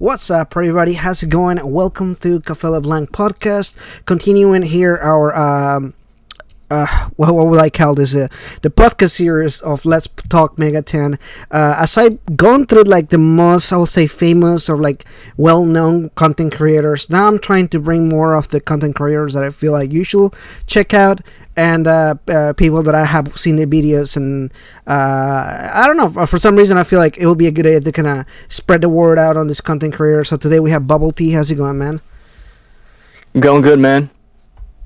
What's up, everybody? How's it going? Welcome to Café LeBlanc podcast. Continuing here our what would I call this? The podcast series of Let's Talk Megaten. As I've gone through like the most, I would say, famous or like well-known content creators, now I'm trying to bring more of the content creators that I feel like you should check out, and people that I have seen the videos, and I don't know, for some reason I feel like it would be a good idea to kind of spread the word out on this content creator. So today we have Bubbletea. How's it going, man? Going good, man.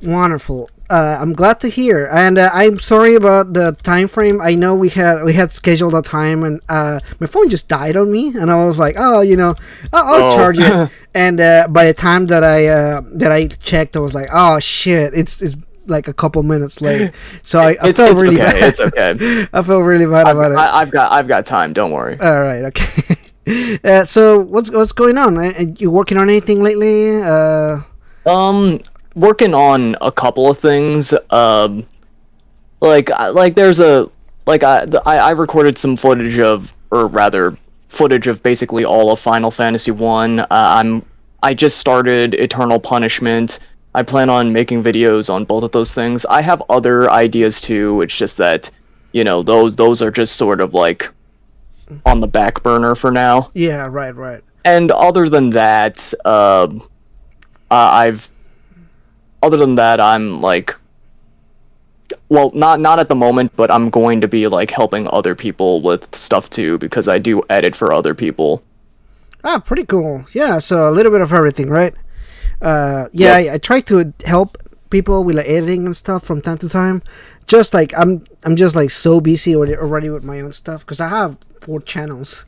Wonderful. I'm glad to hear, and I'm sorry about the time frame. I know we had scheduled a time, and my phone just died on me, and I was like, I'll charge it. And by the time that I checked, I was like, oh shit, it's like a couple minutes late. So I felt really bad. It's okay. I felt really bad about it. I've got time. Don't worry. All right, okay. So what's going on? You working on anything lately? Working on a couple of things. Like there's a I recorded some footage of, or rather footage of basically all of Final Fantasy 1. I just started Eternal Punishment. I plan on making videos on both of those things. I have other ideas too. It's just that, those are just sort of like on the back burner for now. Yeah, right. And other than that, I'm like, well, not at the moment, but I'm going to be like helping other people with stuff too, because I do edit for other people. Ah, pretty cool. Yeah, so a little bit of everything, right? Yep. I try to help people with like editing and stuff from time to time. Just like I'm just like so busy already with my own stuff, because I have 4 channels.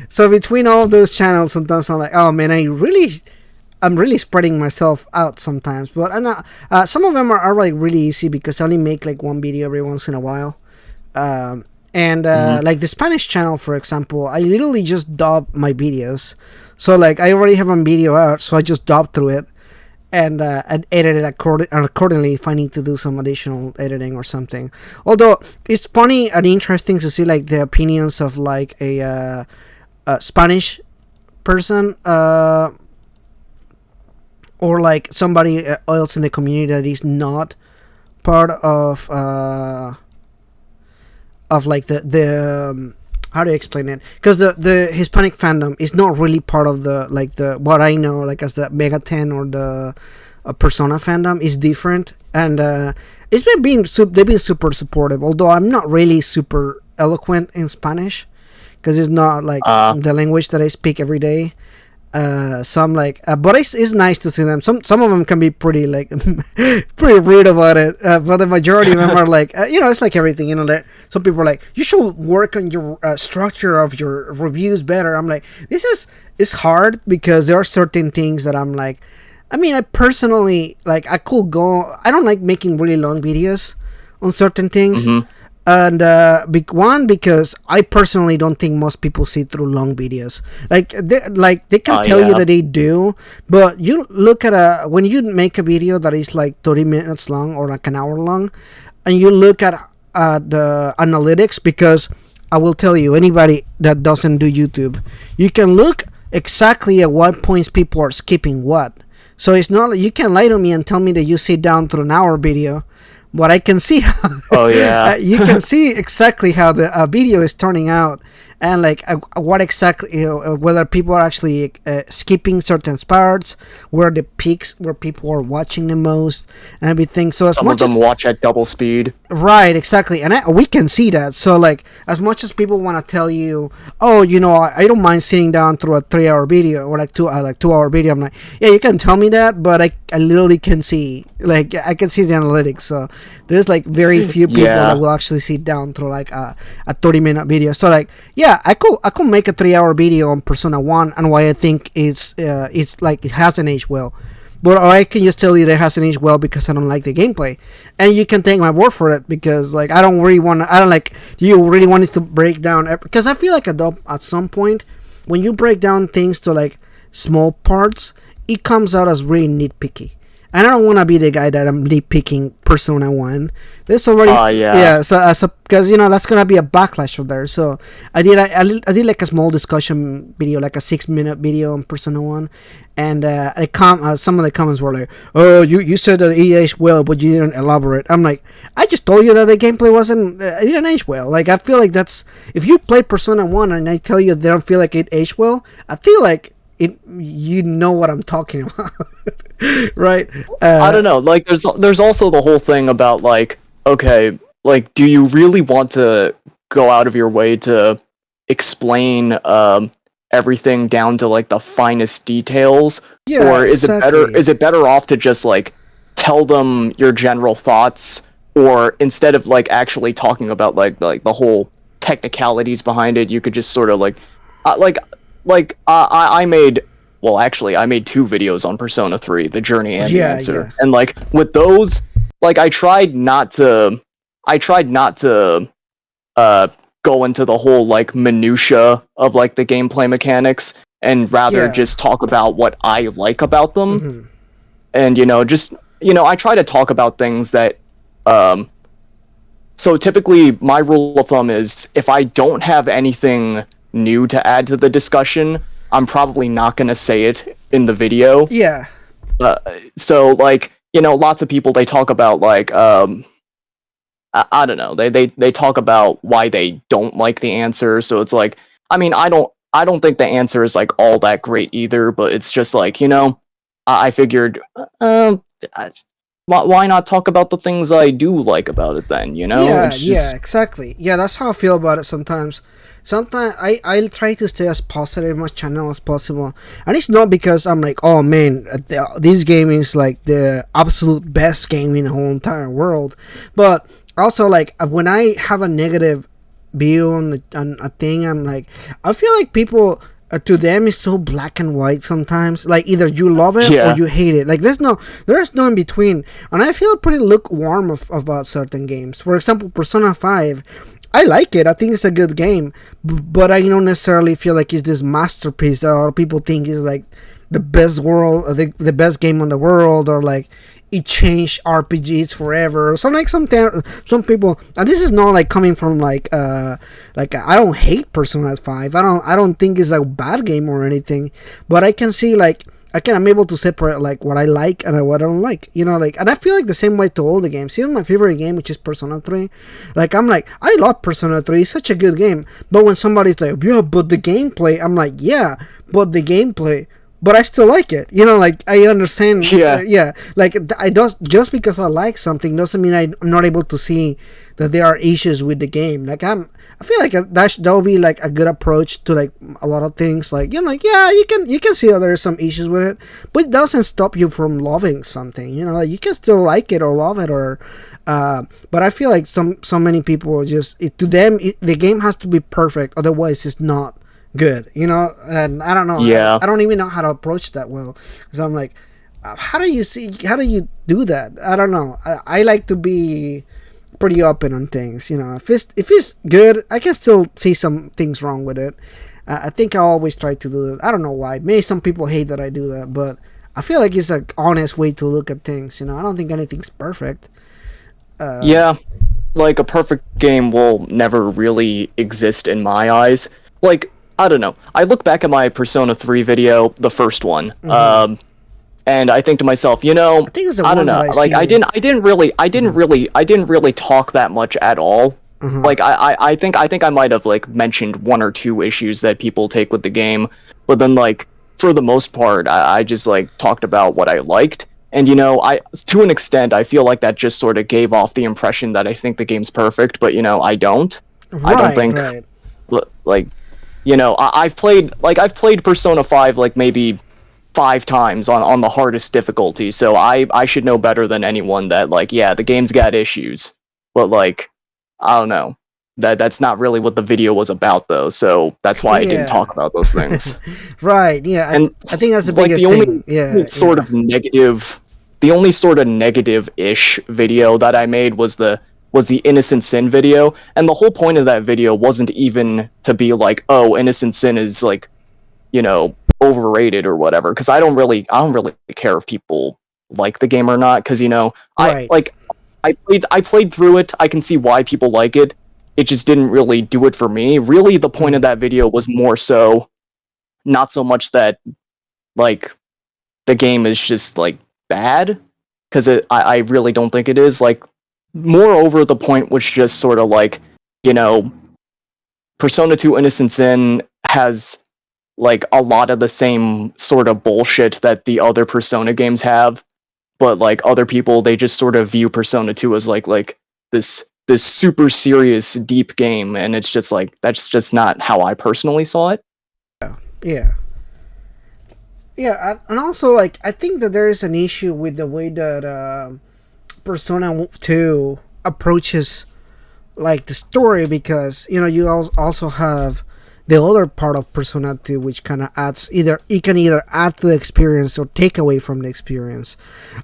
so between all of those channels, sometimes I'm like, oh man, I'm really spreading myself out sometimes, but I'm not. Some of them are like really easy because I only make like one video every once in a while. Like the Spanish channel, for example, I literally just dub my videos. So like I already have a video out, so I just dub through it and edit it accordingly if I need to do some additional editing or something. Although it's funny and interesting to see like the opinions of like a Spanish person. Or like somebody else in the community that is not part of like the how do you explain it? Because the Hispanic fandom is not really part of the what I know like as the Megaten or the Persona fandom is different, and they've been super supportive. Although I'm not really super eloquent in Spanish because it's not like the language that I speak every day. So I'm like, but it's nice to see them. Some of them can be pretty like pretty rude about it, but the majority of them are like, it's like everything, that some people are like, you should work on your structure of your reviews better. I'm like, it's hard because there are certain things that I'm like, I personally like I don't like making really long videos on certain things. Mm-hmm. And because I personally don't think most people see through long videos. They can tell you that they do, but you look at when you make a video that is like 30 minutes long or like an hour long, and you look at the analytics, because I will tell you, anybody that doesn't do YouTube, you can look exactly at what points people are skipping what. So it's not, you can lie to me and tell me that you sit down through an hour video, but I can see you can see exactly how the video is turning out, and like what exactly, whether people are actually skipping certain parts, where the peaks where people are watching the most, and everything. So some of them watch at double speed. Right, exactly, and we can see that. So like, as much as people want to tell you, I don't mind sitting down through a 3-hour video or like 2-hour video, I'm like, yeah, you can tell me that, but I literally can see, like, I can see the analytics. So there's like very few people that will actually sit down through like a 30-minute video. So like, yeah, I could make a 3-hour video on Persona 1 and why I think it's like it hasn't aged well. But I can just tell you that it hasn't aged well because I don't like the gameplay, and you can take my word for it, because like do you really want it to break down? Because I feel like at some point when you break down things to like small parts, it comes out as really nitpicky. and I don't want to be the guy that I'm nitpicking Persona 1. There's already Yeah. yeah, so because that's gonna be a backlash from there. So I did like a small discussion video, like a 6 minute video on Persona 1, and some of the comments were like, "Oh, you said that it aged well, but you didn't elaborate." I'm like, I just told you that the gameplay wasn't it didn't age well. Like I feel like that's if you play Persona 1 and I tell you they don't feel like it aged well, I feel like you know what I'm talking about. Right? I don't know. Like, there's also the whole thing about like, okay, like, do you really want to go out of your way to explain everything down to like the finest details, Yeah, or is exactly. it better off to just like tell them your general thoughts, or instead of like actually talking about like the whole technicalities behind it, you could just sort of like, uh, like I made. Well, actually, I made 2 videos on Persona 3, the journey and the Yeah, answer. yeah. And like with those, like I tried not to uh go into the whole like minutia of like the gameplay mechanics, and rather Yeah. just talk about what I like about them. Hmm. And just I try to talk about things that so typically my rule of thumb is if I don't have anything new to add to the discussion, I'm probably not going to say it in the video. Yeah. uh, so like lots of people, they talk about like I don't know, they talk about why they don't like the answer. So it's like, I mean, I don't think the answer is like all that great either, but it's just like, I figured why not talk about the things I do like about it then, Yeah, it's yeah, just exactly. Yeah, that's how I feel about it sometimes. Sometimes I'll try to stay as positive my channel as possible. And it's not because I'm like, oh man, this game is like the absolute best game in the whole entire world. But also like when I have a negative view on a thing, I'm like, I feel like people to them is so black and white sometimes. Like either you love it or yeah. you hate it. Like there's no in between. And I feel pretty lukewarm about certain games. For example, Persona 5, I like it. I think it's a good game, but I don't necessarily feel like it's this masterpiece that a lot of people think is like the best world, the best game on the world, or like it changed RPGs forever. Or some people, and this is not like coming from like I don't hate Persona 5. I don't think it's a bad game or anything, but I can see like I'm able to separate like what I like and what I don't like, like, and I feel like the same way to all the games. Even my favorite game, which is Persona 3, like I'm like, I love Persona 3, it's such a good game. But when somebody's like, yeah, but the gameplay, I'm like, yeah, but the gameplay, but I still like it. Like I understand. Yeah. Yeah. Like just because I like something doesn't mean I'm not able to see that there are issues with the game. Like I feel like that would be like a good approach to like a lot of things. Like like yeah, you can see that there's some issues with it, but it doesn't stop you from loving something. Like you can still like it or love it or. But I feel like so many people just to them the game has to be perfect, otherwise it's not good, and I don't know. Yeah. I don't even know how to approach that well, because I'm like, how do you do that? I don't know. I like to be pretty open on things. If it's good, I can still see some things wrong with it. I think I always try to do that. I don't know why. Maybe some people hate that I do that, but I feel like it's an honest way to look at things. I don't think anything's perfect. Yeah, like a perfect game will never really exist in my eyes. Like, I don't know. I look back at my Persona 3 video, the first one, and I think to myself, I think it's the I don't ones know. that I Like, see. I didn't really talk that much at all. Like, I think I might have like mentioned 1 or 2 issues that people take with the game, but then like for the most part, I just like talked about what I liked. And I to an extent, I feel like that just sort of gave off the impression that I think the game's perfect, but I don't. I don't Right, think right. like I've played Persona 5 like maybe 5 times on the hardest difficulty, so I should know better than anyone that like, yeah, the game's got issues, but like I don't know. That's not really what the video was about though, so that's why I didn't Yeah. talk about those things. Right. Yeah. And I think that's the like biggest the only thing. Yeah. sort Yeah. of negative, the only sort of negative-ish video that I made was the Innocent Sin video, and the whole point of that video wasn't even to be like, oh, Innocent Sin is like, overrated or whatever, because I don't really care if people like the game or not, because Right. I played through it. I can see why people like it. It just didn't really do it for me. Really, the point of that video was more so not so much that like the game is just like bad, because I really don't think it is. Like, moreover, the point was just sort of like, Persona 2 Innocent Sin has like a lot of the same sort of bullshit that the other Persona games have, but like other people, they just sort of view Persona 2 as like this super serious deep game, and it's just like that's just not how I personally saw it. Yeah. Yeah, and also like I think that there is an issue with the way that Persona 2 approaches like the story, because you also have the other part of Persona 2, which kind of adds it can either add to the experience or take away from the experience.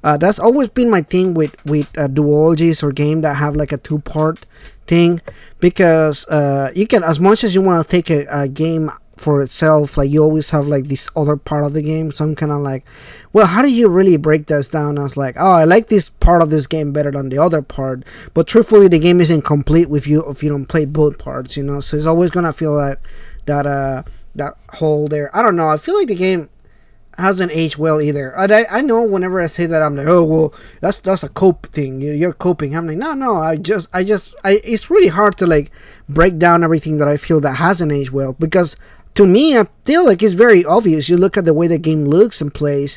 That's always been my thing with duologies or game that have like a two-part thing, because you can, as much as you want to take a game for itself, like you always have like this other part of the game. So I'm kind of like, well, how do you really break this down? I was like, oh, I like this part of this game better than the other part, but truthfully the game isn't complete with you if you don't play both parts, so it's always gonna feel that hole there. I don't know, I feel like the game hasn't aged well either. I know whenever I say that, I'm like, oh well, that's a cope thing. You're coping. I'm like, no. I it's really hard to like break down everything that I feel that hasn't aged well, because to me, I feel like it's very obvious. You look at the way the game looks and plays,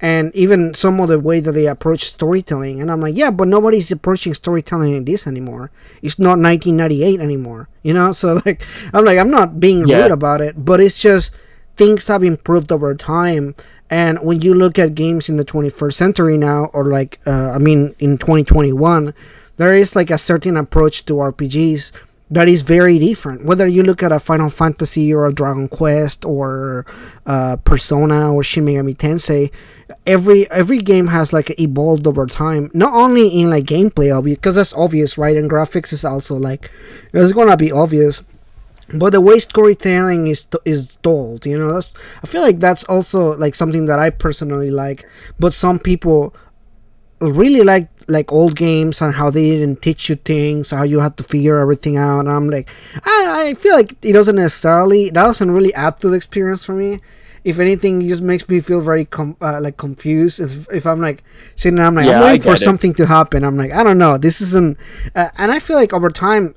and even some of the way that they approach storytelling, and I'm like, yeah, but nobody's approaching storytelling in this anymore. It's not 1998 anymore, So like, I'm not being rude about it, but it's just things have improved over time. And when you look at games in the 21st century now, or like, in 2021, there is like a certain approach to RPGs that is very different. Whether you look at a Final Fantasy or a Dragon Quest or Persona or Shin Megami Tensei, every game has like evolved over time. Not only in like gameplay, because that's obvious, right? And graphics is also like, it's gonna be obvious. But the way storytelling is told, I feel like that's also like something that I personally like. But some people really like old games and how they didn't teach you things, how you had to figure everything out. And I'm like, I feel like it doesn't really add to the experience for me. If anything, it just makes me feel very confused. If I'm like sitting there, I'm like, I'm waiting for something to happen. I'm like, I don't know, this isn't. And I feel like over time,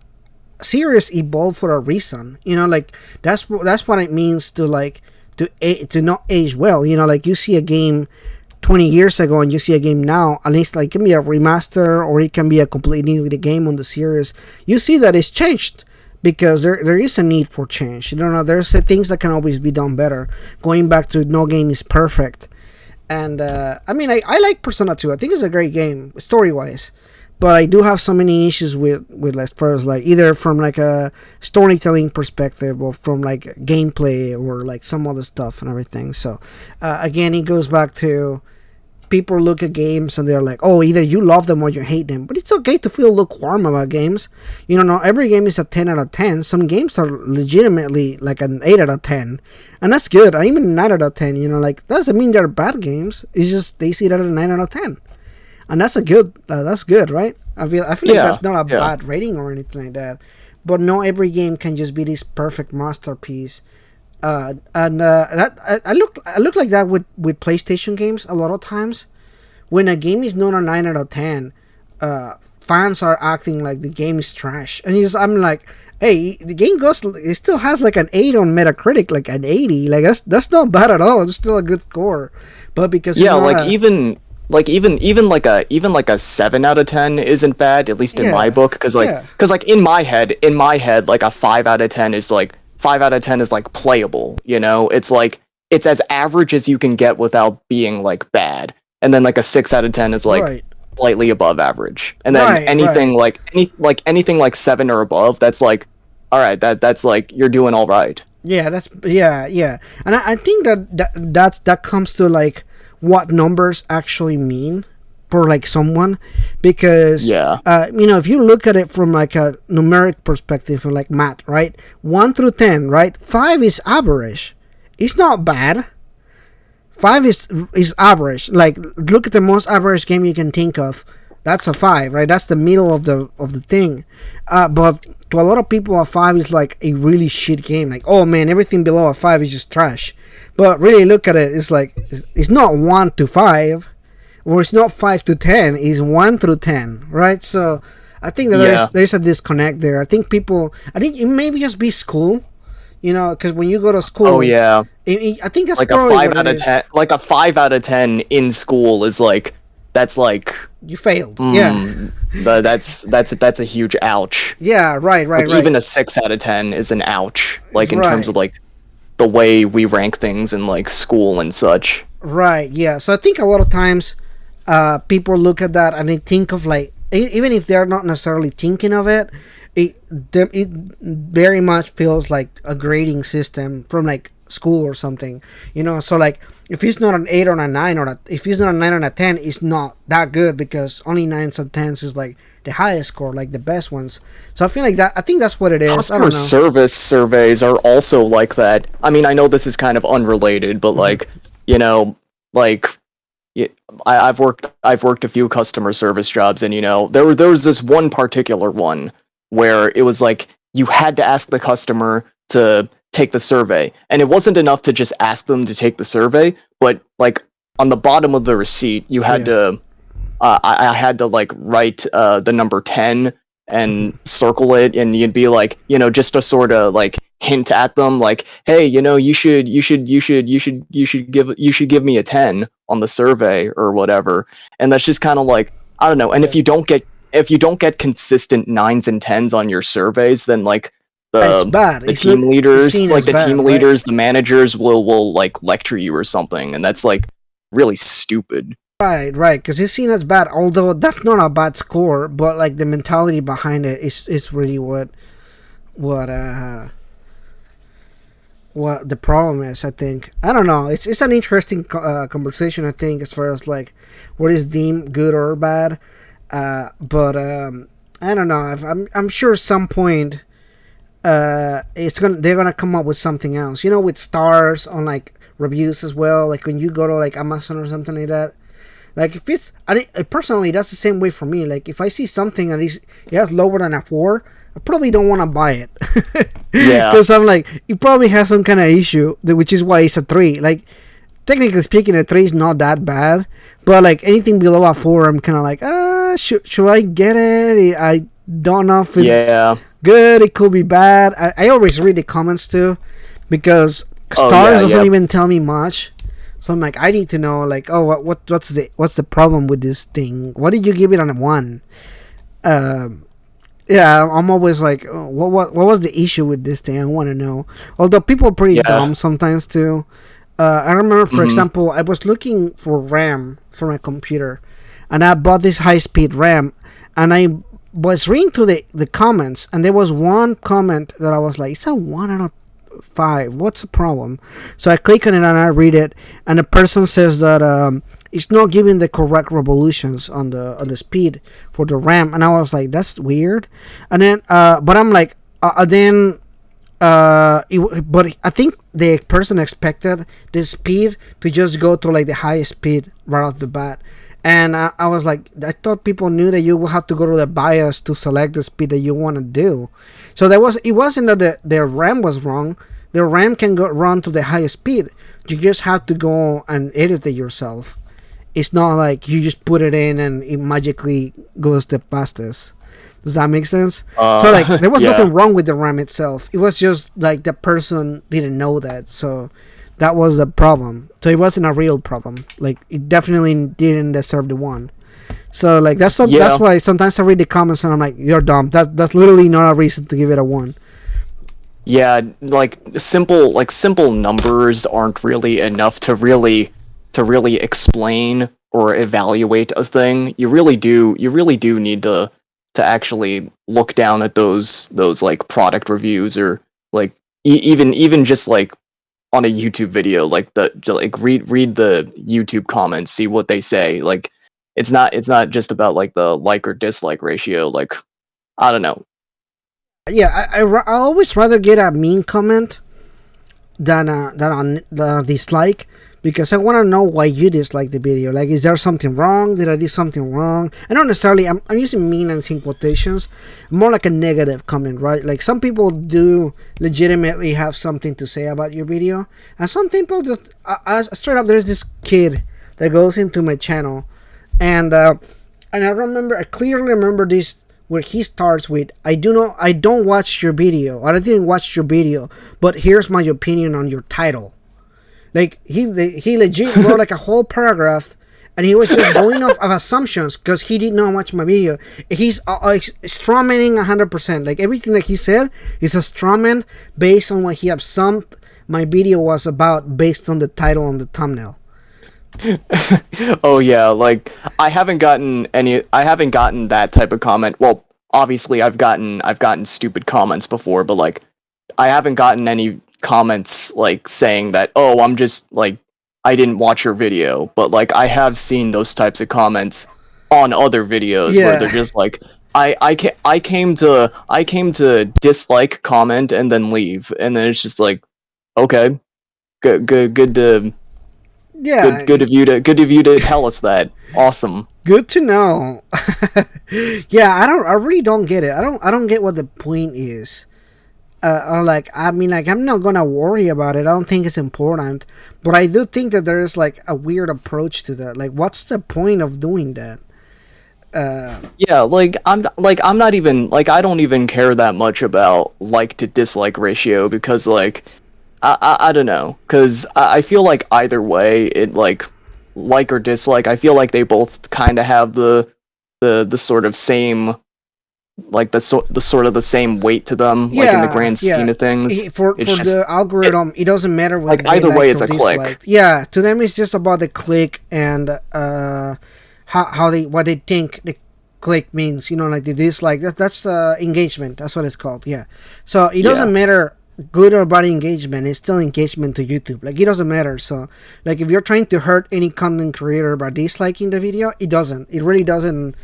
series evolve for a reason. Like that's what it means to like to not age well. Like you see a game 20 years ago and you see a game now, at least like it can be a remaster or it can be a complete new game on the series. You see that it's changed because there is a need for change. There's things that can always be done better. Going back to no game is perfect. And I like Persona 2. I think it's a great game story wise, but I do have so many issues with like first, like either from like a storytelling perspective or from like gameplay or like some other stuff and everything. So again, it goes back to people look at games and they're like, oh, either you love them or you hate them. But it's okay to feel lukewarm about games. Not every game is a 10 out of 10. Some games are legitimately like an 8 out of 10. And that's good. Or even 9 out of 10. Like doesn't mean they're bad games. It's just they see that as a 9 out of 10. And that's good, right? I feel like that's not a bad rating or anything like that. But not every game can just be this perfect masterpiece. I look like that with PlayStation games a lot of times. When a game is not a 9 out of 10, fans are acting like the game is trash, and I'm like, hey, the game it still has like an 8 on Metacritic, like an 80. Like that's not bad at all. It's still a good score. But because even like a 7 out of 10 isn't bad, at least in my book, because in my head like a 5 out of 10 is like 5 out of 10 is like playable. It's like it's as average as you can get without being like bad, and then like a 6 out of 10 is like slightly above average, and then anything like 7 or above, that's like, all right, that's like you're doing all right. Yeah, and I think that comes to like what numbers actually mean for like someone, because if you look at it from like a numeric perspective, like math, right, 1 through 10, right, 5 is average, it's not bad. 5 is average. Like, look at the most average game you can think of. That's a 5, right? That's the middle of the thing. But to a lot of people, a 5 is like a really shit game. Like, oh man, everything below a 5 is just trash. But really look at it, it's like it's not 1 to 5, or it's not 5 to 10. It's 1 through 10, right? So I think that there's a disconnect there. I think it may just be school. Because when you go to school, oh yeah, I think that's like a probably 5 what out it of is. 10, like a 5 out of 10 in school is like, that's like, You failed. Yeah. that's a huge ouch. Yeah. Right. Like, Right. even a 6 out of 10 is an ouch. Like, in terms of Right. like the way we rank things in like school and such. Right. Yeah. So I think a lot of times, people look at that and they think of like, even if they're not necessarily thinking of it, it very much feels like a grading system from like school or something. So like, if it's not an 8 or a 9, if it's not a 9 or a 10, it's not that good, because only 9s and 10s is like the highest score, like the best ones. So I feel like that. I think that's what it is. I Customer don't know. service surveys are also like that. I mean, I know this is kind of unrelated, but like, like, I've worked a few customer service jobs, and there was this one particular one where it was like you had to ask the customer to take the survey, and it wasn't enough to just ask them to take the survey, but like on the bottom of the receipt you had to I had to like write the number 10 and circle it, and you'd be like, just to sort of like hint at them, like, hey, you should give me a 10 on the survey or whatever. And that's just kind of like, I don't know. And if you don't get consistent 9s and 10s on your surveys, then like It's bad. the It's team leaders, seen like as the bad, team right? leaders, the managers will like lecture you or something, and that's like really stupid. Right, because it's seen as bad. Although that's not a bad score, but like the mentality behind it is really what the problem is. I think, I don't know. It's an interesting conversation. I think, as far as like what is deemed good or bad. But I don't know. I'm sure at some point, they're gonna come up with something else. With stars on like reviews as well. Like when you go to like Amazon or something like that. Like if it's, personally, that's the same way for me. Like if I see something that is lower than a 4, I probably don't want to buy it. Yeah. Because I'm like, it probably has some kind of issue, which is why it's a 3. Like, technically speaking, a 3 is not that bad. But like anything below a 4, I'm kind of like, should I get it? I don't know if it's good. It could be bad. I always read the comments too, because stars doesn't even tell me much. So I'm like, I need to know, like, what's the problem with this thing? What did you give it on a 1? Yeah, I'm always like, what was the issue with this thing? I want to know. Although people are pretty dumb sometimes too. I remember, for example, I was looking for RAM for my computer, and I bought this high-speed RAM, and I was reading through the comments, and there was one comment that I was like, it's a 1 out of 5. What's the problem? So I click on it and I read it, and the person says that it's not giving the correct revolutions on the speed for the RAM, and I was like, that's weird. And then, but I'm like, but I think the person expected the speed to just go to like the highest speed right off the bat. And I was like, I thought people knew that you would have to go to the BIOS to select the speed that you want to do. So it wasn't that the RAM was wrong. The RAM can run to the highest speed. You just have to go and edit it yourself. It's not like you just put it in and it magically goes the fastest. Does that make sense? So like, there was nothing wrong with the RAM itself. It was just like the person didn't know that. So that was the problem. So it wasn't a real problem. Like, it definitely didn't deserve the 1. So like, that's why sometimes I read the comments and I'm like, you're dumb. That's literally not a reason to give it a 1. Yeah, like simple numbers aren't really enough to really explain or evaluate a thing. You really do need to actually look down at those like product reviews, or like even just like on a YouTube video, like read the YouTube comments, see what they say. Like, it's not just about like the like or dislike ratio. Like, I don't know. Yeah, I always rather get a mean comment than a dislike, because I want to know why you dislike the video. Like, is there something wrong? Did I do something wrong? And not necessarily, I'm using mean and in quotations, more like a negative comment, right? Like, some people do legitimately have something to say about your video, and some people just, straight up, there's this kid that goes into my channel, and I clearly remember this, where he starts with, I don't watch your video, or I didn't watch your video, but here's my opinion on your title. Like, he legit wrote like a whole paragraph, and he was just going off of assumptions because he did not watch my video. He's strawmanning 100%. Like, everything that he said is a strawman based on what he assumed my video was about based on the title and the thumbnail. Oh yeah, like I haven't gotten that type of comment. Well, obviously I've gotten stupid comments before, but like I haven't gotten any comments like saying that, oh, I'm just like, I didn't watch your video, but like I have seen those types of comments on other videos where they're just like, I came to dislike, comment, and then leave, and then it's just like, okay, good to good of you to tell us that. Awesome. Good to know. Yeah, I really don't get it. I don't get what the point is. I'm not gonna worry about it. I don't think it's important, but I do think that there is like a weird approach to that. Like, what's the point of doing that? Yeah, I'm not even like, I don't even care that much about like to dislike ratio, because like I don't know, because I feel like either way, it like or dislike, I feel like they both kind of have the sort of same, like the sort of the same weight to them, like in the grand scheme of things. For the algorithm, it doesn't matter like either way, it's a click. Yeah, to them it's just about the click and what they think the click means. You know, like the dislike. That's engagement. That's what it's called. Yeah. So it doesn't matter good or bad engagement. It's still engagement to YouTube. Like, it doesn't matter. So like, if you're trying to hurt any content creator by disliking the video, it really doesn't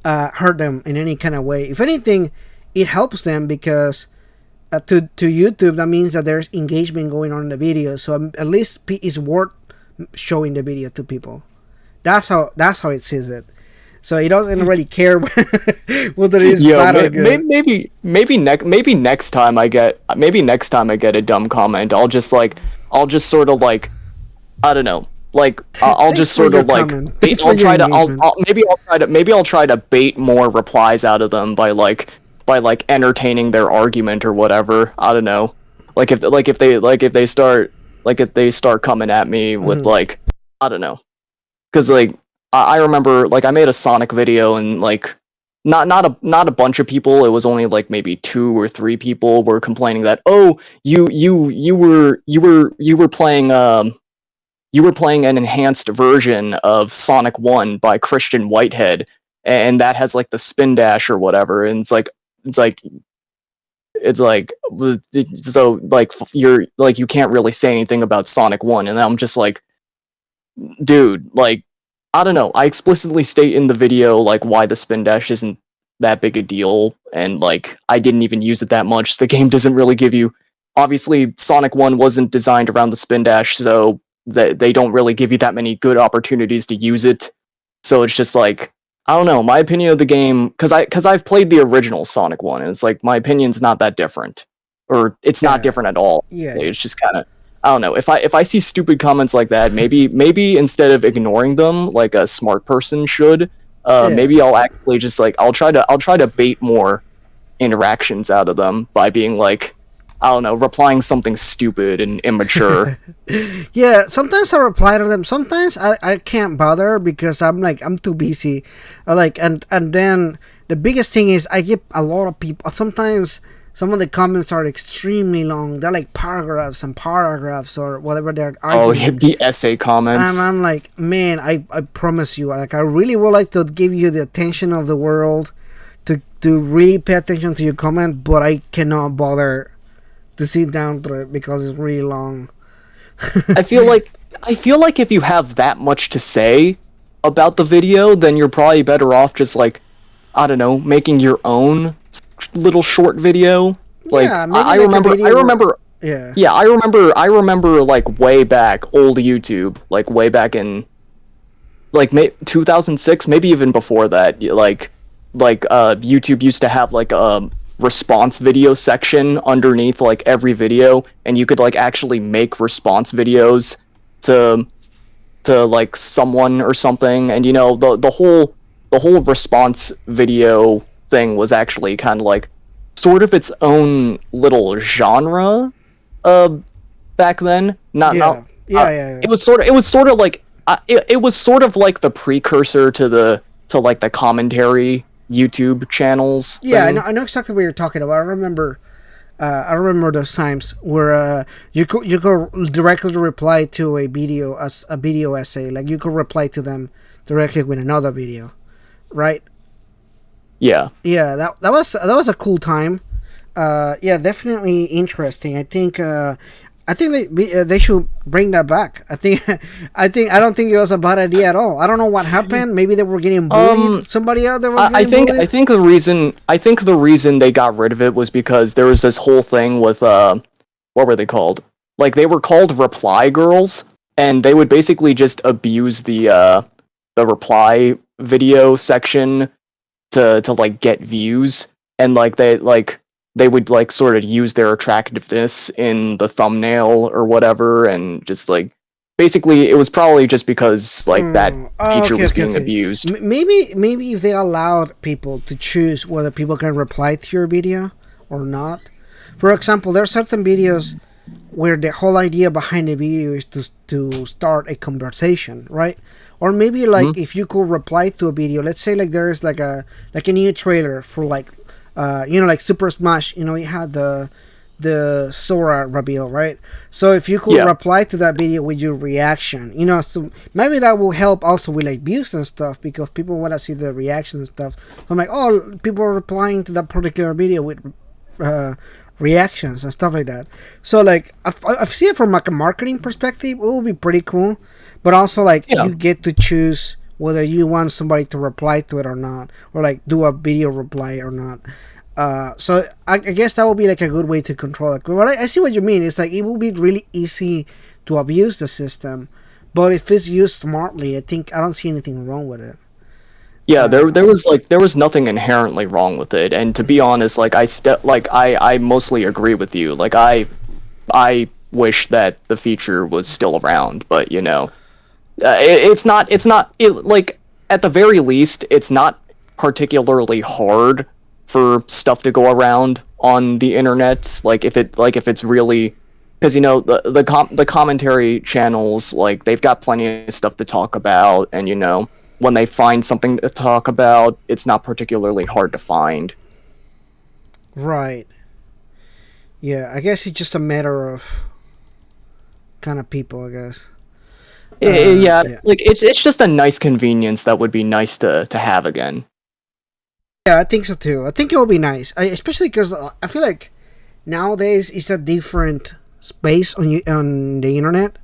hurt them in any kind of way. If anything, it helps them, because to YouTube, that means that there's engagement going on in the video, so at least it's worth showing the video to people. That's how it sees it. So he doesn't really care whether it is bad or good. Maybe next time I get a dumb comment, I'll just sort of like, I don't know, like I'll just sort of like maybe I'll try to bait more replies out of them by entertaining their argument or whatever. I don't know, if they start coming at me with like, I don't know, because like I remember like I made a Sonic video, and like not a bunch of people, it was only like maybe 2 or 3 people were complaining that, oh, you were playing an enhanced version of Sonic 1 by Christian Whitehead, and that has like the spin dash or whatever, and it's like so like you're like, you can't really say anything about Sonic 1, and I'm just like, dude, like, I don't know, I explicitly state in the video like why the spin dash isn't that big a deal, and like I didn't even use it that much. The game doesn't really give you, obviously Sonic 1 wasn't designed around the spin dash, so they don't really give you that many good opportunities to use it. So it's just like, I don't know, my opinion of the game, because I've played the original Sonic 1, and it's like my opinion's not that different, or it's not different at all. Yeah, it's just kind of, I don't know, if I see stupid comments like that, maybe instead of ignoring them like a smart person should, maybe I'll actually just like, I'll try to bait more interactions out of them by being like, I don't know, replying something stupid and immature. Yeah, sometimes I reply to them. Sometimes I can't bother because I'm too busy. And then the biggest thing is I get a lot of people. Sometimes some of the comments are extremely long. They're like paragraphs and paragraphs or whatever they're arguing. Oh, yeah, the essay comments. And I'm like, man, I promise you, like, I really would like to give you the attention of the world to really pay attention to your comment, but I cannot bother to sit down through it because it's really long. I feel like if you have that much to say about the video, then you're probably better off just like, I don't know, making your own little short video. Like, yeah, I remember Yeah. Yeah, I remember like way back old YouTube, like way back in like 2006, maybe even before that. YouTube used to have like a response video section underneath like every video, and you could like actually make response videos to like someone or something. And the whole response video thing was actually kind of like sort of its own little genre uh back then. Not Yeah. Yeah. Yeah. Yeah. it was sort of like the precursor to like the commentary YouTube channels Yeah, thing. I know exactly what you're talking about. I remember those times where you could directly reply to a video as a video essay. Like you could reply to them directly with another video, right? Yeah. Yeah, that was a cool time. Yeah, definitely interesting. I think they should bring that back. I don't think it was a bad idea at all. I don't know what happened. Maybe they were getting bullied. Somebody out there was I getting think bullied. the reason they got rid of it was because there was this whole thing with what were they called? Like they were called reply girls, and they would basically just abuse the reply video section to like get views, and they would like sort of use their attractiveness in the thumbnail or whatever, and just like basically it was probably just because like that Oh, feature okay, was okay, being okay. abused. Maybe if they allowed people to choose whether people can reply to your video or not. For example, there are certain videos where the whole idea behind the video is to start a conversation, right? Or maybe Mhm. like if you could reply to a video, let's say like there is like a new trailer for like like Super Smash, you had the Sora reveal, right? So if you could Yeah. reply to that video with your reaction, so maybe that will help also with like views and stuff because people want to see the reactions and stuff. So I'm like, oh, people are replying to that particular video with uh, reactions and stuff like that. So like I've seen it from like a marketing perspective, it will be pretty cool, but also like Yeah. you get to choose whether you want somebody to reply to it or not, or like do a video reply or not. So I guess that would be like a good way to control it. But I see what you mean. It's like it will be really easy to abuse the system, but if it's used smartly, I don't see anything wrong with it. Yeah, there was nothing inherently wrong with it, and to be honest, like I mostly agree with you. Like I wish that the feature was still around, but like at the very least, it's not particularly hard for stuff to go around on the internet. Like if it's really, because the commentary channels, like they've got plenty of stuff to talk about, and when they find something to talk about, it's not particularly hard to find. Right. Yeah, I guess it's just a matter of kind of people, I guess. Yeah, Yeah. like it's just a nice convenience that would be nice to have again. Yeah, I think so too. I think it will be nice, especially because I feel like nowadays it's a different space on the internet.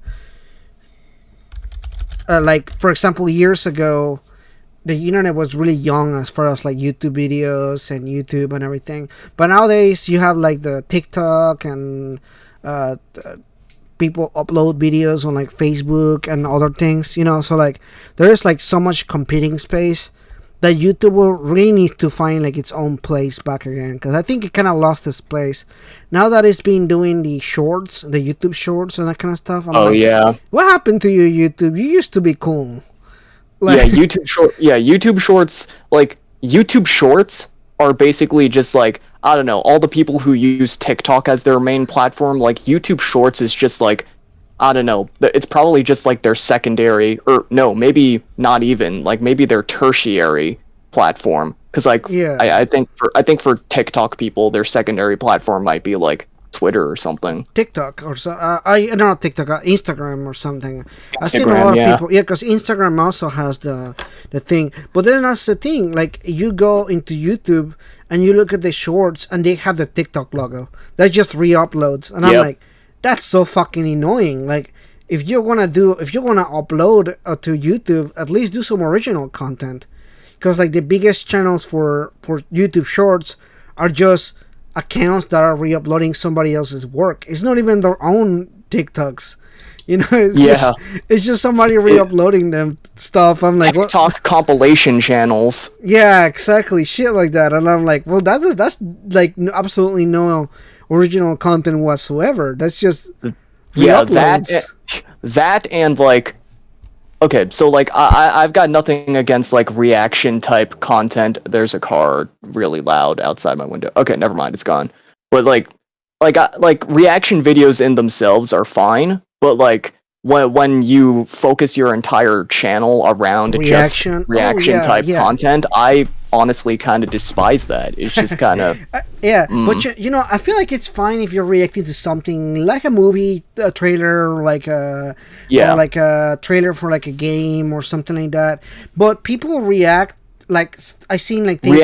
Like for example, years ago, the internet was really young as far as like YouTube videos and YouTube and everything. But nowadays you have like the TikTok and people upload videos on like Facebook and other things. So like there is like so much competing space that YouTube will really need to find like its own place back again, because I think it kind of lost its place now that it's been doing the shorts, the YouTube shorts and that kind of stuff. I'm Oh like, yeah. what happened to you, YouTube? You used to be cool. Yeah, Like, YouTube Shorts are basically just like, I don't know, all the people who use TikTok as their main platform. Like YouTube Shorts is just like, I don't know, it's probably just like their secondary, or no, maybe not even, like maybe their tertiary platform. Because like yeah, I think for TikTok people, their secondary platform might be like Twitter or something. TikTok or so. I not TikTok, Instagram or something. I've seen a Instagram, lot of yeah. people. Yeah, because Instagram also has the thing. But then that's the thing. Like you go into YouTube and you look at the shorts and they have the TikTok logo. That's just re-uploads, and I'm Yep. like, that's so fucking annoying. Like if you're gonna upload to YouTube, at least do some original content. Because like the biggest channels for YouTube Shorts are just accounts that are re-uploading somebody else's work. It's not even their own TikToks. You know, it's just somebody re-uploading them stuff. I'm like, TikTok what? compilation channels. Yeah, exactly, shit like that. And I'm like, well, that's like absolutely no original content whatsoever. That's just that and like, okay, so like I've got nothing against like reaction type content. There's a car really loud outside my window. Okay, never mind, it's gone. But like reaction videos in themselves are fine, but like when you focus your entire channel around just reaction type content, I honestly kind of despise that. It's just kind of but you know, I feel like it's fine if you're reacting to something like a movie, a trailer, or like a trailer for like a game or something like that. But people react like I seen like things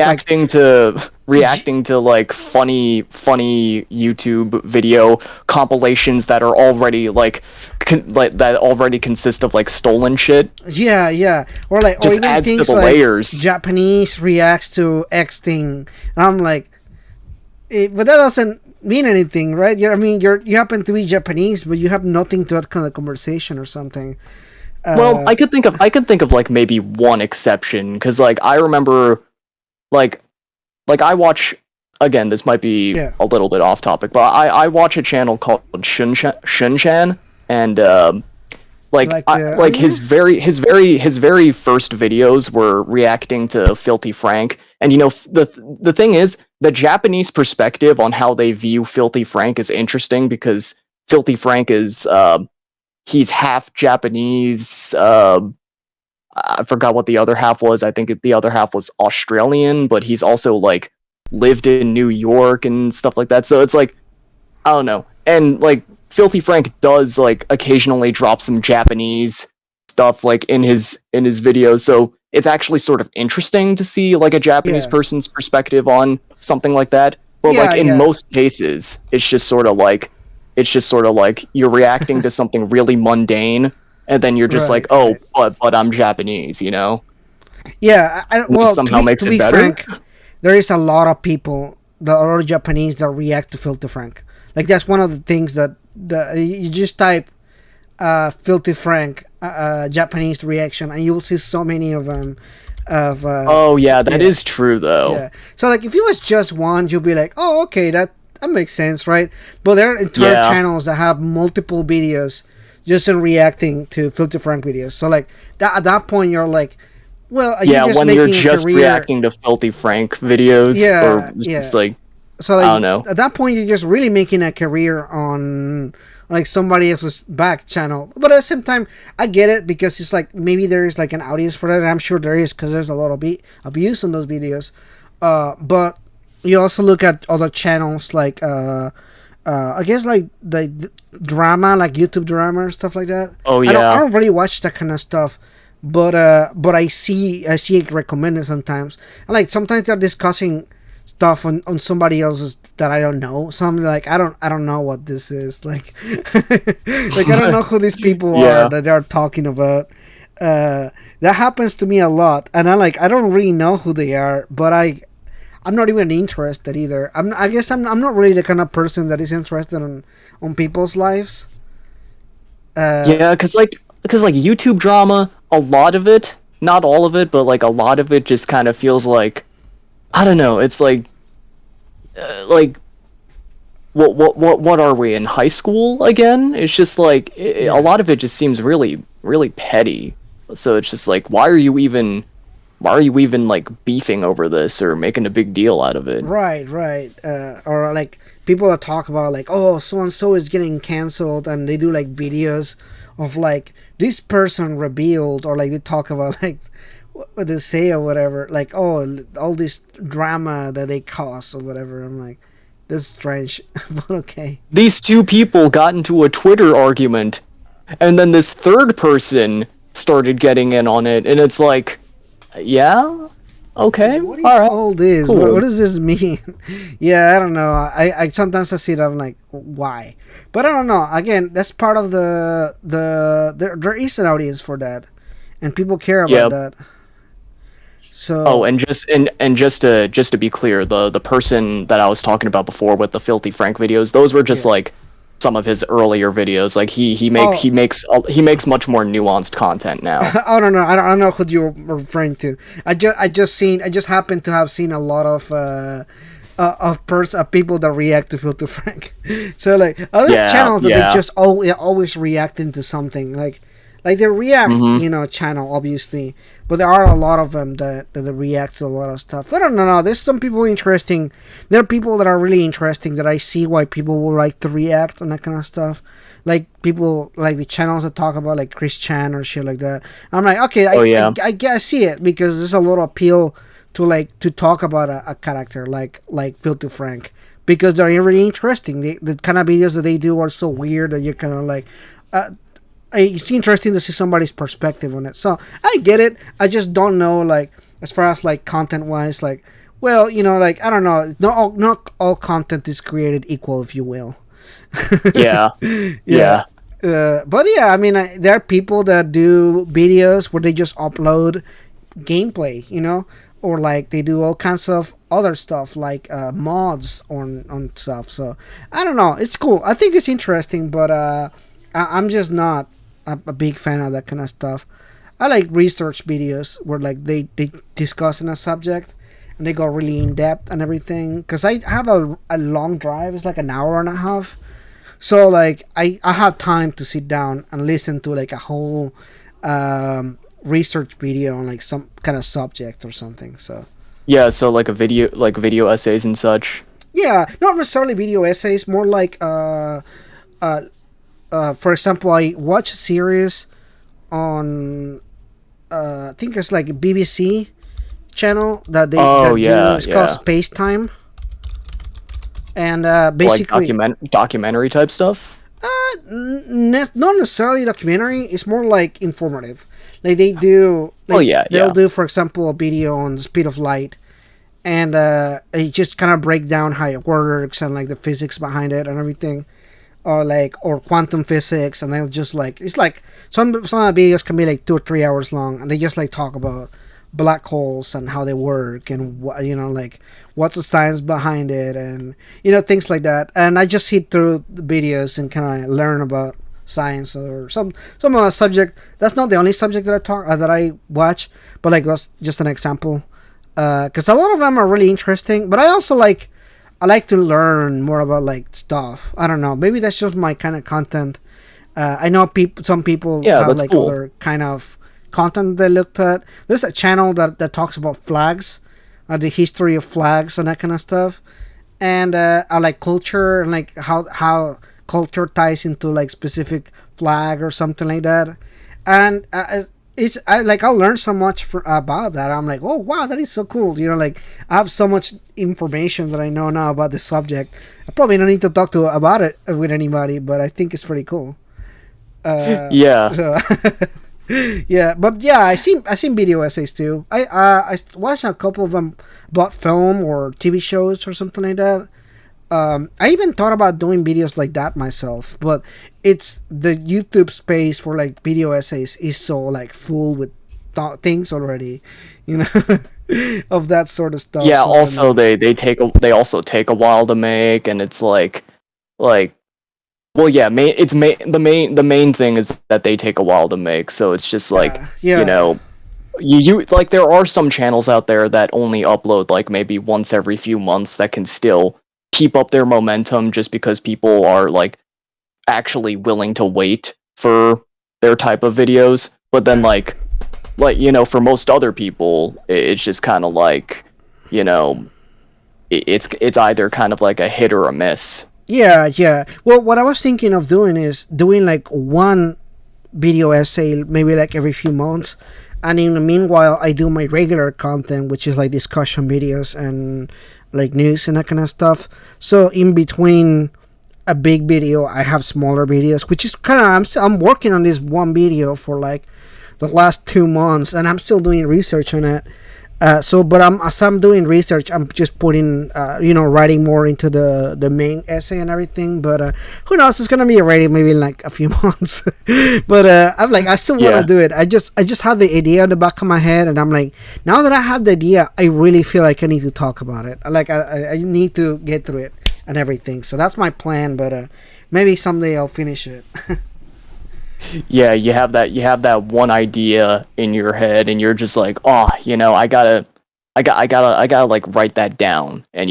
reacting to like funny YouTube video compilations that are already that already consist of like stolen shit. Yeah, or like just or even adds things to the like layers. Japanese reacts to X thing, and I'm like, but that doesn't mean anything, right? You happen to be Japanese, but you have nothing to that kind of conversation or something. Well, I could think of like maybe one exception, because like I remember like I watch, again, this might be a little bit off topic, but I watch a channel called Shunchan, and his very first videos were reacting to Filthy Frank. And you know, the thing is, the Japanese perspective on how they view Filthy Frank is interesting, because Filthy Frank is he's half Japanese. I forgot what the other half was. I think the other half was Australian, but he's also like lived in New York and stuff like that. So it's like, I don't know. And like Filthy Frank does like occasionally drop some Japanese stuff like in his videos. So it's actually sort of interesting to see like a Japanese person's perspective on something like that. But like in most cases, it's just sort of like you're reacting to something really mundane, and then you're just like, oh, but I'm Japanese, you know? Yeah, somehow makes it better. Frank, there is a lot of people that are Japanese that react to Filthy Frank. Like that's one of the things that you just type Filthy Frank Japanese reaction, and you'll see so many of them. That is true though. Yeah. So like if it was just one, you'll be like, oh, okay, that makes sense, right? But there are entire channels that have multiple videos just in reacting to Filthy Frank videos. So like that, at that point, you're like, well, when you're just reacting to Filthy Frank videos, just like, so like, I don't know. At that point, you're just really making a career on like somebody else's back channel. But at the same time, I get it, because it's like maybe there is like an audience for that. And I'm sure there is, because there's a lot of abuse on those videos. But you also look at other channels like I guess like the drama, like YouTube drama and stuff like that. Oh yeah, I don't really watch that kind of stuff, but I see it recommended sometimes. And like sometimes they're discussing stuff on somebody else's that I don't know. So I'm like, I don't know what this is. Like like I don't know who these people are that they're talking about. That happens to me a lot, and I don't really know who they are, but I'm not even interested either. I guess I'm not really the kind of person that is interested on people's lives. Because YouTube drama, a lot of it, not all of it, but like a lot of it just kind of feels like, I don't know. It's like what are we in high school again? It's just like a lot of it just seems really really petty. So it's just like, why are you even like beefing over this or making a big deal out of it? Right. Or like people that talk about like, oh, so and so is getting canceled, and they do like videos of like this person revealed, or like they talk about like what they say or whatever, like, oh, all this drama that they cause or whatever. I'm like, this is strange. But okay, these two people got into a Twitter argument, and then this third person started getting in on it, and it's like, yeah, okay, what is all right, all this? cool. What does this mean? Yeah, I don't know. I sometimes I see it, I'm like, why? But I don't know. Again, that's part of there is an audience for that, and people care about that. So Oh, and just to be clear, the person that I was talking about before with the Filthy Frank videos, those were just yeah. like some of his earlier videos. Like Oh, he makes much more nuanced content now. I don't know. I don't know who you're referring to. I just happened to have seen a lot of people that react to Filter Frank. So like other Yeah, channels that they yeah. just always reacting to something like they react, Mm-hmm. channel obviously, but there are a lot of them that they react to a lot of stuff. I don't know. There's some people interesting. There are people that are really interesting that I see why people will like to react and that kind of stuff. Like people like the channels that talk about like Chris Chan or shit like that. I'm like, okay, Oh yeah. I see it because there's a lot of appeal to like to talk about a character like Filter Frank because they're really interesting. The kind of videos that they do are so weird that you're kind of like. Uh, it's interesting to see somebody's perspective on it. So I get it. I just don't know, like, as far as like content wise, like, well, like I don't know. Not all content is created equal, if you will. Yeah. Yeah. Yeah. But yeah, I mean, there are people that do videos where they just upload gameplay, or like they do all kinds of other stuff like mods on stuff. So I don't know. It's cool. I think it's interesting, but I'm just not a big fan of that kind of stuff. I like research videos where like they discuss in a subject and they go really in depth and everything. Because I have a long drive. It's like an hour and a half. So like I have time to sit down and listen to like a whole research video on like some kind of subject or something. So Yeah, so like video essays and such. yeah, not necessarily video essays, more like uh, for example, I watch a series on I think it's like a BBC channel Oh that do yeah, it's called yeah. Space Time, and Like basically documentary type stuff. not necessarily documentary. It's more like informative. Like they do, Oh like yeah, they'll yeah. do, for example, a video on the speed of light, and it just kind of break down how it works and like the physics behind it and everything, or quantum physics, and they'll just like it's like some of the videos can be like 2 or 3 hours long, and they just like talk about black holes and how they work and what like what's the science behind it and things like that. And I just sit through the videos and kind of learn about science or some subject. That's not the only subject that I watch, but like that's just an example. Because a lot of them are really interesting, but I like to learn more about like stuff. I don't know. Maybe that's just my kind of content. I know some people Yeah, have that's like cool. other kind of content they looked at. There's a channel that talks about flags, the history of flags and that kind of stuff, and I like culture and like how culture ties into like specific flag or something like that. And it's I'll learn so much about that. I'm like, oh wow, that is so cool. Like I have so much information that I know now about the subject. I probably don't need to talk to about it with anybody, but I think it's pretty cool. Yeah. So yeah, but yeah, I seen video essays too. I watched a couple of them about film or TV shows or something like that. I even thought about doing videos like that myself, but it's the YouTube space for like video essays is so like full with things already, you know, of that sort of stuff. Yeah, So I don't also know. they also take a while to make, and it's like well yeah, the main thing is that they take a while to make, so it's just like, Yeah, you yeah, know, you like there are some channels out there that only upload like maybe once every few months that can still keep up their momentum just because people are like actually willing to wait for their type of videos. But then yeah. for most other people, it's just kind of like, you know, it's either kind of like a hit or a miss. Yeah, yeah. Well, what I was thinking of doing is doing like one video essay, maybe like every few months, and in the meanwhile, I do my regular content, which is like discussion videos and like news and that kind of stuff. So in between a big video, I have smaller videos, which is kind of I'm working on this one video for like the last 2 months, and I'm still doing research on it. So, but as I'm doing research, I'm just putting, writing more into the main essay and everything. But who knows? It's gonna be ready maybe in like a few months. But I'm like, I still want to Yeah. do it. I just have the idea in the back of my head, and I'm like, now that I have the idea, I really feel like I need to talk about it. Like I need to get through it and everything. So that's my plan. But maybe someday I'll finish it. Yeah, you have that one idea in your head, and you're just like, oh, I gotta like write that down, and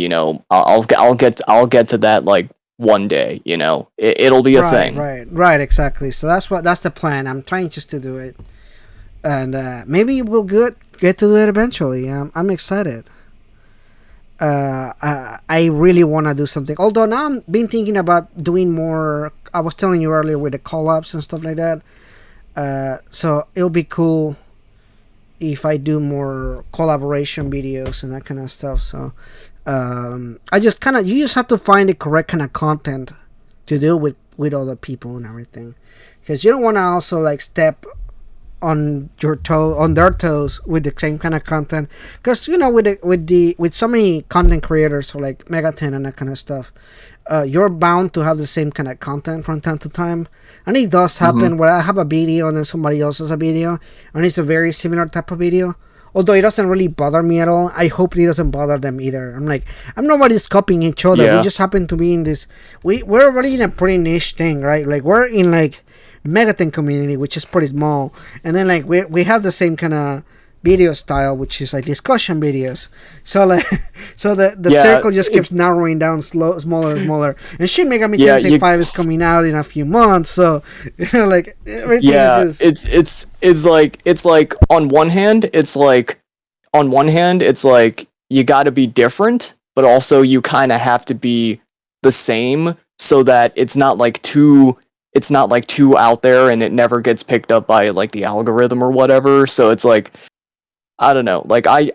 I'll get to that like one day. It'll be a Right, thing. right, right, exactly. So that's the plan. I'm trying just to do it, and maybe we'll get to do it eventually. I'm excited. I really want to do something. Although now I'm been thinking about doing more. I was telling you earlier with the collabs and stuff like that. So it'll be cool if I do more collaboration videos and that kind of stuff. So I just kind of you just have to find the correct kind of content to do with other people and everything, because you don't want to also like step on their toes with the same kind of content, because with so many content creators like Megaten and that kind of stuff, you're bound to have the same kind of content from time to time. And it does Hmm. happen where I have a video and then somebody else has a video and it's a very similar type of video. Although it doesn't really bother me at all, I hope it doesn't bother them either. I'm like, I'm nobody's copying each other. We Yeah. just happen to be in this. We're already in a pretty niche thing, right? Like we're in like Megaten community, which is pretty small, and then like we have the same kind of video style, which is like discussion videos. So like, so the Yeah. circle just keeps It's narrowing down, smaller and smaller. And Shin Megami yeah. Tensei You 5 is coming out in a few months, so like everything is yeah. just It's like on one hand it's like you got to be different, but also you kind of have to be the same so that it's not like too out there and it never gets picked up by like the algorithm or whatever. So it's like, I don't know. Like I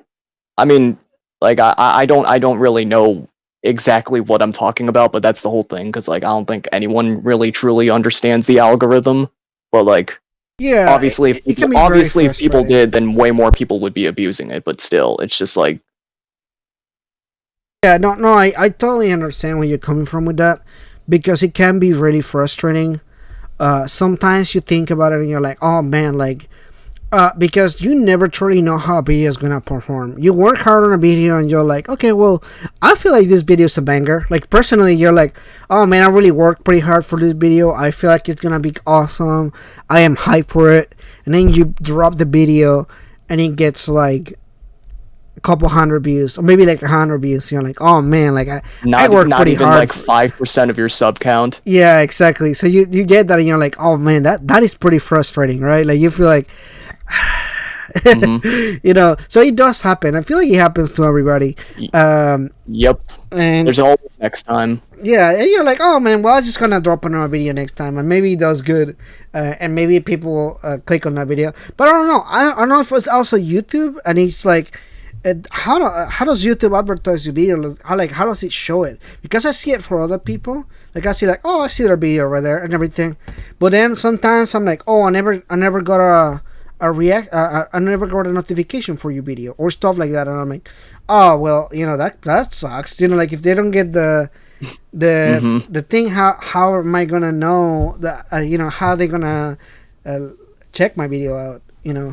mean, like I don't really know exactly what I'm talking about, but that's the whole thing, cuz like I don't think anyone really truly understands the algorithm. But like yeah. obviously if It people can be very obviously if people frustrating. did, then way more people would be abusing it, but still it's just like, Yeah, no, I totally understand where you're coming from with that, because it can be really frustrating. Sometimes you think about it and you're like, oh man, like because you never truly know how a video is gonna perform. You work hard on a video and you're like, okay, well, I feel like this video is a banger. Like personally, you're like, oh man, I really worked pretty hard for this video. I feel like it's gonna be awesome. I am hyped for it. And then you drop the video, and it gets like a couple hundred views, or maybe like 100 views. You're like, oh man, like I not worked not pretty even hard like for. 5% of your sub count. Yeah, exactly. So you get that, and you're like, oh man, that is pretty frustrating, right? Like you feel like Mhm. so it does happen. I feel like it happens to everybody. Y- um Yep. and There's always next time. yeah, and you're like, oh man, well, I'm just gonna drop another video next time, and maybe it does good, and maybe people will click on that video. But I don't know. I don't know if it's also YouTube, and it's like, how does YouTube advertise your video? How does it show it? Because I see it for other people. Like I see like, oh, I see their video right there and everything. But then sometimes I'm like, oh, I never got I never got a notification for your video or stuff like that, and I'm like, oh well, that sucks. Like if they don't get Hmm. the thing, how am I gonna know that? How they gonna uh, check my video out?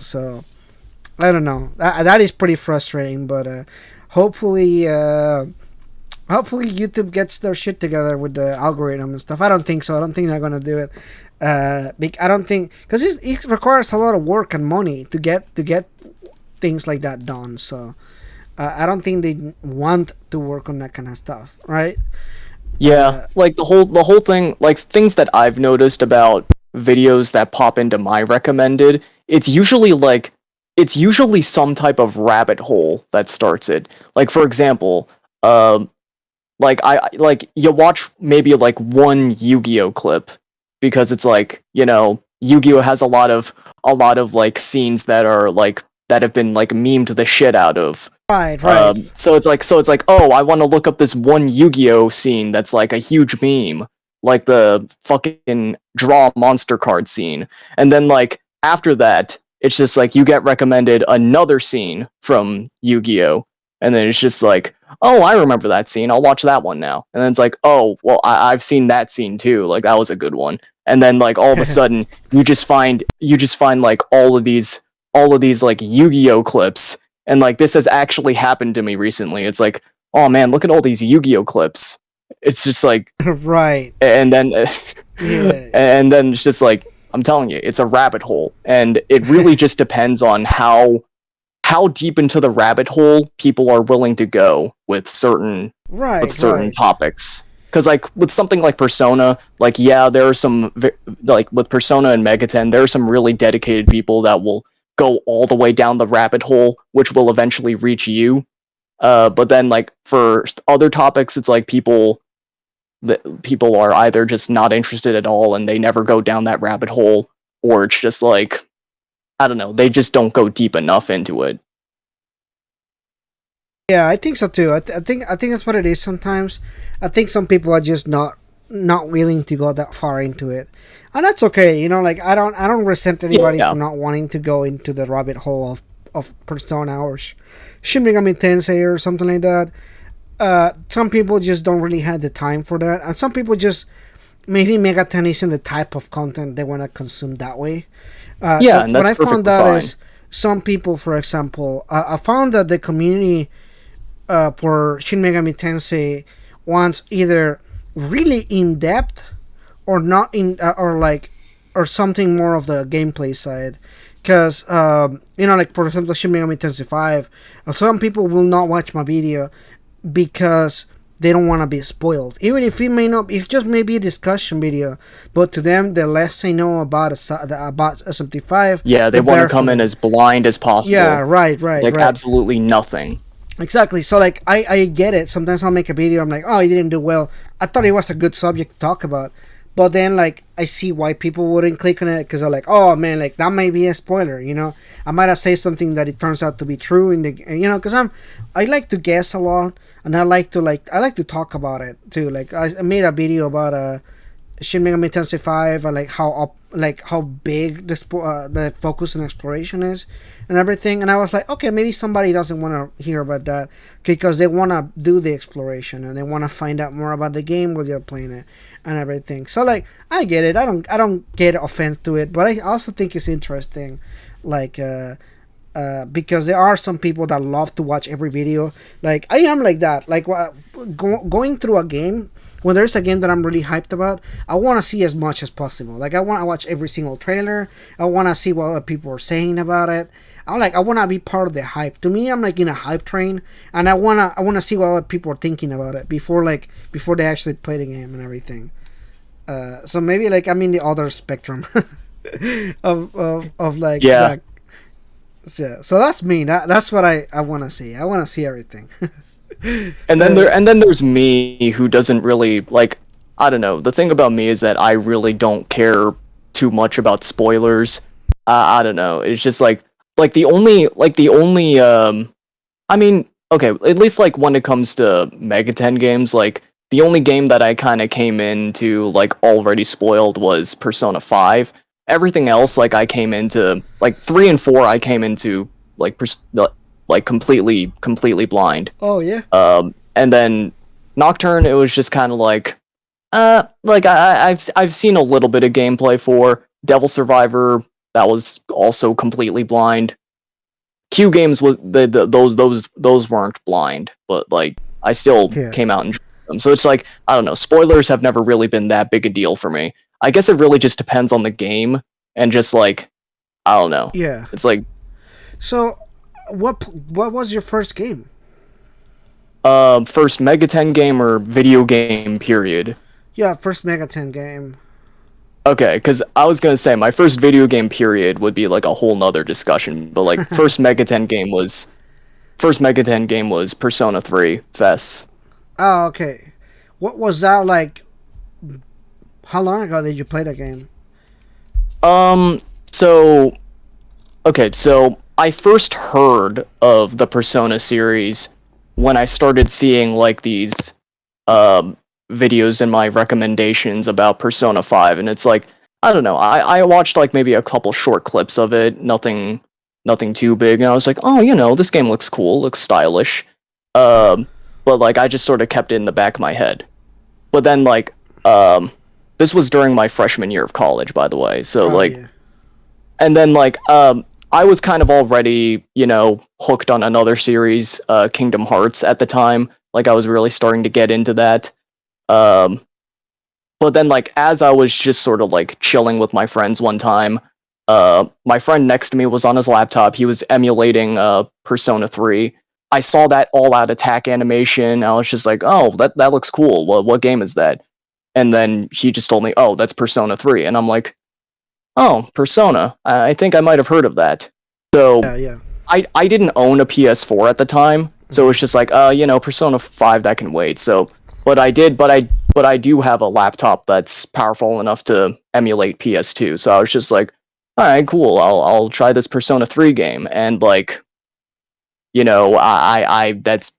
So I don't know. That is pretty frustrating, but hopefully. Hopefully YouTube gets their shit together with the algorithm and stuff. I don't think so. I don't think they're gonna do it. I don't think, because it requires a lot of work and money to get things like that done. So I don't think they want to work on that kind of stuff, right? Yeah, like the whole thing, like things that I've noticed about videos that pop into my recommended, it's usually some type of rabbit hole that starts it. Like for example, like like you watch maybe like one Yu-Gi-Oh clip because it's like, Yu-Gi-Oh has a lot of like scenes that have been like memed the shit out of. Right, right. So it's like, oh, I want to look up this one Yu-Gi-Oh scene that's like a huge meme, like the fucking draw monster card scene, and then like after that, it's just like you get recommended another scene from Yu-Gi-Oh, and then it's just like, oh, I remember that scene. I'll watch that one now. And then it's like, oh, well, I've seen that scene too. Like that was a good one. And then like all of a sudden, you just find like all of these like Yu-Gi-Oh clips, and like this has actually happened to me recently. It's like, oh man, look at all these Yu-Gi-Oh clips. It's just like, Right. and then Yeah. and then it's just like, I'm telling you, it's a rabbit hole, and it really just depends on how deep into the rabbit hole people are willing to go with certain Right. topics. Because like with something like Persona, like yeah, there are some like with Persona and Megaten, there are some really dedicated people that will go all the way down the rabbit hole, which will eventually reach you. But then like for other topics, it's like people are either just not interested at all and they never go down that rabbit hole, or it's just like, I don't know, they just don't go deep enough into it. Yeah, I think so too. I think that's what it is sometimes. I think some people are just not willing to go that far into it, and that's okay. You know, like I don't resent anybody Yeah. for not wanting to go into the rabbit hole of Persona or Shin Megami Tensei or something like that. Some people just don't really have the time for that, and some people just maybe Megaten isn't the type of content they want to consume that way. Yeah, and what that's I found perfectly out fine. is some people, for example, I found that the community for Shin Megami Tensei wants either really in depth or not in or like or something more of the gameplay side. Because like for example, Shin Megami Tensei 5, some people will not watch my video because they don't want to be spoiled. Even if it may not, if just maybe a discussion video, but to them, the less they know about SMT5, Yeah, they the want better to come for in them. as blind as possible. Yeah, right, Like right. absolutely nothing. Exactly. So like I get it. Sometimes I'll make a video. I'm like, oh, you didn't do well. I thought it was a good subject to talk about, but then like I see why people wouldn't click on it because they're like, oh man, like that might be a spoiler. You know, I might have said something that it turns out to be true in the because I like to guess a lot, and I like to talk about it too. Like I made a video about Shin Megami Tensei 5 and how big the focus and exploration is and everything, and I was like, okay, maybe somebody doesn't want to hear about that because they want to do the exploration and they want to find out more about the game while they're playing it and everything. So like I get it. I don't get offense to it, but I also think it's interesting, like because there are some people that love to watch every video. Like I am like that. Like going through a game, when there's a game that I'm really hyped about, I want to see as much as possible. Like I want to watch every single trailer. I want to see what other people are saying about it. I want to be part of the hype. To me, I'm like in a hype train, and I wanna see what other people are thinking about it before they actually play the game and everything. So maybe like I'm in the other spectrum of like Yeah. So that's me. That's what I want to see. I want to see everything. And then there's me, who doesn't really like, I don't know. The thing about me is that I really don't care too much about spoilers. I don't know. It's just like the only I mean, okay, at least like when it comes to Megaten games, like the only game that I kind of came into like already spoiled was Persona 5. Everything else, like I came into like 3 and 4, I came into like like completely blind. Oh yeah. And then Nocturne, it was just kind of like, like I've seen a little bit of gameplay for Devil Survivor. That was also completely blind. Q games was those weren't blind, but like I still Yeah. came out and enjoyed them. So it's like, I don't know. Spoilers have never really been that big a deal for me. I guess it really just depends on the game, and just like, I don't know. Yeah. It's like, So what was your first game? first Megaten game or video game period. Yeah, first Megaten game. Okay, because I was gonna say my first video game period would be like a whole nother discussion, but like first Megaten game was Persona 3 FES. Oh, okay. What was that like? How long ago did you play the game? So okay, so I first heard of the Persona series when I started seeing like these videos in my recommendations about Persona 5, and it's like, I don't know. I watched like maybe a couple short clips of it, nothing too big, and I was like, oh, this game looks cool, looks stylish. Um, but like I just sort of kept it in the back of my head. But then like this was during my freshman year of college, by the way. So Oh like yeah. and then like I was kind of already, hooked on another series, Kingdom Hearts at the time. Like I was really starting to get into that. Um but then like as I was just sort of like chilling with my friends one time, my friend next to me was on his laptop. He was emulating Persona 3. I saw that all out attack animation. I was just like, "Oh, that looks cool. What game is that?" And then he just told me, "Oh, that's Persona 3." And I'm like, "Oh, Persona. I think I might have heard of that." So Yeah, yeah. I didn't own a PS4 at the time, so it's just like, Persona 5 that can wait. So, but I do have a laptop that's powerful enough to emulate PS2. So I was just like, all right, cool. I'll try this Persona 3 game, and like, I that's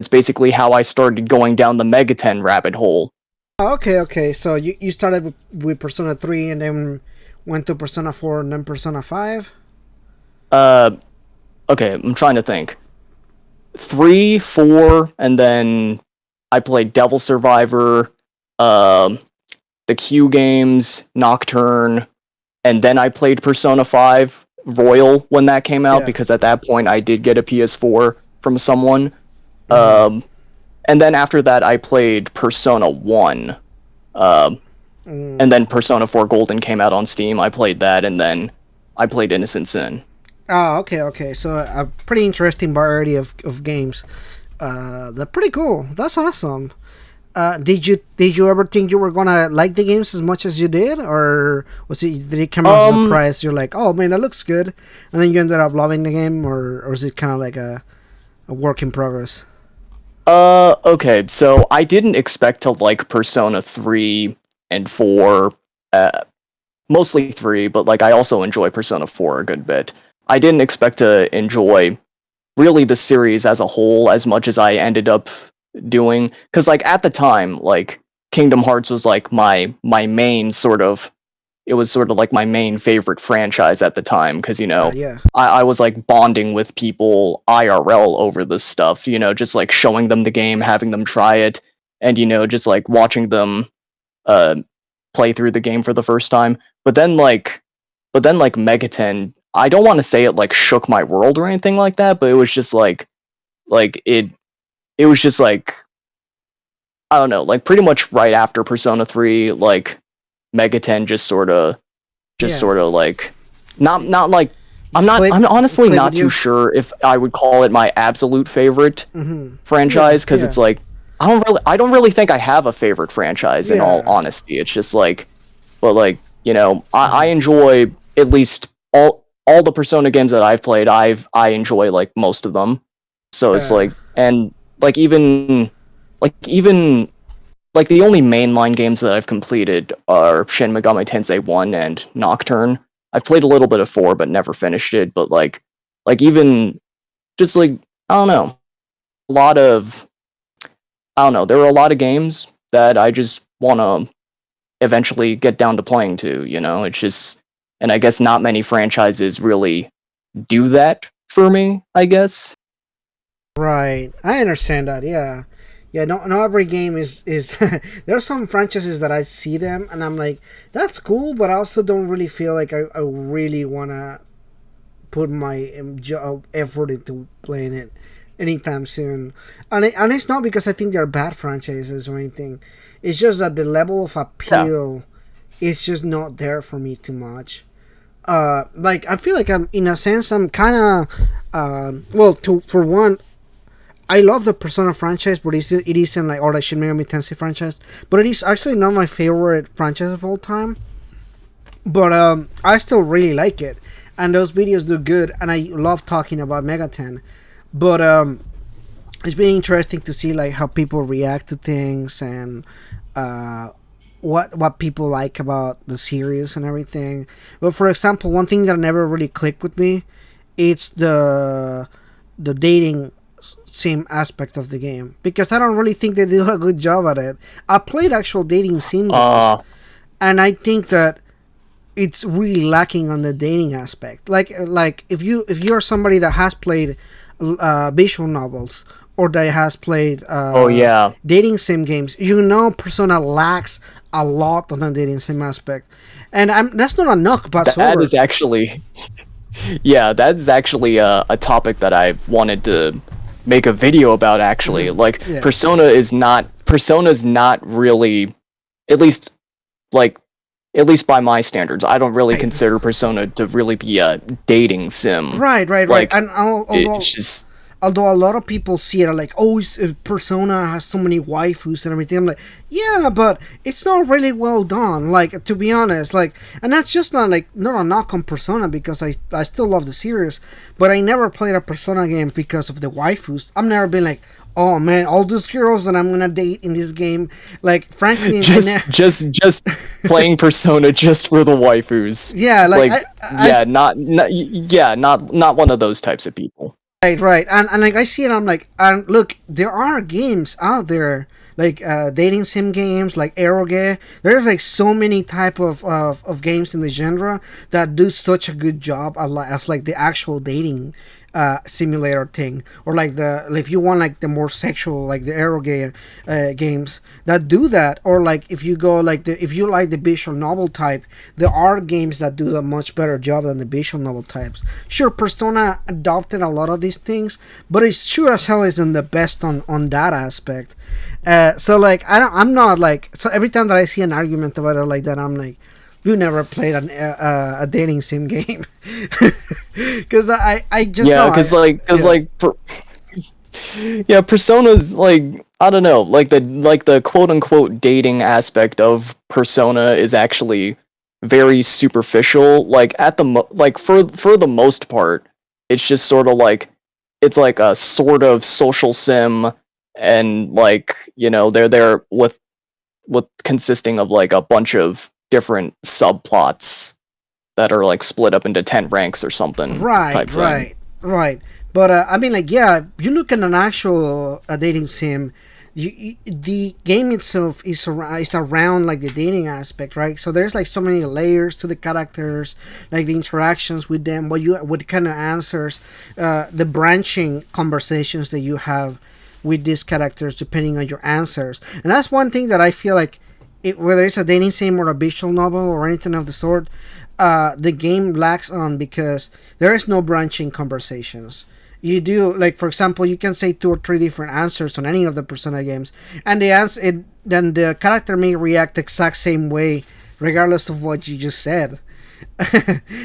basically how I started going down the Megaten rabbit hole. Oh, okay, okay. So you started with Persona 3 and then went to Persona 4 and then Persona 5? Uh, okay, I'm trying to think. 3, 4, and then I played Devil Survivor, um, the Q games, Nocturne, and then I played Persona 5 Royal when that came out, Yeah. because at that point I did get a PS4 from someone. Mm-hmm. Um, and then after that I played Persona 1. Um, Mm. and then Persona 4 Golden came out on Steam. I played that, and then I played Innocent Sin. Oh, okay, okay. So a pretty interesting variety of games. They're pretty cool. That's awesome. Did you ever think you were gonna like the games as much as you did, or did it come as a Um, surprise? You're like, oh man, that looks good, and then you ended up loving the game, or is it kind of like a work in progress? okay, so I didn't expect to like Persona 3 and 4, uh, mostly 3, but like I also enjoy Persona 4 a good bit. I didn't expect to enjoy really the series as a whole as much as I ended up doing, cuz like at the time, like Kingdom Hearts was like my main sort of, it was sort of like my main favorite franchise at the time, because Yeah, I was like bonding with people IRL over this stuff, just like showing them the game, having them try it, and just like watching them uh play through the game for the first time. But then like Megaten, I don't want to say it like shook my world or anything like that, but it was just like it was just like, I don't know, like pretty much right after Persona 3, like Megaten just yeah. sort of like, not like, Click, I'm honestly click not with too you. sure if I would call it my absolute favorite Mm-hmm. Yeah, franchise, because yeah, it's like I don't really think I have a favorite franchise, in all yeah. honesty. It's just like, but like, I enjoy at least all the Persona games that I've played. I enjoy like most of them. So it's Yeah. like, and like even like the only mainline games that I've completed are Shin Megami Tensei 1 and Nocturne. I've played a little bit of 4 but never finished it, but like even just like, I don't know, a lot of I don't know, there are a lot of games that I just want to eventually get down to playing too. It's just, and I guess not many franchises really do that for me, I guess. Right. I understand that. Yeah. Yeah. No. Every game is. There are some franchises that I see them and I'm like, that's cool, but I also don't really feel like I really wanna put my effort into playing it anytime soon. And it's not because I think they're bad franchises or anything. It's just that the level of Yeah. appeal is just not there for me too much. Like I feel like I'm in a sense I'm kind of well to for one I love the Persona franchise, but it isn't like or the Shin Megami Tensei franchise. But it is actually not my favorite franchise of all time. But I still really like it, and those videos do good, and I love talking about Megaten. But it's been interesting to see like how people react to things and uh, what people like about the series and everything. But for example, one thing that never really clicked with me, it's the dating sim aspect of the game because I don't really think they do a good job at it. I played actual dating sim games, and I think that it's really lacking on the dating aspect. Like if you're somebody that has played visual novels or that has played Oh yeah, dating sim games, you know Persona lacks a lot on the dating sim aspect, and that's not a knock that whatsoever. is actually yeah, that's actually a topic that I wanted to make a video about actually. Like Yeah. Persona's not really, at least like at least by my standards, I don't really Right. consider Persona to really be a dating sim. Right. Like And it's just although a lot of people see it like, oh, Persona has so many waifus and everything. I'm like, yeah, but it's not really well done. Like, to be honest, like, and that's just not a knock on Persona because I still love the series, but I never played a Persona game because of the waifus. I've never been like, oh man, all those girls that I'm gonna date in this game. Like, frankly, just playing Persona just for the waifus. yeah, like Like I yeah, not one of those types of people. right. And like I see it, I'm like, and look, there are games out there like dating sim games, like eroge. There's like so many type of games in the genre that do such a good job as like the actual dating simulator thing, or like the if you want like the more sexual like the eroge games that do that, or like if you go like if you like the visual novel type, there are games that do a much better job than the visual novel types. Sure, Persona adopted a lot of these things, but it sure as hell isn't the best on that aspect. So like I'm not like, so every time that I see an argument about it like that, I'm like, you never played a dating sim game because I just Yeah, know because yeah. yeah, Persona's like I don't know, like the quote unquote dating aspect of Persona is actually very superficial. Like like for the most part, it's just sort of like it's like a sort of social sim, and like they're there with consisting of like a bunch of different subplots that are like split up into 10 ranks or something Right, type thing. right. But I mean, like, yeah, you look at an actual dating sim. The game itself is around like the dating aspect, right? So there's like so many layers to the characters, like the interactions with them, what kind of answers, the branching conversations that you have with these characters depending on your answers, and that's one thing that I feel like, whether it's a dating sim or a visual novel or anything of the sort, the game lacks on because there is no branching conversations. You do, like, for example, you can say 2 or 3 different answers on any of the Persona games, and then the character may react the exact same way regardless of what you just said.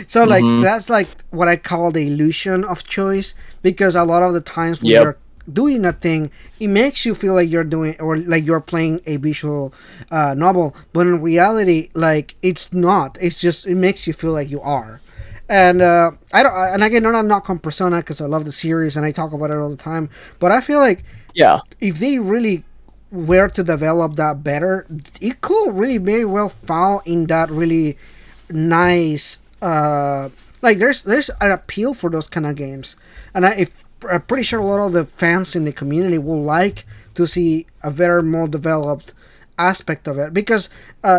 So like Mm-hmm. that's like what I call the illusion of choice, because a lot of the times when Yep. you're doing a thing, it makes you feel like you're doing, or like you're playing a visual novel, but in reality, like, it's not. It's just, it makes you feel like you are. And I don't. And again, I'm not knock on Persona because I love the series and I talk about it all the time. But I feel like Yeah. if they really were to develop that better, it could really very well fall in that really nice. Like there's an appeal for those kind of games, and I'm pretty sure a lot of the fans in the community will like to see a better, more developed aspect of it, because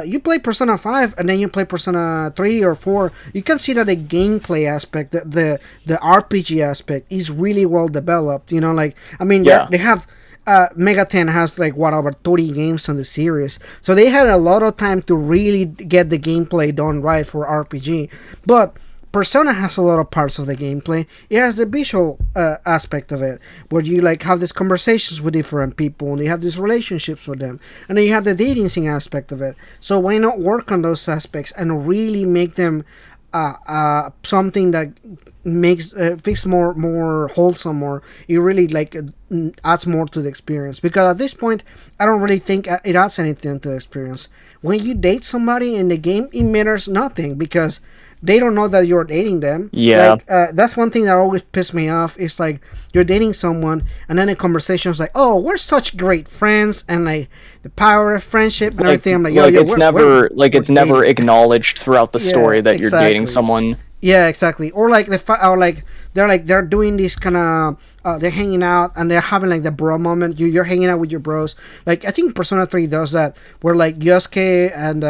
you play Persona 5 and then you play Persona 3 or 4, you can see that the gameplay aspect, the RPG aspect is really well developed, like, I mean, Yeah. they have Megaten has like what, over 30 games on the series, so they had a lot of time to really get the gameplay done right for RPG. But Persona has a lot of parts of the gameplay. It has the visual aspect of it, where you like have these conversations with different people, and you have these relationships with them, and then you have the dating scene aspect of it. So why not work on those aspects and really make them something that makes fix more wholesome, or it really like adds more to the experience? Because at this point, I don't really think it adds anything to the experience. When you date somebody in the game, it matters nothing, because they don't know that you're dating them. Yeah. Like, that's one thing that always pissed me off. It's like you're dating someone, and then the conversation is like, "Oh, we're such great friends," and like the power of friendship and everything. I'm like, "Yo, yo, It's never it's we're never dating." acknowledged throughout the Yeah, story that you're dating exactly. someone. Yeah, exactly. Or like they're doing this kind of they're hanging out and they're having like the bro moment. You're hanging out with your bros. Like I think Persona 3 does that, where like Yosuke and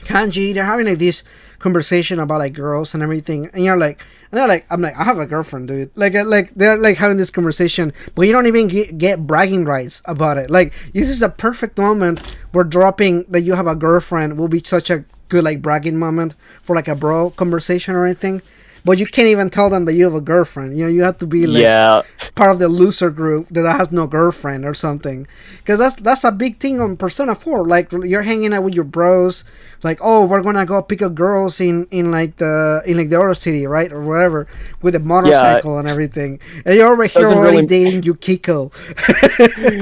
Kanji, they're having like this conversation about like girls and everything, and they're like, I'm like, I have a girlfriend, dude. Like they're like having this conversation, but you don't even get bragging rights about it. Like this is the perfect moment where dropping that you have a girlfriend will be such a good like bragging moment for like a bro conversation or anything. But you can't even tell them that you have a girlfriend. You have to be like part of the loser group that has no girlfriend or something. Because that's a big thing on Persona 4. Like you're hanging out with your bros, like, oh, we're gonna go pick up girls in the other city, right, or whatever, with a motorcycle and everything. And you're over here already dating Yukiko.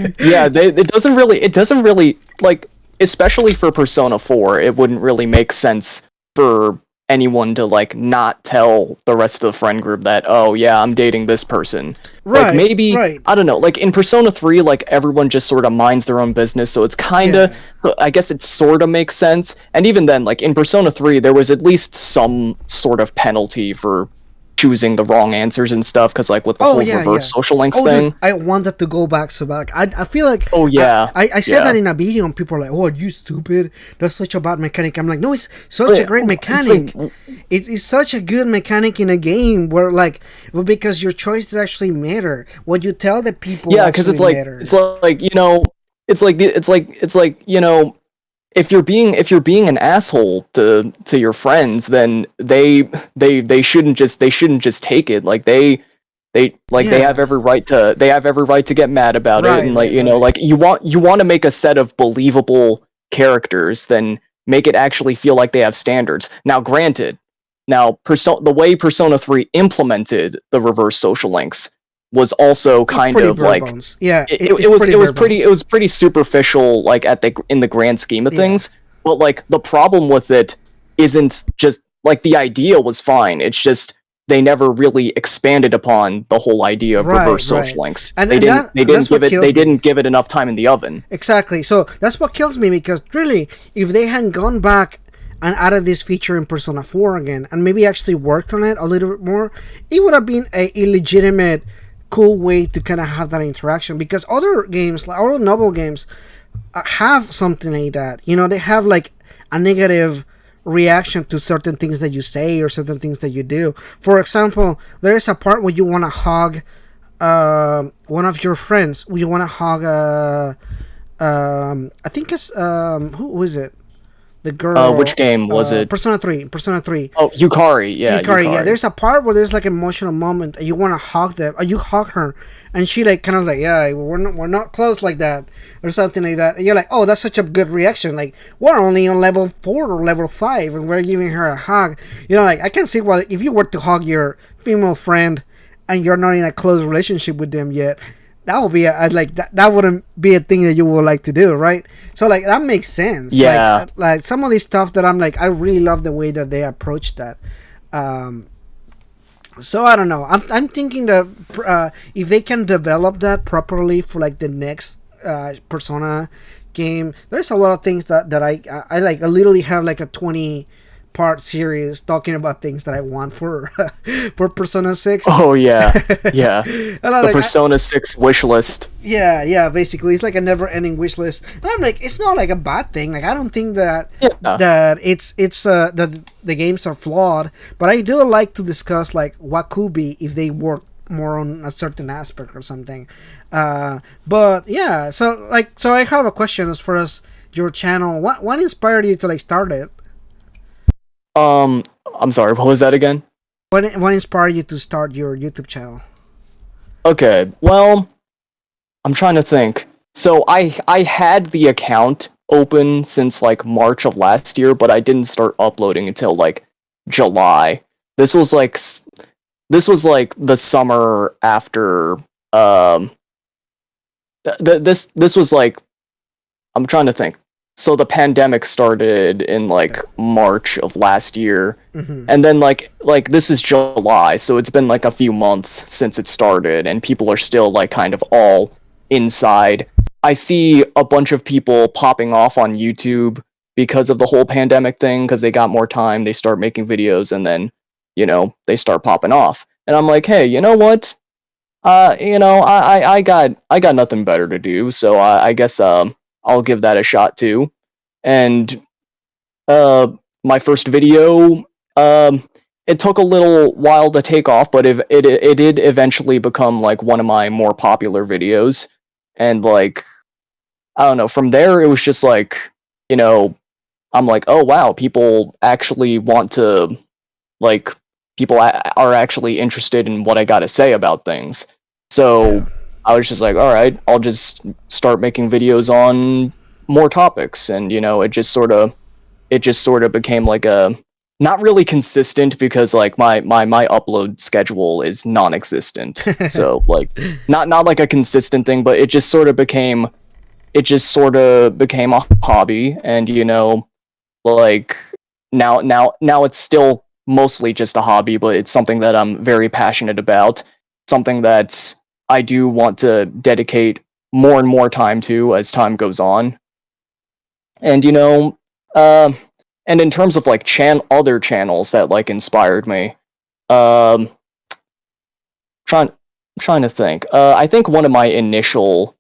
It doesn't really like, especially for Persona 4, it wouldn't really make sense for anyone to like not tell the rest of the friend group that, oh yeah, I'm dating this person. Right. Like maybe I don't know, like in Persona 3, like everyone just sort of minds their own business, so it's kinda I guess it sort of makes sense. And even then, like in Persona 3 there was at least some sort of penalty for choosing the wrong answers and stuff, because like with the whole reverse social links thing. Dude, I wanted to go back so back. I feel like I said that in a video and people are like, oh, are you stupid? That's such a bad mechanic. I'm like, no, it's such a great mechanic. It's such a good mechanic in a game where like, well, because your choices actually matter. What you tell the people because it's like matter. It's like if you're being an asshole to your friends, then they shouldn't just take it. Like they have every right to get mad about it, and like like you want to make a set of believable characters, then make it actually feel like they have standards. Now granted, the way Persona 3 implemented the reverse social links was also kind of like it was pretty superficial, like in the grand scheme of things. But like the problem with it isn't just like the idea was fine, it's just they never really expanded upon the whole idea of reverse social links. And they didn't give it enough time in the oven. Exactly. So that's what kills me, because really, if they hadn't gone back and added this feature in Persona 4 again and maybe actually worked on it a little bit more, it would have been a illegitimate cool way to kind of have that interaction. Because other games, like other novel games, have something like that. They have like a negative reaction to certain things that you say or certain things that you do. For example, there is a part where you want to hug one of your friends. You want to hug I think it's who is it? The girl. Which game was it? Persona 3. Oh, Yukari. Yeah, Yukari. Yeah, there's a part where there's like an emotional moment, and you want to hug them, or you hug her, and she like kind of like, yeah, we're not close like that, or something like that. And you're like, oh, that's such a good reaction. Like, we're only on level 4 or level 5, and we're giving her a hug. Like I can see why if you were to hug your female friend, and you're not in a close relationship with them yet, that would be that wouldn't be a thing that you would like to do, right? So like that makes sense. Yeah. Like some of these stuff that I'm like, I really love the way that they approach that. So I don't know. I'm thinking that if they can develop that properly for like the next Persona game, there's a lot of things that I like. I literally have like a 20-part series talking about things that I want for Persona 6. Oh yeah. The Persona 6 wish list. Yeah, basically it's like a never-ending wish list. And I'm like, it's not like a bad thing. Like I don't think that it's that the games are flawed, but I do like to discuss like what could be if they work more on a certain aspect or something. But yeah, so I have a question as far as your channel. What inspired you to like start it? I'm sorry, what was that again? What inspired you to start your YouTube channel? Okay, well, I'm trying to think. So I had the account open since like March of last year, but I didn't start uploading until like July. This was like the summer after this was like, I'm trying to think. So the pandemic started in like March of last year, and then like this is July, so it's been like a few months since it started, and people are still like kind of all inside. I see a bunch of people popping off on YouTube because of the whole pandemic thing, because they got more time, they start making videos, and then they start popping off. and I'm like, hey, you know what? I got nothing better to do, so I guess I'll give that a shot too. And uh, my first video, um, it took a little while to take off, but it did eventually become like one of my more popular videos. And like, I don't know, from there it was just like, you know, I'm like, oh wow, people actually want to, like, are actually interested in what I got to say about things. So Yeah. I was just like, all right, I'll just start making videos on more topics, and it just sort of became like a, not really consistent, because like my upload schedule is non-existent. So like, not like a consistent thing, but it just sort of became a hobby. And like, now it's still mostly just a hobby, but it's something that I'm very passionate about, something that I do want to dedicate more and more time to as time goes on. And uh, and in terms of like other channels that like inspired me, um, trying trying to think. I think one of my initial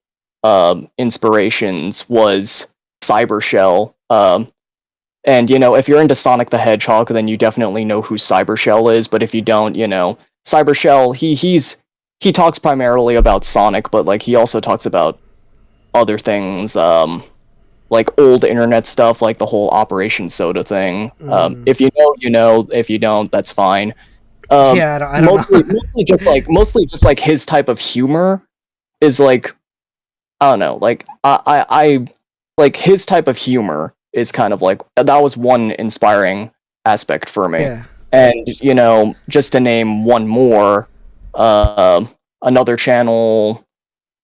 inspirations was Cybershell. And if you're into Sonic the Hedgehog, then you definitely know who Cybershell is. But if you don't, Cybershell, he talks primarily about Sonic, but like he also talks about other things, like old internet stuff, like the whole Operation Soda thing. Mm. If you know, you know. If you don't, that's fine. Um, Yeah, I don't know. mostly just like his type of humor is like, I don't know, like I like his type of humor is kind of like, that was one inspiring aspect for me. Yeah. And just to name one more, another channel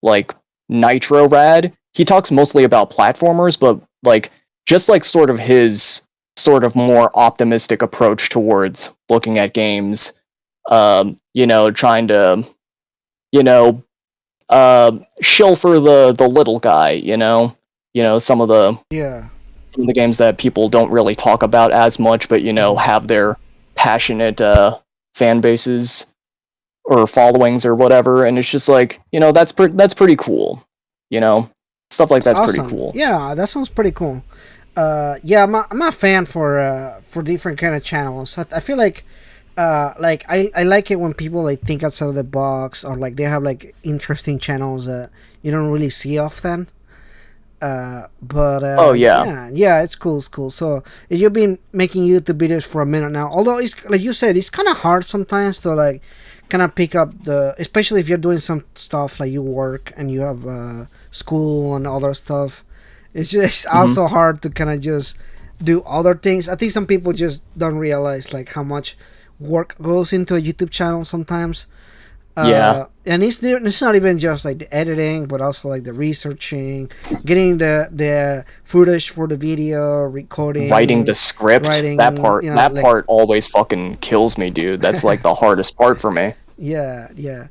like Nitro Rad, he talks mostly about platformers, but like just like sort of his sort of more optimistic approach towards looking at games, trying to you know shill for the little guy, Yeah. some of the games that people don't really talk about as much, but Mhm. have their passionate fan bases or followings or whatever. And it's just like, that's pretty cool. you know Stuff like It's that's pretty awesome. cool. Yeah, that sounds pretty cool. Yeah, I'm a fan for different kind of channels. I feel like I like it when people like think outside of the box, or like they have like interesting channels that you don't really see often. But Oh yeah. yeah, it's cool. It's cool. So you've been making YouTube videos for a minute now. Although it's like you said, it's kind of hard sometimes to like kind of pick up the, especially if you're doing some stuff like you work and you have school and other stuff. It's just hmm also hard to kind of just do other things. I think some people just don't realize like how much work goes into a YouTube channel sometimes. yeah, And it's not even just like the editing, but also like the researching, getting the footage for the video, writing the recording, script, that writing. part that Like part always fucking kills me, dude. That's like the hardest part for me. yeah, yeah.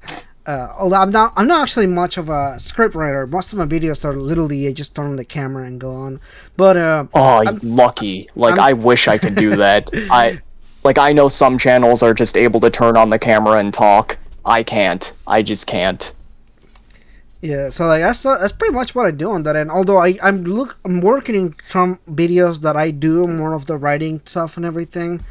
Although I'm not actually much of a script writer. Most of my videos are literally I just turn on the camera and go on. But Oh, I'm lucky. Like, I'm I wish I could do that. I know some channels are just able to turn on the camera and talk. I can't. I just can't. Yeah, so like that's pretty much what I do on that end. Although I'm working in some videos that I do more of the writing stuff and everything.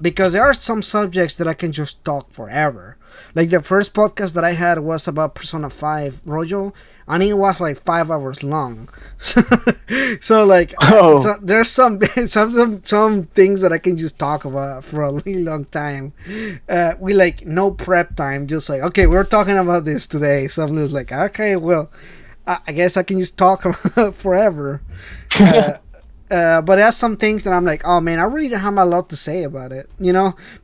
Because there are some subjects that I can just talk forever. Like the first podcast that I had was about Persona 5 Rojo, and it was like 5 hours long. So like, Oh, so there's some some things that I can just talk about for a really long time. We like no prep time, just like okay, we're talking about this today. Something is like okay, well, I guess I can just talk forever. Uh, but there's some things that I'm like, oh man, I really don't have a lot to say about it,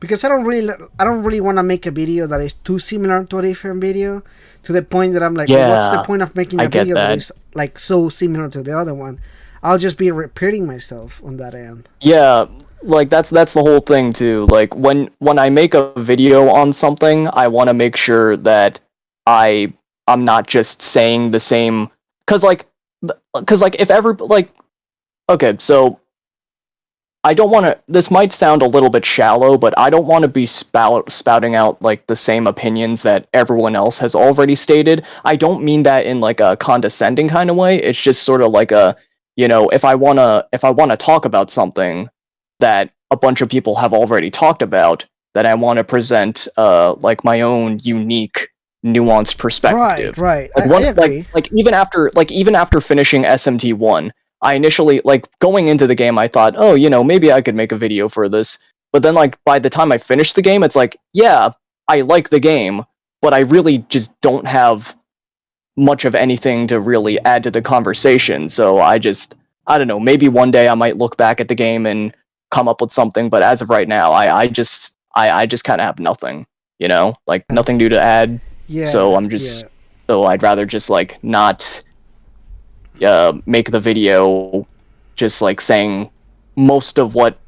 because I don't really want to make a video that is too similar to a different video, to the point that I'm like, well, what's the yeah. point of making I a get video that that. is like so similar to the other one? I'll just be repeating myself on that end. Yeah, like that's the whole thing too. Like, when I make a video on something, I want to make sure that I I'm not just saying the same, cuz like if ever like, okay, so I don't want to. This might sound a little bit shallow, but I don't want to be spouting out like the same opinions that everyone else has already stated. I don't mean that in like a condescending kind of way. It's just sort of like a, if I wanna talk about something that a bunch of people have already talked about, that I want to present like my own unique, nuanced perspective. Right. Like I agree. even after finishing SMT1, I initially, like, going into the game, I thought, oh, maybe I could make a video for this. But then, like, by the time I finished the game, it's like, yeah, I like the game, but I really just don't have much of anything to really add to the conversation. So I don't know, maybe one day I might look back at the game and come up with something, but as of right now, I just kind of have nothing, like nothing new to add. Yeah. So so I'd rather just, like, not make the video just like saying most of what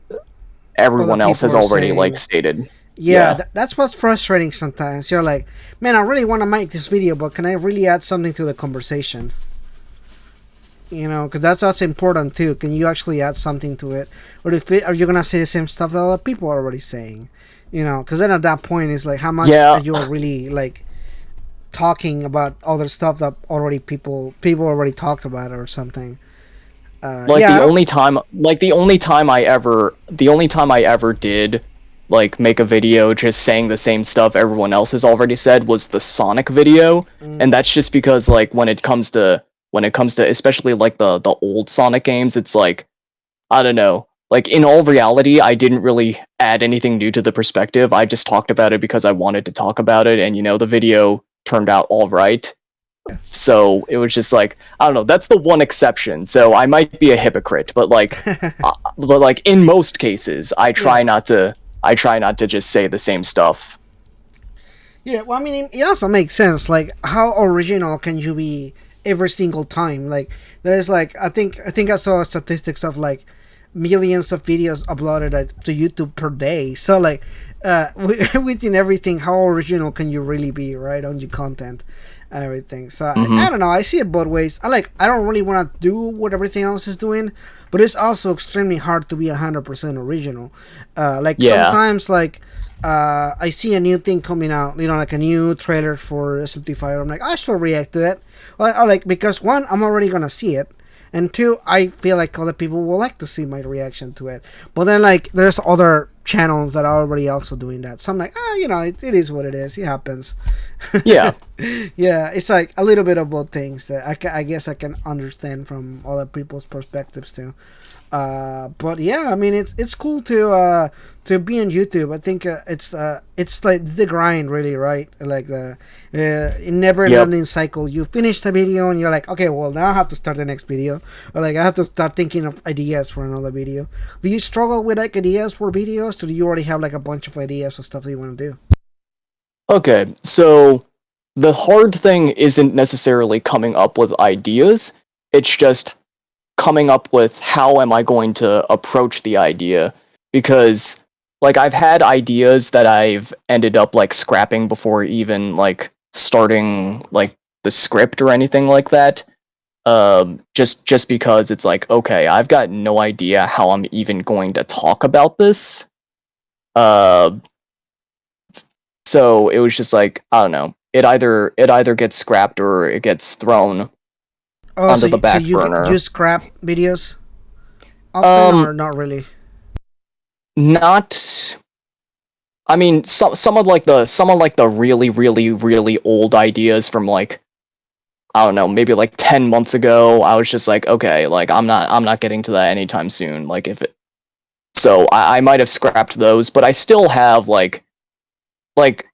everyone else has already like stated. Yeah, that's what's frustrating sometimes. You're like, man, I really want to make this video, but can I really add something to the conversation? Because that's important too. Can you actually add something to it, or are you gonna say the same stuff that other people are already saying? Because then at that point, it's like, how much are you really like talking about other stuff that already people already talked about it or something. The only time I ever did like make a video just saying the same stuff everyone else has already said was the Sonic video, and that's just because, like, when it comes to especially like the old Sonic games, it's like, I don't know, like, in all reality, I didn't really add anything new to the perspective. I just talked about it because I wanted to talk about it, and the video turned out all right. So it was just like, I don't know, that's the one exception. So I might be a hypocrite, but like in most cases, I try not to just say the same stuff. Yeah, well, I mean, it also makes sense. Like, how original can you be every single time? Like, there's like, I think I saw statistics of like millions of videos uploaded to YouTube per day. So like, within everything, how original can you really be, right, on your content and everything? So I don't know, I see it both ways. I don't really want to do what everything else is doing, but it's also extremely hard to be 100% original. Sometimes, like, I see a new thing coming out, like a new trailer for SMT5. I'm like, I should react to that. Because one, I'm already gonna see it, and two, I feel like other people will like to see my reaction to it. But then, like, there's other channels that are already also doing that. So I'm like, it is what it is. It happens. Yeah. Yeah, it's like a little bit of both things that I guess I can understand from other people's perspectives too. But yeah, I mean, it's cool to be on YouTube. I think it's like the grind, really, right? Like the never-ending cycle. You finish the video and you're like, okay, well, now I have to start the next video, or like I have to start thinking of ideas for another video. Do you struggle with like ideas for videos, or do you already have like a bunch of ideas or stuff that you want to do? Okay, so the hard thing isn't necessarily coming up with ideas. It's just coming up with how am I going to approach the idea, because like I've had ideas that I've ended up like scrapping before even like starting like the script or anything like that. Just because it's like, okay, I've got no idea how I'm even going to talk about this. So it was just like, I don't know. It either gets scrapped or it gets thrown onto the back burner. You scrap videos often, or not really? Not. I mean, some of the really, really, really old ideas from like, I don't know, maybe like 10 months ago. I was just like, okay, like I'm not getting to that anytime soon. Like so I might have scrapped those, but I still have like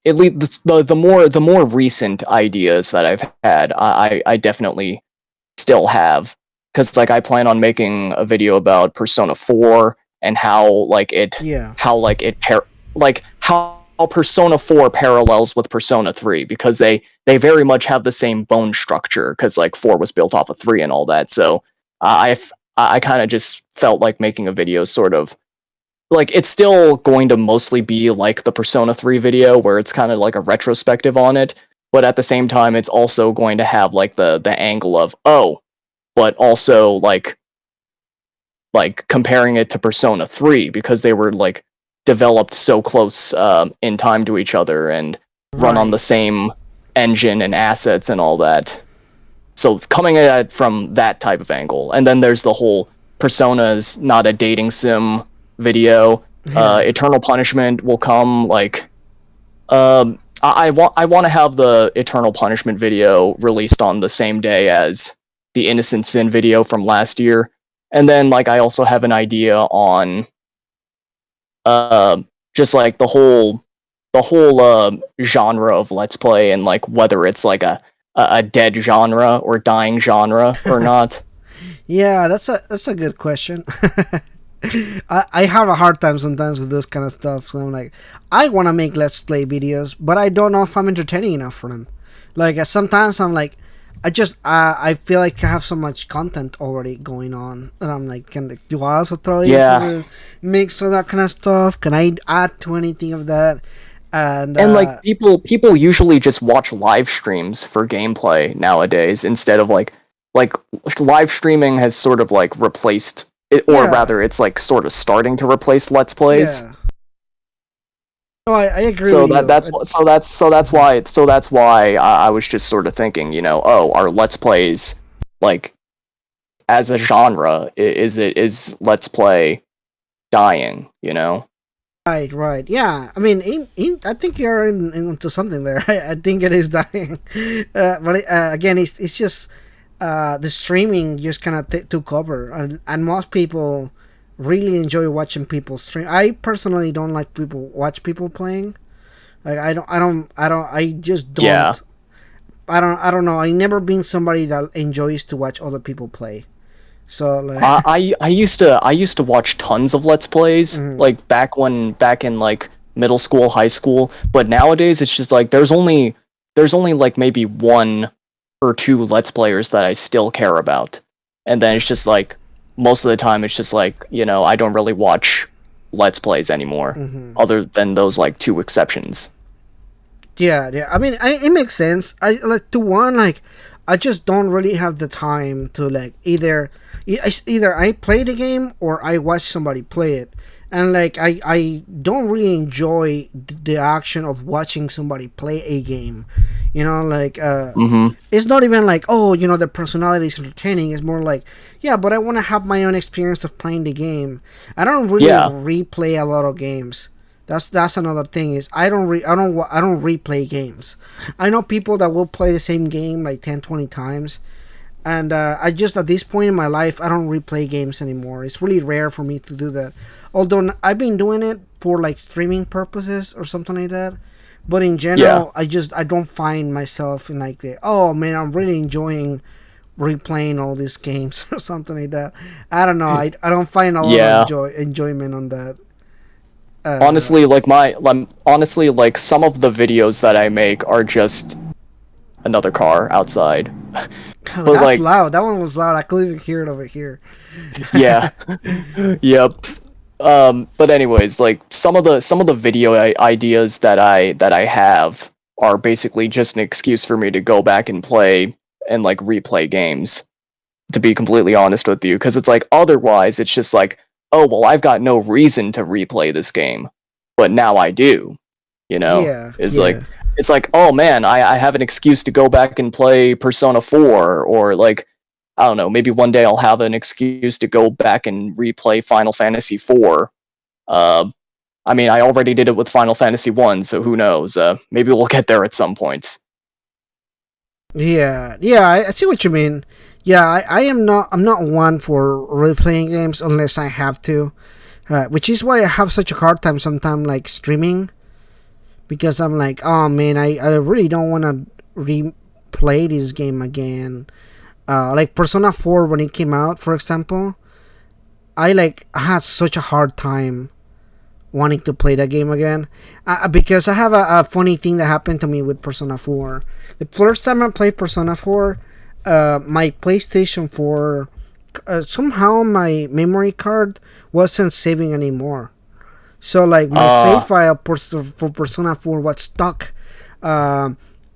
at least the more recent ideas that I've had, I definitely still have, because like I plan on making a video about Persona 4 and how Persona 4 parallels with Persona 3, because they very much have the same bone structure, because like 4 was built off of 3 and all that. So I kind of just felt like making a video sort of like, it's still going to mostly be like the Persona 3 video, where it's kind of like a retrospective on it, but at the same time, it's also going to have like the angle of, oh, but also like like comparing it to Persona 3 because they were like developed so close in time to each other and run on the Right. same engine and assets and all that. So coming at it from that type of angle, and then there's the whole Persona's not a dating sim video. Yeah. Eternal Punishment will come like I want to have the Eternal Punishment video released on the same day as the Innocent Sin video from last year, and then like I also have an idea on uh just like the whole genre of Let's Play and like whether it's like a dead genre or dying genre or not. Yeah, that's a good question. I have a hard time sometimes with this kind of stuff. So I'm like, I want to make let's play videos, but I don't know if I'm entertaining enough for them. Like sometimes I'm like, I feel like I have so much content already going on, and I'm like, do I also throw into Yeah. the mix of that kind of stuff? Can I add to anything of that? And And like people usually just watch live streams for gameplay nowadays instead of like live streaming has sort of like replaced it, or yeah, rather it's like sort of starting to replace Let's Plays. yeah. No, I agree So with you. that's why I was just sort of thinking, oh, are Let's Plays like as a genre is Let's Play dying, Right, right. Yeah, I mean, I think you're into something there. I think it is dying, but again, it's just the streaming just kind of took over, and most people really enjoy watching people stream. I personally don't like people watch people playing. Like I just don't. Yeah. I don't know. I never been somebody that enjoys to watch other people play. So like, I used to watch tons of Let's Plays mhm. like back in like middle school, high school, but nowadays it's just like there's only like maybe one or two Let's Players that I still care about. And then it's just like most of the time it's just like, I don't really watch Let's Plays anymore other than those like two exceptions. Yeah, yeah. I mean, it makes sense. I like to one like, I just don't really have the time to like either I play the game or I watch somebody play it, and like I don't really enjoy the action of watching somebody play a game. Like Mm-hmm. it's not even like, oh, the personality is entertaining. It's more like, yeah, but I want to have my own experience of playing the game. I don't really Yeah. replay a lot of games. That's another thing is I don't replay games. I know people that will play the same game like 10, 20 times, and I just at this point in my life I don't replay games anymore. It's really rare for me to do that. Although I've been doing it for like streaming purposes or something like that, but in Yeah. general I don't find myself in like the, oh man, I'm really enjoying replaying all these games or something like that. I don't know. I don't find a lot of Yeah. enjoyment on that. Uh, Honestly, like some of the videos that I make are just another car outside. Oh, But that's like, loud. That one was loud. I couldn't even hear it over here. yeah. Yep. But anyways, like some of the video ideas that I have are basically just an excuse for me to go back and play and like replay games. To be completely honest with you, because it's like otherwise it's just like, oh well, I've got no reason to replay this game, but now I do. Yeah, It's like yeah, oh man, I have an excuse to go back and play Persona 4, or like I don't know, maybe one day I'll have an excuse to go back and replay Final Fantasy 4. Uh, I mean, I already did it with Final Fantasy 1, so who knows? Maybe we'll get there at some point. yeah, yeah. I see what you mean. Yeah, I am not. I'm not one for replaying games unless I have to, which is why I have such a hard time sometimes like streaming, because I'm like, oh man, I really don't want to replay this game again. Like Persona 4 when it came out, for example, I had such a hard time wanting to play that game again, because I have a funny thing that happened to me with Persona 4. The first time I played Persona 4, my PlayStation 4, somehow my memory card wasn't saving anymore. So like my save Uh, file for Persona 4 was stuck.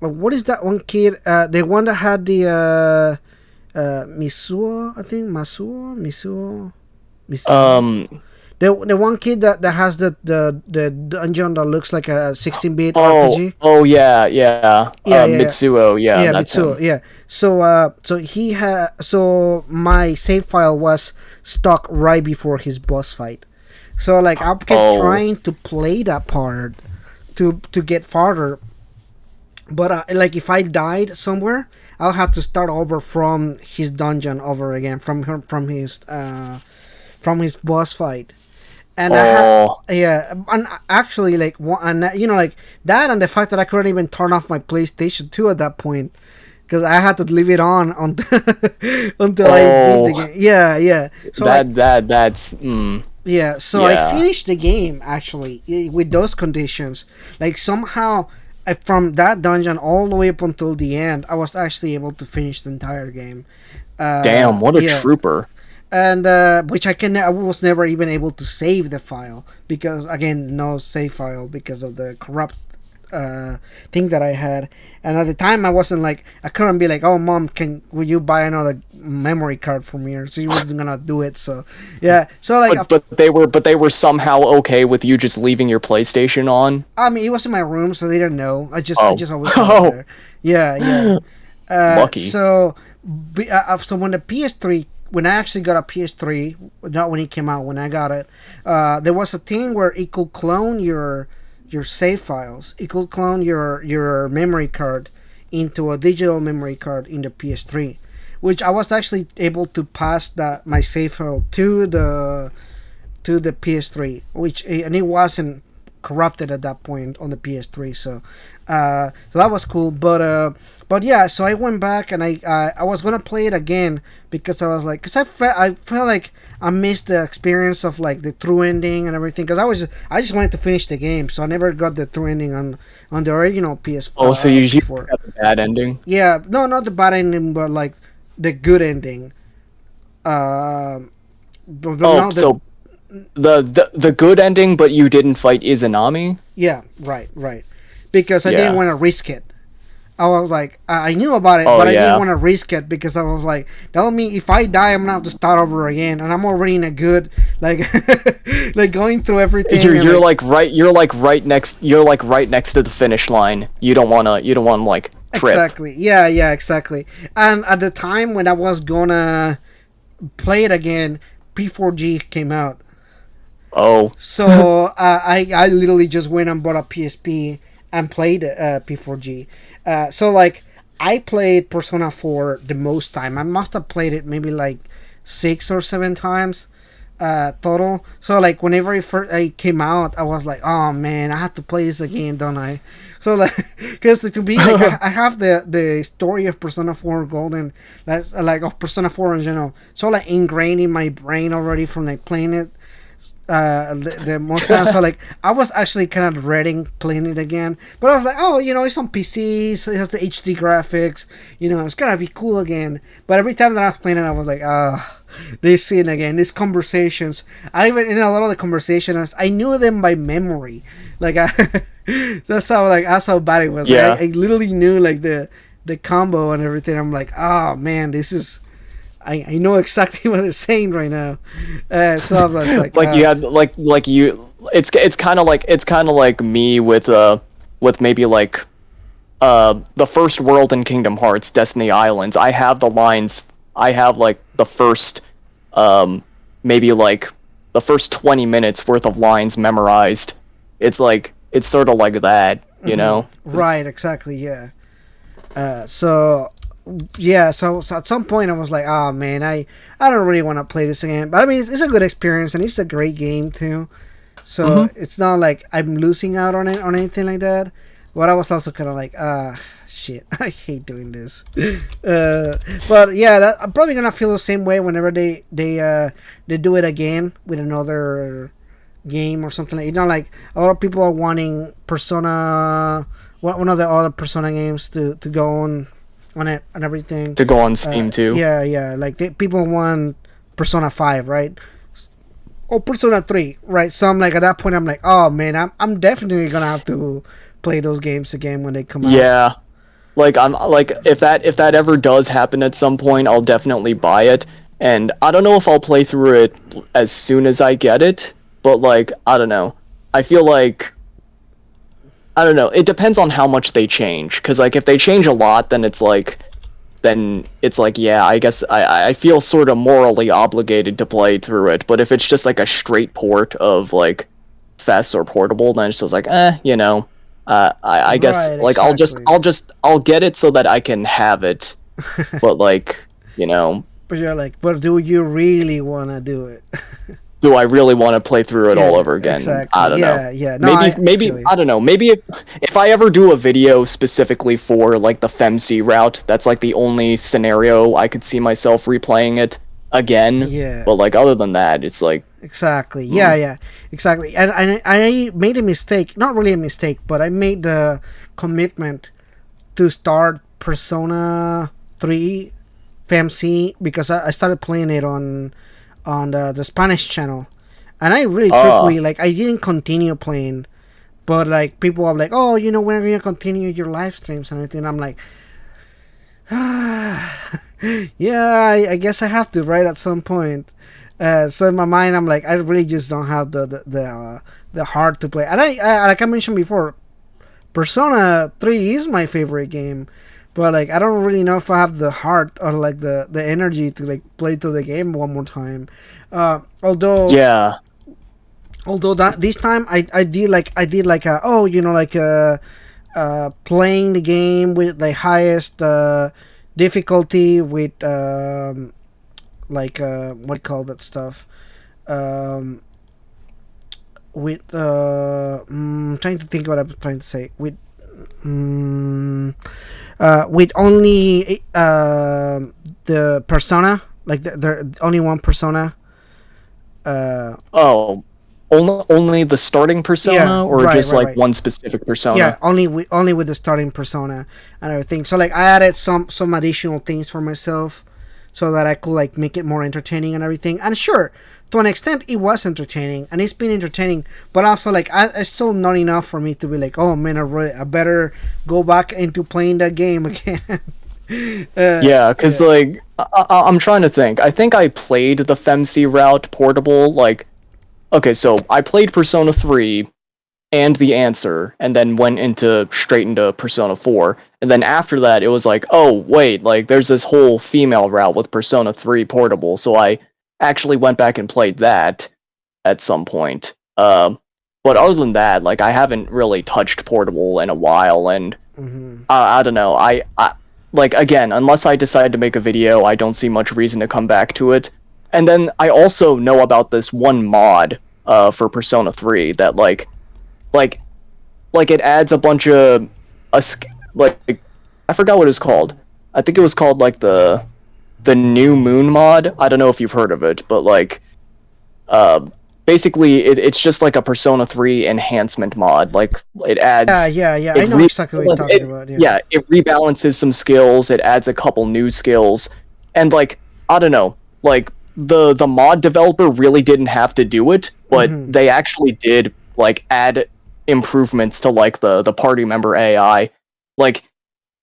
What is that one kid? The one that had the Misuo, I think Masuo, Misuo. Mitsuo. Um. The one kid that has the dungeon that looks like a 16-bit Oh. RPG. Oh yeah. Yeah. Yeah, yeah, Mitsuo. Yeah, yeah, that's Mitsuo. him. Yeah. So my save file was stuck right before his boss fight. So like I kept Oh. trying to play that part to get farther, but like if I died somewhere, I'll have to start over from his dungeon over again from his boss fight. And Oh. and actually like and like that, and the fact that I couldn't even turn off my PlayStation 2 at that point because I had to leave it on until I beat the Oh. game. Yeah, yeah. So like That's. yeah, so I Yeah. finished the game actually with those conditions. Like somehow, from that dungeon all the way up until the end, I was actually able to finish the entire game. Damn. What a Yeah, trooper. and which I was never even able to save the file because again, no save file because of the corrupt thing that I had. And at the time, I couldn't be like, oh mom, will you buy another memory card for me? Or she wasn't gonna do it. So yeah, so like But they were somehow okay with you just leaving your PlayStation on. I mean, it was in my room, so they didn't know. I Oh. just always had it Oh. there. Yeah, yeah. Lucky. So when the PS3, when I actually got a PS3, not when it came out, when I got it, there was a thing where it could clone your save files. It could clone your memory card into a digital memory card in the PS3, which I was actually able to pass that my save file to the PS3, and it wasn't corrupted at that point on the PS3. So that was cool. But yeah, so I went back and I was gonna play it again because I was like, because I felt like I missed the experience of like the true ending and everything. Because I just wanted to finish the game, so I never got the true ending on the original PS. Oh, so you Before. got the bad ending? Yeah, no, not the bad ending, but like the good ending. But Oh, not so the good ending, but you didn't fight Izanami? yeah, right. Because I Yeah. didn't want to risk it. I was like, I knew about it, Oh, but I yeah. didn't want to risk it because I was like, that would mean if I die, I'm gonna have to start over again, and I'm already in a good like, like going through everything. You're like right next to the finish line. You don't wanna like trip. Exactly. Yeah, exactly. And at the time when I was gonna play it again, P4G came out. Oh. So I literally just went and bought a PSP and played P4G. So like I played Persona 4 the most time. I must have played it maybe like 6 or 7 times total. So like whenever it came out, I was like, oh man, I have to play this again, don't I? So like, because to be like, I have the story of Persona 4 Golden, that's like of Persona 4 in general, so like ingrained in my brain already from like playing it the most time. So like I was actually kind of dreading playing it again, but I was like, oh, it's on PC, so it has the HD graphics, it's gonna be cool again. But every time that I was playing it, I was like, this scene again, these conversations. I even in a lot of the conversations, I knew them by memory. Like that's how bad it was. Yeah. I literally knew like the combo and everything. I'm like, oh man, this is. I know exactly what they're saying right now. So I was like, You had like you. It's kind of like me with maybe like the first world in Kingdom Hearts, Destiny Islands. I have the lines. I have like the first maybe like the first 20 minutes worth of lines memorized. It's sort of like that, you know? Right, exactly, yeah. So at some point I was like, oh man, I don't really want to play this again. But I mean, it's a good experience and it's a great game too. So it's not like I'm losing out on it or anything like that. But I was also kind of like, shit, I hate doing this. But yeah, I'm probably gonna feel the same way whenever they do it again with another game or something. Like a lot of people are wanting Persona, one of the other Persona games to go on it and everything. To go on Steam too. Yeah. Like people want Persona 5, right? Or Persona 3, right? So I'm like, at that point, I'm like, oh man, I'm definitely gonna have to play those games again when they come out. Yeah. Like I'm like if that ever does happen at some point, I'll definitely buy it. and I don't know if I'll play through it as soon as I get it, but like I don't know. I feel like I don't know. It depends on how much they change, because like if they change a lot, then it's like yeah, I guess I feel sort of morally obligated to play through it. But if it's just like a straight port of like FES or Portable, then it's just like you know. I guess Right, like exactly. I'll get it so that I can have it, but like you know, But you're like, but do you really want to do it? do I really want to play through it all Yeah, over again? I exactly. don't know. Yeah, yeah. No, Maybe feel you. I don't know. Maybe if I ever do a video specifically for like the FemC route, that's like the only scenario I could see myself replaying it again. Yeah, But like other than that, it's like exactly. Yeah, yeah, exactly. And I made a mistake. Not really a mistake, but I made the commitment to start Persona 3 FMC because I started playing it on the Spanish channel, and I really uh truthfully like I didn't continue playing, but like people are like, oh, you know, when are you gonna continue your live streams and everything? I'm like, yeah, I guess I have to, right, at some point. So in my mind, I'm like, I really just don't have the heart to play. And like I mentioned before, Persona 3 is my favorite game, but like I don't really know if I have the heart or like the energy to like play through the game one more time. Although yeah. that this time I did like a, oh, you know, like playing the game with the highest difficulty with like what do you call that stuff, um, with trying to think what I'm trying to say with only the persona, like the only one persona. Oh, only the starting Yeah, persona, or right, just right, like right. one specific Yeah, persona? only with the starting persona and everything. So like I added some additional things for myself so that I could like make it more entertaining and everything. And sure, to an extent, it was entertaining and it's been entertaining. But also like it's still not enough for me to be like, oh man, I better go back into playing that game again. Yeah, because Yeah. like I'm trying to think. I think I played the FemC route portable. Like, okay, so I played Persona 3 and the answer, and then went into straight into Persona 4. And then after that, it was like, oh wait, like there's this whole female route with Persona 3 portable. So I actually went back and played that at some point. But other than that, like I haven't really touched portable in a while, and Hmm. I don't know. I like again, unless I decide to make a video, I don't see much reason to come back to it. And then I also know about this one mod for Persona 3 that like like it adds a bunch of like I forgot what it's called. I think it was called like the new moon mod. I don't know if you've heard of it, but like uh basically it's just like a Persona 3 enhancement mod. Like it Yeah, adds yeah, yeah. I it know exactly what you're talking about. Yeah. yeah, it rebalances some skills, it adds a couple new skills, and like I don't know, like the mod developer really didn't have to do it, but Hmm. they actually did like add improvements to like the party member AI. Like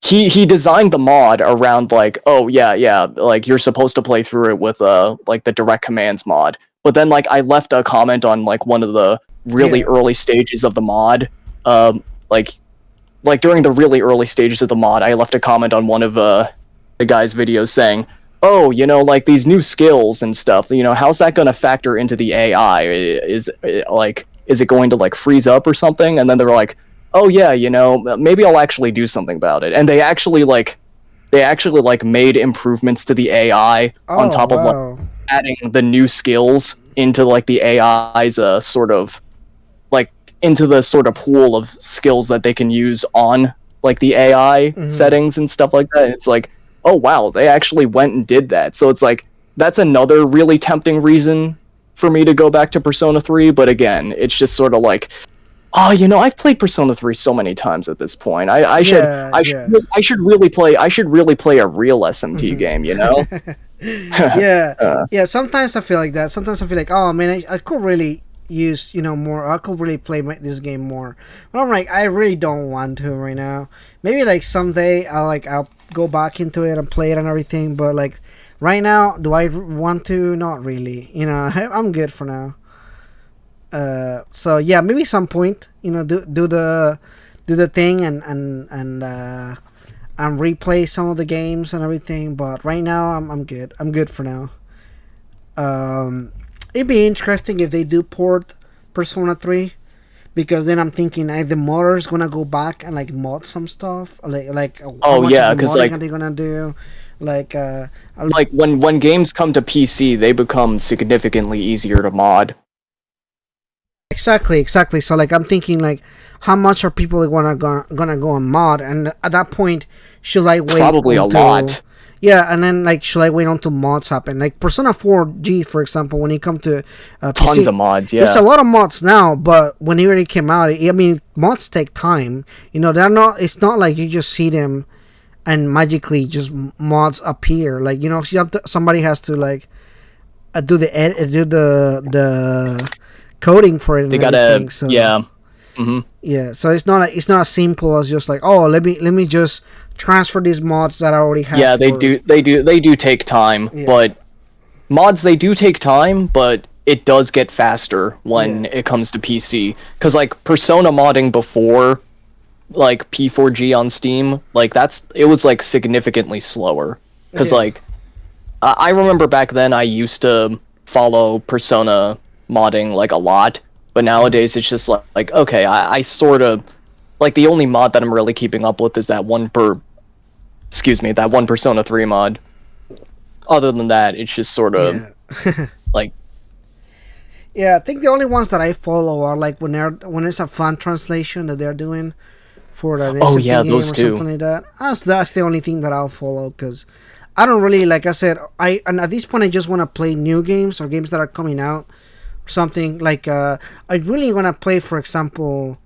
he designed the mod around like, oh yeah, like you're supposed to play through it with like the direct commands mod. But then like I left a comment on like one of the really Yeah. early stages of the mod. Like during the really early stages of the mod, I left a comment on one of the guy's videos saying, "Oh, you know, like these new skills and stuff. You know, how's that going to factor into the AI? Is it going to like freeze up or something?" And then they're like, "Oh yeah, you know, maybe I'll actually do something about it." And they actually like made improvements to the AI on Oh top of like wow. adding the new skills into like the AI's sort of like into the sort of pool of skills that they can use on like the AI Hmm. settings and stuff like that. And it's like, oh wow, they actually went and did that. So it's like that's another really tempting reason for me to go back to Persona 3, but again, it's just sort of like, oh, you know, I've played Persona 3 so many times at this point. Yeah, yeah. I should really play a real SMT Hmm. game, you know? Yeah, uh, yeah. Sometimes I feel like that. Sometimes I feel like, oh man, I could really use, you know, more. I could really play this game more. But I'm like, I really don't want to right now. Maybe like someday I'll go back into it and play it and everything. But like Right now, do I want to? Not really. I'm good for now. So yeah, maybe some point, do the thing and replay some of the games and everything. But right now, I'm good. I'm good for now. It'd be interesting if they do port Persona 3, because then I'm thinking the modder's gonna go back and like mod some stuff. Like how Oh much of yeah, the because modding are like they gonna do? Like like when games come to PC, they become significantly easier to mod. exactly, exactly. So like I'm thinking like how much are people gonna go and mod, and at that point should I wait Probably a until lot. yeah, and then like should I wait until mods happen? Like Persona 4G, for example, when it come to Tons PC, of mods, there's a yeah. lot of mods now, but when it already came out, I mean, mods take time. They're not. It's not like you just see them and magically just mods appear. Like somebody has to like do the coding for it and They everything. gotta, So yeah. Hmm. yeah, so it's not as simple as just like, oh, let me just transfer these mods that I already have Yeah, they for do, they do take time, yeah but mods, they do take time, but it does get faster yeah when it comes to PC. Because like Persona modding before like P4G on Steam, like it was like significantly slower. Because yeah like I remember back then I used to follow Persona modding like a lot, but nowadays it's just like okay, I sort of like the only mod that I'm really keeping up with is that one Persona 3 mod. Other than that, it's just sort of yeah. like Yeah, I think the only ones that I follow are like when it's a fan translation that they're doing for an oh SMP yeah, game those or something two. like that. That's the only thing that I'll follow, because I don't really, like I said, and at this point I just want to play new games or games that are coming out or something like I really want to play, for example,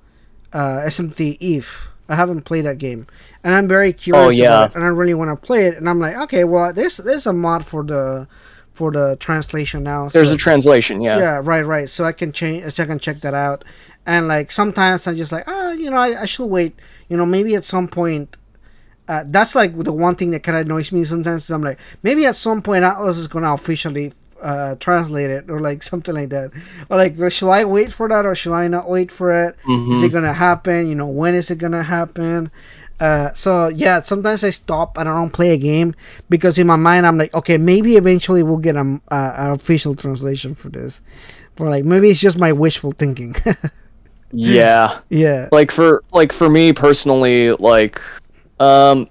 SMT Eve. I haven't played that game, and I'm very Oh curious about yeah, it, and I really want to play it. And I'm like, okay, well, there's a mod for the translation now, there's a so translation. Yeah, yeah, right, right. So I can change. So I can check that out. And like sometimes I'm just like, I should wait. Maybe at some point. That's like the one thing that kind of annoys me sometimes. Is I'm like, maybe at some point Atlas is gonna officially translate it, or like something like that. Or like, well, should I wait for that, or should I not wait for it? Is it hmm, gonna happen? When is it gonna happen? So yeah, sometimes I stop and I don't play a game because in my mind I'm like, okay, maybe eventually we'll get an official translation for this. But like maybe it's just my wishful thinking. yeah. Yeah, Like for me personally, like um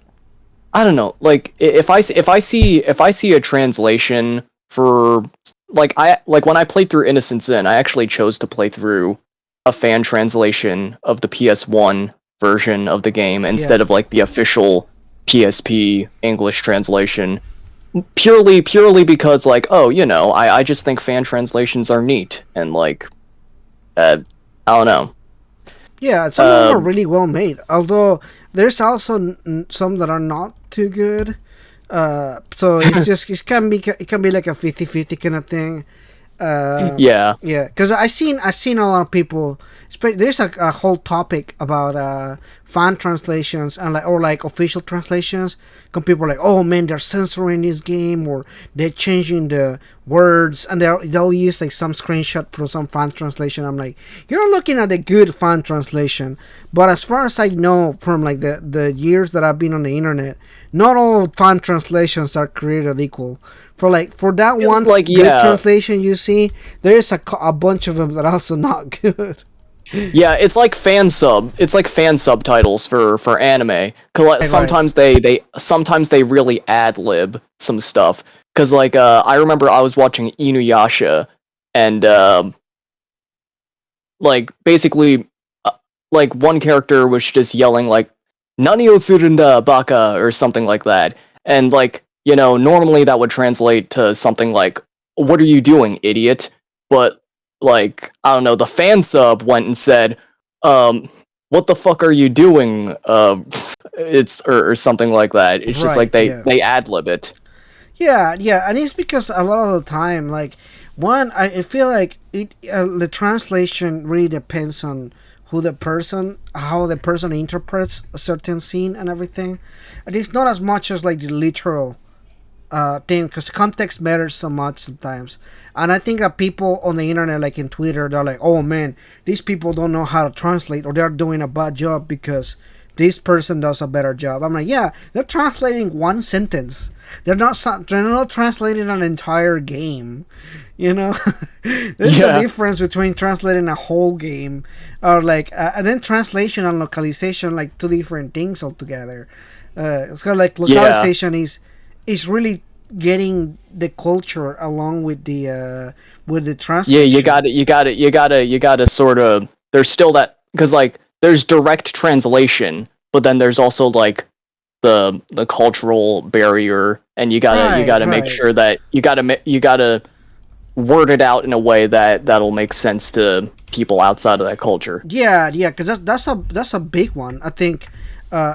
I don't know. Like if I see a translation for like when I played through Innocence In, I actually chose to play through a fan translation of the PS1 version of the game yeah, instead of like the official PSP English translation. Purely because like, oh, I just think fan translations are neat and like uh I don't know. yeah. Some of them Uh are really well made. Although there's also some that are not too good. So it can be like a 50-50 kind of thing. yeah. Yeah, because I seen a lot of people. There's a whole topic about fan translations and like official translations. Because people are like, oh man, they're censoring this game, or they're changing the words, and they'll use like some screenshot from some fan translation. I'm like, you're looking at a good fan translation, but as far as I know from like the years that I've been on the internet, not all fan translations are created equal. For that one Like good yeah. translation you see, there is a bunch of them that are also not good. Yeah, it's like fan subtitles for anime. Right, right. Sometimes they really ad lib some stuff. Cause like I remember I was watching Inuyasha, and like basically like one character was just yelling like "Nani o surunda baka" or something like that, and like normally that would translate to something like "What are you doing, idiot?" But like I don't know, the fan sub went and said, um, "What the fuck are you doing?" It's or something like that. It's just like Right, they yeah. they ad lib it. Yeah, yeah, and it's because a lot of the time, like, one, I feel like the translation really depends on how the person interprets a certain scene and everything. And it's not as much as like the literal. thing, because context matters so much sometimes. And I think that people on the internet, like in Twitter, they're like, oh man, these people don't know how to translate, or they're doing a bad job because this person does a better job. I'm like, yeah, they're translating one sentence. They're not translating an entire game. You know, there's a difference between translating a whole game, or like, and then translation and localization, like two different things altogether. It's kind of like localization is really getting the culture along with the translation. Yeah, you gotta sort of. There's still that, because like there's direct translation, but then there's also like the cultural barrier, and you gotta make sure that you gotta word it out in a way that'll make sense to people outside of that culture. Yeah, because that's a big one. I think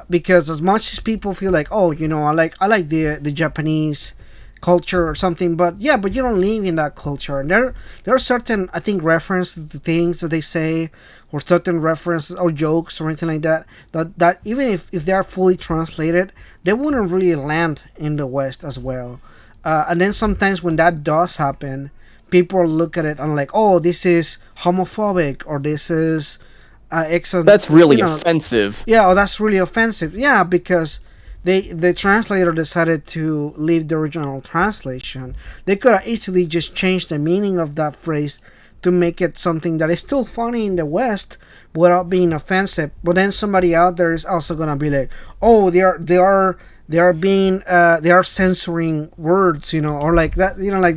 because as much as people feel like, oh, I like the Japanese culture or something, but yeah, but you don't live in that culture. And there are certain, I think, references to things that they say, or certain references or jokes or anything like that even if they are fully translated, they wouldn't really land in the West as well. And then sometimes when that does happen, people look at it and like, oh, this is homophobic, or this is that's really offensive. Yeah, oh, that's really offensive. Yeah, because the translator decided to leave the original translation. They could have easily just changed the meaning of that phrase to make it something that is still funny in the West without being offensive. But then somebody out there is also gonna be like, oh, they are censoring words, or like that, like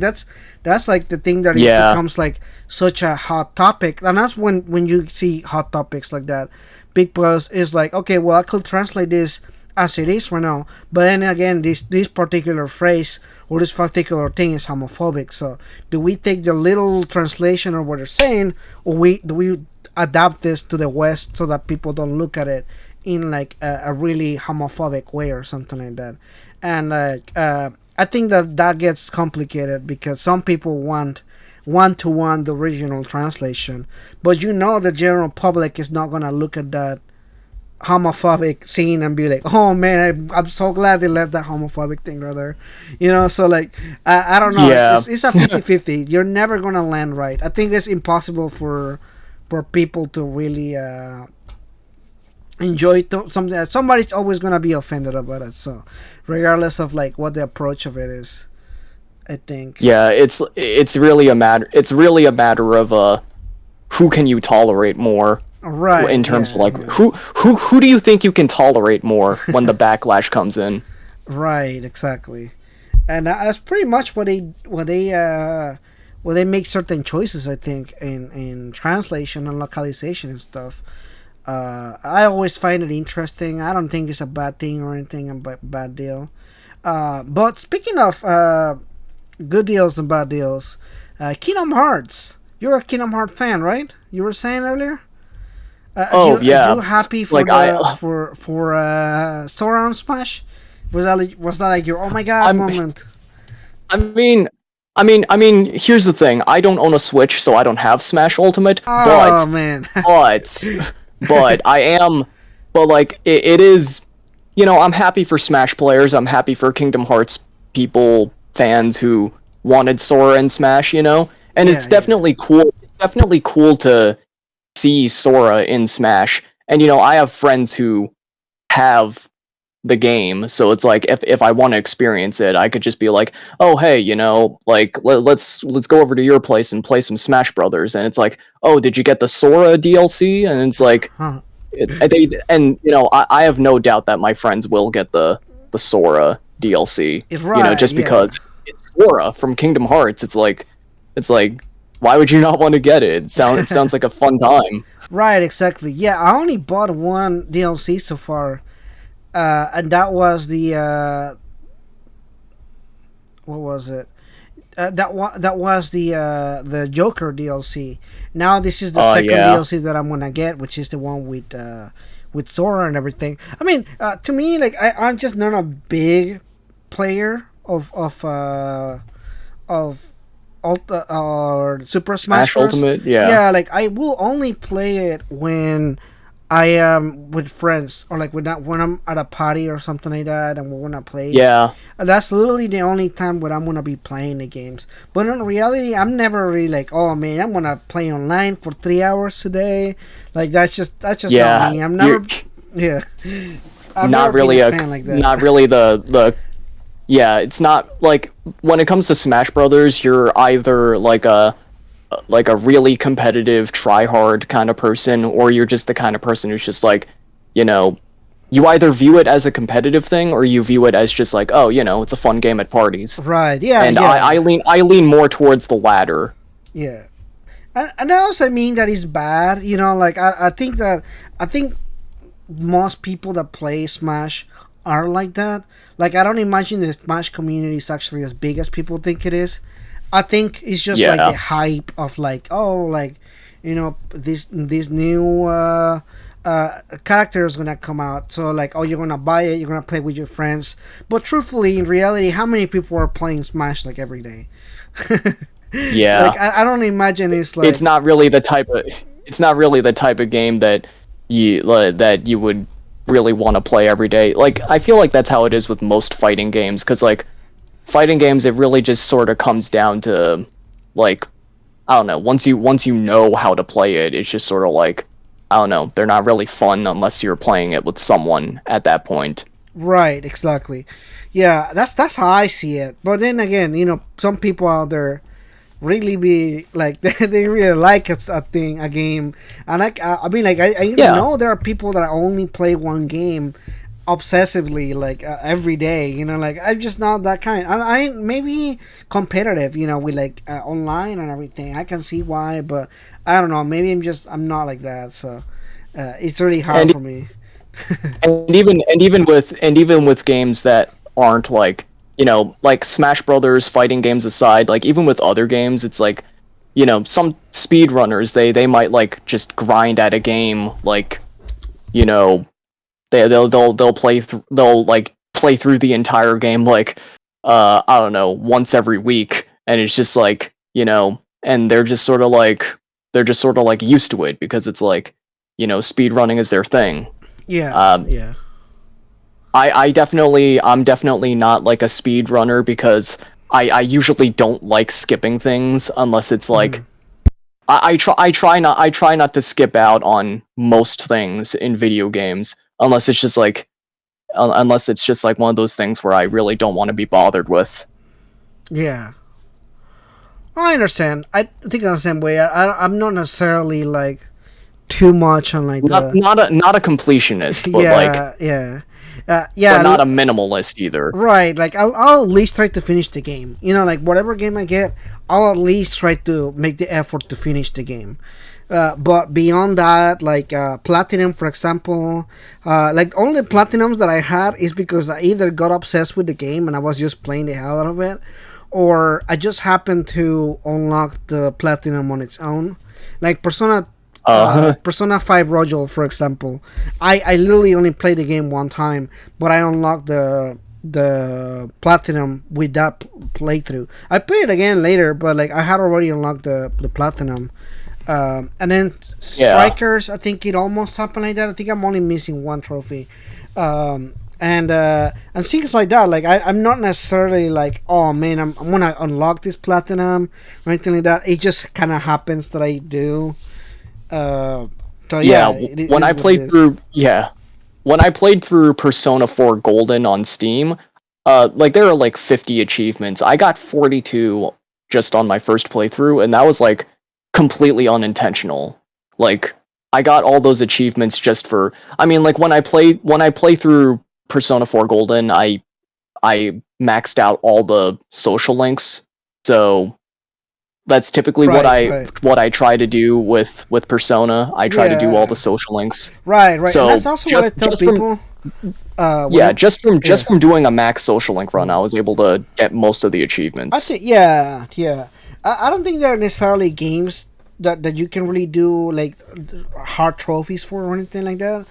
that's like the thing that it becomes like such a hot topic. And that's when you see hot topics like that, because it's like, okay, well, I could translate this as it is right now, but then again, this particular phrase or this particular thing is homophobic. So do we take the little translation of what they're saying, or do we adapt this to the West so that people don't look at it in like a really homophobic way or something like that? And I think that gets complicated, because some people want one-to-one the original translation, but the general public is not gonna look at that homophobic scene and be like, oh man, I'm so glad they left that homophobic thing right there. So like, I don't know. It's a 50-50. You're never gonna land right. I think it's impossible for people to really enjoy something. Somebody's always gonna be offended about it, so regardless of like what the approach of it is, I think. Yeah, it's really a matter of who can you tolerate more. Right. In terms of like, who do you think you can tolerate more when the backlash comes in? Right, exactly. And that's pretty much what they make certain choices, I think, in translation and localization and stuff. I always find it interesting. I don't think it's a bad thing or anything, a bad deal. But speaking of good deals and bad deals, Kingdom Hearts. You're a Kingdom Hearts fan, right? You were saying earlier. Are you happy for Sora on Smash? Was that like your oh my god moment? I mean, here's the thing. I don't own a Switch, so I don't have Smash Ultimate. Oh man. but I am. But like, it is. I'm happy for Smash players. I'm happy for Kingdom Hearts fans who wanted Sora in Smash. And it's definitely cool. It's definitely cool to see Sora in Smash, and I have friends who have the game, so it's like if I want to experience it, I could just be like, oh hey, like let's go over to your place and play some Smash Brothers, and it's like, oh, did you get the Sora DLC? And it's like, I have no doubt that my friends will get the Sora DLC, just because it's Sora from Kingdom Hearts. It's like why would you not want to get it? It sounds like a fun time. Right, exactly. Yeah, I only bought one DLC so far, and that was the what was it? That was the Joker DLC. Now this is the second DLC that I'm gonna get, which is the one with Sora and everything. I mean, to me, like I'm just not a big player of or Super Smash Bros. Ultimate, yeah, like I will only play it when I am with friends or like when I'm at a party or something like that and we're gonna play. Yeah. That's literally the only time when I'm gonna be playing the games. But in reality, I'm never really like, oh man, I'm gonna play online for 3 hours today. Like that's just not Yeah. me. I'm never. Yeah. I've Not never been really a a fan like that. not really the yeah, it's not like when it comes to Smash Brothers, you're either like a really competitive try hard kind of person, or you're just the kind of person who's just like, you know, you either view it as a competitive thing or you view it as just like, oh, it's a fun game at parties. Right. Yeah. And Yeah. I lean more towards the latter. Yeah. And that also mean that it's bad. Like I think most people that play Smash are like that. Like I don't imagine the Smash community is actually as big as people think it is. I think it's just like Yeah. the hype of like, oh, like this new character is gonna come out, so like, oh, you're gonna buy it, you're gonna play with your friends. But truthfully, in reality, how many people are playing Smash like every day? Yeah. Like I don't imagine it's like It's not really the type of game that you would really want to play every day. Like I feel like that's how it is with most fighting games, cuz like fighting games, it really just sort of comes down to like, I don't know, once you know how to play it, it's just sort of like, I don't know, they're not really fun unless you're playing it with someone at that point. right, exactly. Yeah, that's how I see it. But then again, some people out there really be like they really like a game, and I mean like I even Yeah. know there are people that only play one game obsessively like every day. Like I'm just not that kind. I maybe competitive, with like online and everything. I can see why, but I don't know, maybe I'm not like that, so it's really hard And for me. even with games that aren't like, like Smash Brothers fighting games aside, like even with other games, it's like, some speedrunners, they might like just grind at a game, like, you know they'll like play through the entire game like, I don't know, once every week, and it's just like, and they're just sort of like used to it because it's like, speed running is their thing. Yeah, um yeah. I'm definitely not like a speed runner because I usually don't like skipping things unless it's like, I try not to skip out on most things in video games unless it's just like, one of those things where I really don't want to be bothered with. Yeah, I understand. I think I'm the same way. I'm not necessarily like too much on like Not the not a completionist, but like, yeah, yeah, but yeah. not a minimalist either. Right, like I'll at least try to finish the game. Like whatever game I get, I'll at least try to make the effort to finish the game. But beyond that, like platinum, for example, like only platinums that I had is because I either got obsessed with the game and I was just playing the hell out of it, or I just happened to unlock the platinum on its own. Like Persona 5 Royal, for example. I literally only played the game one time, but I unlocked the platinum with that playthrough. I played it again later, but like I had already unlocked the platinum. And then Strikers, I think it almost happened like that. I think I'm only missing one trophy. And things like that. Like I'm not necessarily like, oh man, I'm gonna unlock this platinum or anything like that. It just kind of happens that I do. So Yeah, it when is I what it played is. through, yeah, when I played through Persona 4 Golden on Steam, like there are like 50 achievements. I got 42 just on my first playthrough, and that was like completely unintentional. Like I got all those achievements just for, I mean, like when I play through Persona 4 Golden, I maxed out all the social links. So that's typically Right. what I try to do with Persona. I try to do all Yeah. the social links. Right. And So that's also what I tell just from people. yeah, Yeah. just from doing a max social link run, I was able to get most of the I achievements. think yeah. I don't think there are necessarily games that you can really do like hard trophies for or anything like that.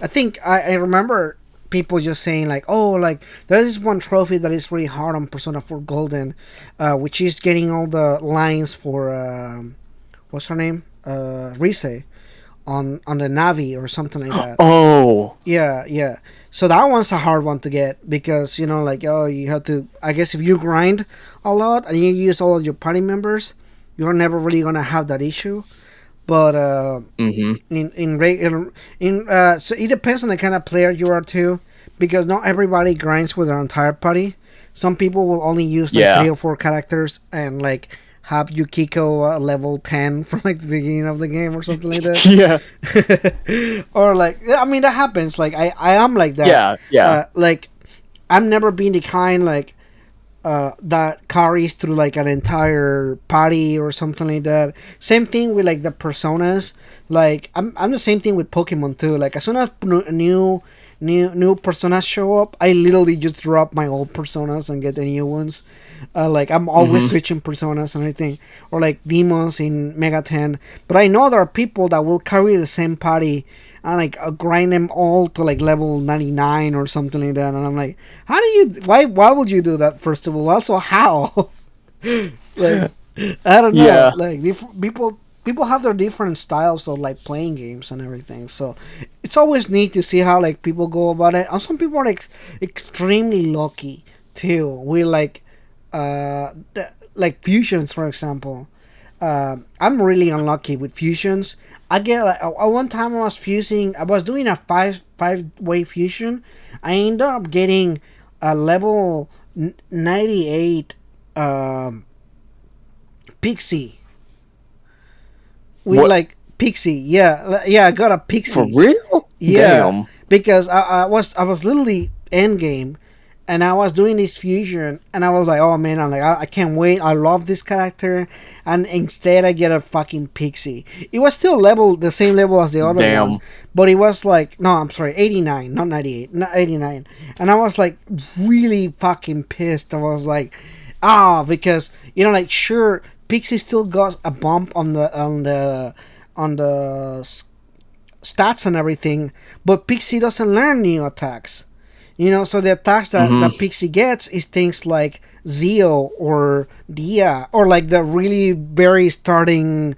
I think I remember people just saying like, oh, like there's this one trophy that is really hard on Persona 4 Golden, which is getting all the lines for what's her name, Rise, on the Navi or something like that. Oh, Yeah, yeah. So that one's a hard one to get because like you have to. I guess if you grind a lot and you use all of your party members, you're never really gonna have that issue. But mm-hmm. so it depends on the kind of player you are too, because not everybody grinds with their entire party. Some people will only use like Yeah. 3 or 4 characters and like have Yukiko level 10 from like the beginning of the game or something like that. Yeah. Or like I mean that happens. Like I am like that. Yeah. Yeah. Like I've never been the kind like that carries through like an entire party or something like that. Same thing with like the personas. Like I'm the same thing with Pokemon too. Like as soon as new personas show up, I literally just drop my old personas and get the new ones. Like I'm always switching personas and everything, or like demons in Megaten. But I know there are people that will carry the same party and like grind them all to like level 99 or something like that. And I'm like, how do you? Why would you do that? First of all, also how? Like I don't know. Yeah. Like people have their different styles of like playing games and everything. So it's always neat to see how like people go about it. And some people are like extremely lucky too. We like fusions, for example. I'm really unlucky with fusions. I get like one time I was fusing. I was doing a five-way fusion. I ended up getting a level 98 Pixie. We What? like Pixie, yeah. I got a Pixie. For real? Yeah, Damn. because I was literally end game, and I was doing this fusion, and I was like, oh man, I'm like, I can't wait. I love this character, and instead I get a fucking Pixie. It was still the same level as the other Damn. one, but it was like, no, I'm sorry, 89, not 98, not 89, and I was like really fucking pissed. I was like, because like sure. Pixie still got a bump on the stats and everything, but Pixie doesn't learn new attacks. So the attacks that Pixie gets is things like Zeo or Dia or like the really very starting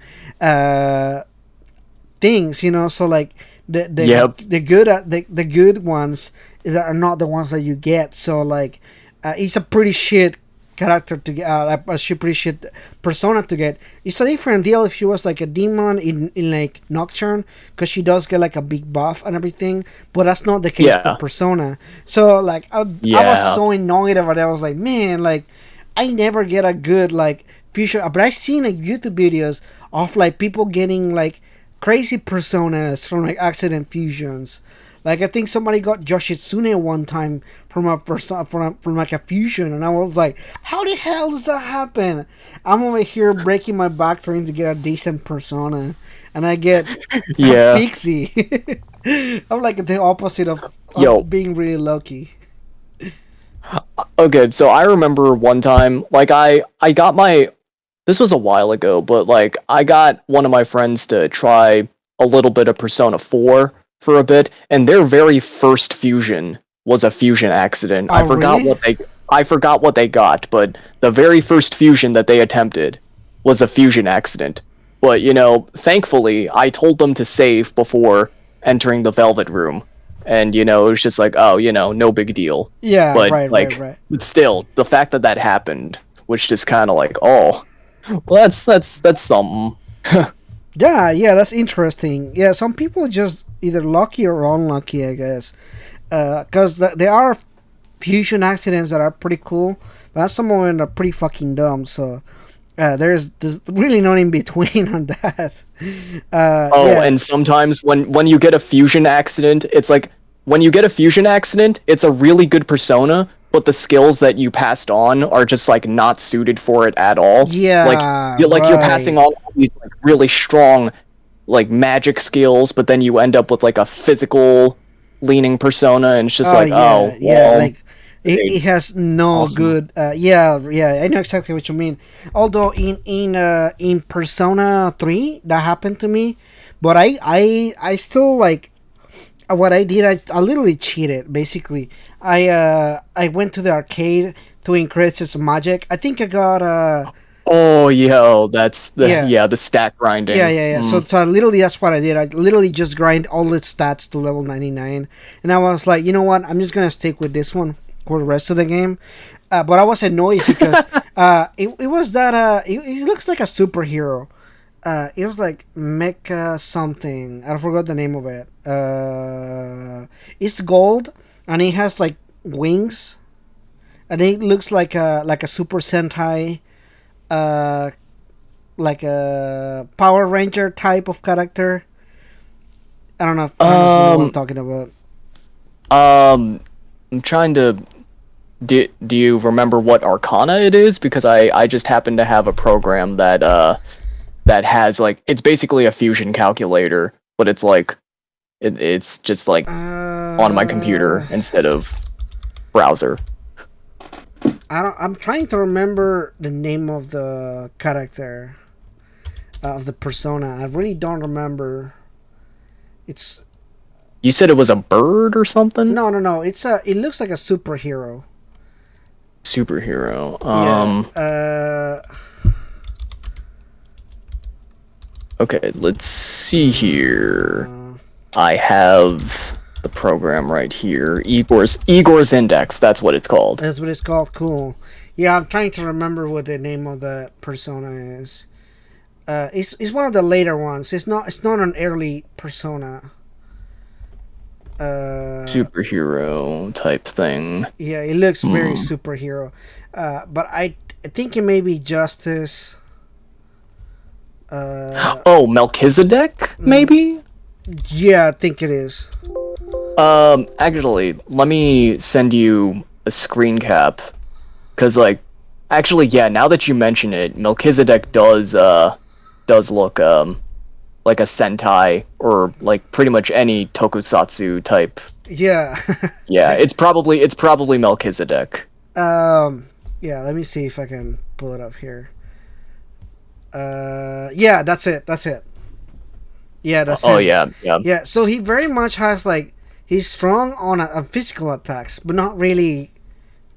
things. So like the good ones that are not the ones that you get. So like it's a pretty shit character to get, a pretty shit persona to get. It's a different deal if she was like a demon in like Nocturne, because she does get like a big buff and everything, but that's not the case for Persona. So like I was so annoyed about it. I was like, man, like I never get a good like fusion. But I've seen like YouTube videos of like people getting like crazy personas from like accident fusions. Like I think somebody got Yoshitsune one time from like a fusion, and I was like, "How the hell does that happen?" I'm over here breaking my back trying to get a decent persona, and I get a Pixie. I'm like the opposite of being really lucky. Okay, so I remember one time, like I got this was a while ago, but like I got one of my friends to try a little bit of Persona 4 for a bit, and their very first fusion was a fusion accident. Oh, I forgot what they got, but the very first fusion that they attempted was a fusion accident. But thankfully I told them to save before entering the Velvet Room. And it was just like, oh, no big deal. Yeah, but right. But still, the fact that happened was just kind of like, oh, well, that's something. Yeah, that's interesting. Yeah, some people just either lucky or unlucky, I guess. Because there are fusion accidents that are pretty cool, but some of them are pretty fucking dumb. So there's really no in between on that. And sometimes when you get a fusion accident, it's like when you get a fusion accident, it's a really good persona, but the skills that you passed on are just like not suited for it at all. Yeah, you're passing on all these like really strong like magic skills, but then you end up with like a physical leaning persona, and it's just like, like it has no awesome. Good. Yeah, I know exactly what you mean. Although in Persona 3 that happened to me, but I still like what I did. I literally cheated. Basically, I went to the arcade to increase its magic. I think I got Oh, yo, that's Yeah. the stack Yeah, grinding. yeah, yeah. So literally, that's what I did. I literally just grind all the stats to level 99, and I was like, you know what? I'm just gonna stick with this one for the rest of the game. But I was annoyed because it was that it looks like a superhero. It was like Mecha something. I forgot the name of it. It's gold, and it has like wings, and it looks like a Super Sentai, uh, like a Power Ranger type of character. I don't know if you know what I'm Um, talking about. I'm trying to. Do you remember what Arcana it is? Because I just happen to have a program that has like it's basically a fusion calculator, but it's like it's just like on my computer Uh, instead of browser. I don't. I'm trying to remember the name of the character of the persona. I really don't remember. It's You said it was a bird or something? no, no, no. It's a. It looks like a superhero. Superhero. Yeah. Okay, let's see here. Uh, I have the program right here. Igor's Index, that's what it's called. that's what it's called. Cool. Yeah, I'm trying to remember what the name of the persona is. It's one of the later ones. It's not an early persona. Superhero type thing. Yeah, it looks very Hmm. superhero. But I think it may be Justice. Oh, Melchizedek, maybe? Yeah, I think it is. Actually, let me send you a screen cap. Cause like, actually, yeah, now that you mention it, Melchizedek does look, like a Sentai, or like pretty much any tokusatsu type. Yeah. Yeah, it's probably Melchizedek. Yeah, let me see if I can pull it up here. Yeah, that's it. That's it. Yeah, that's Oh him. yeah, yeah. Yeah, so he very much has like he's strong on physical attacks, but not really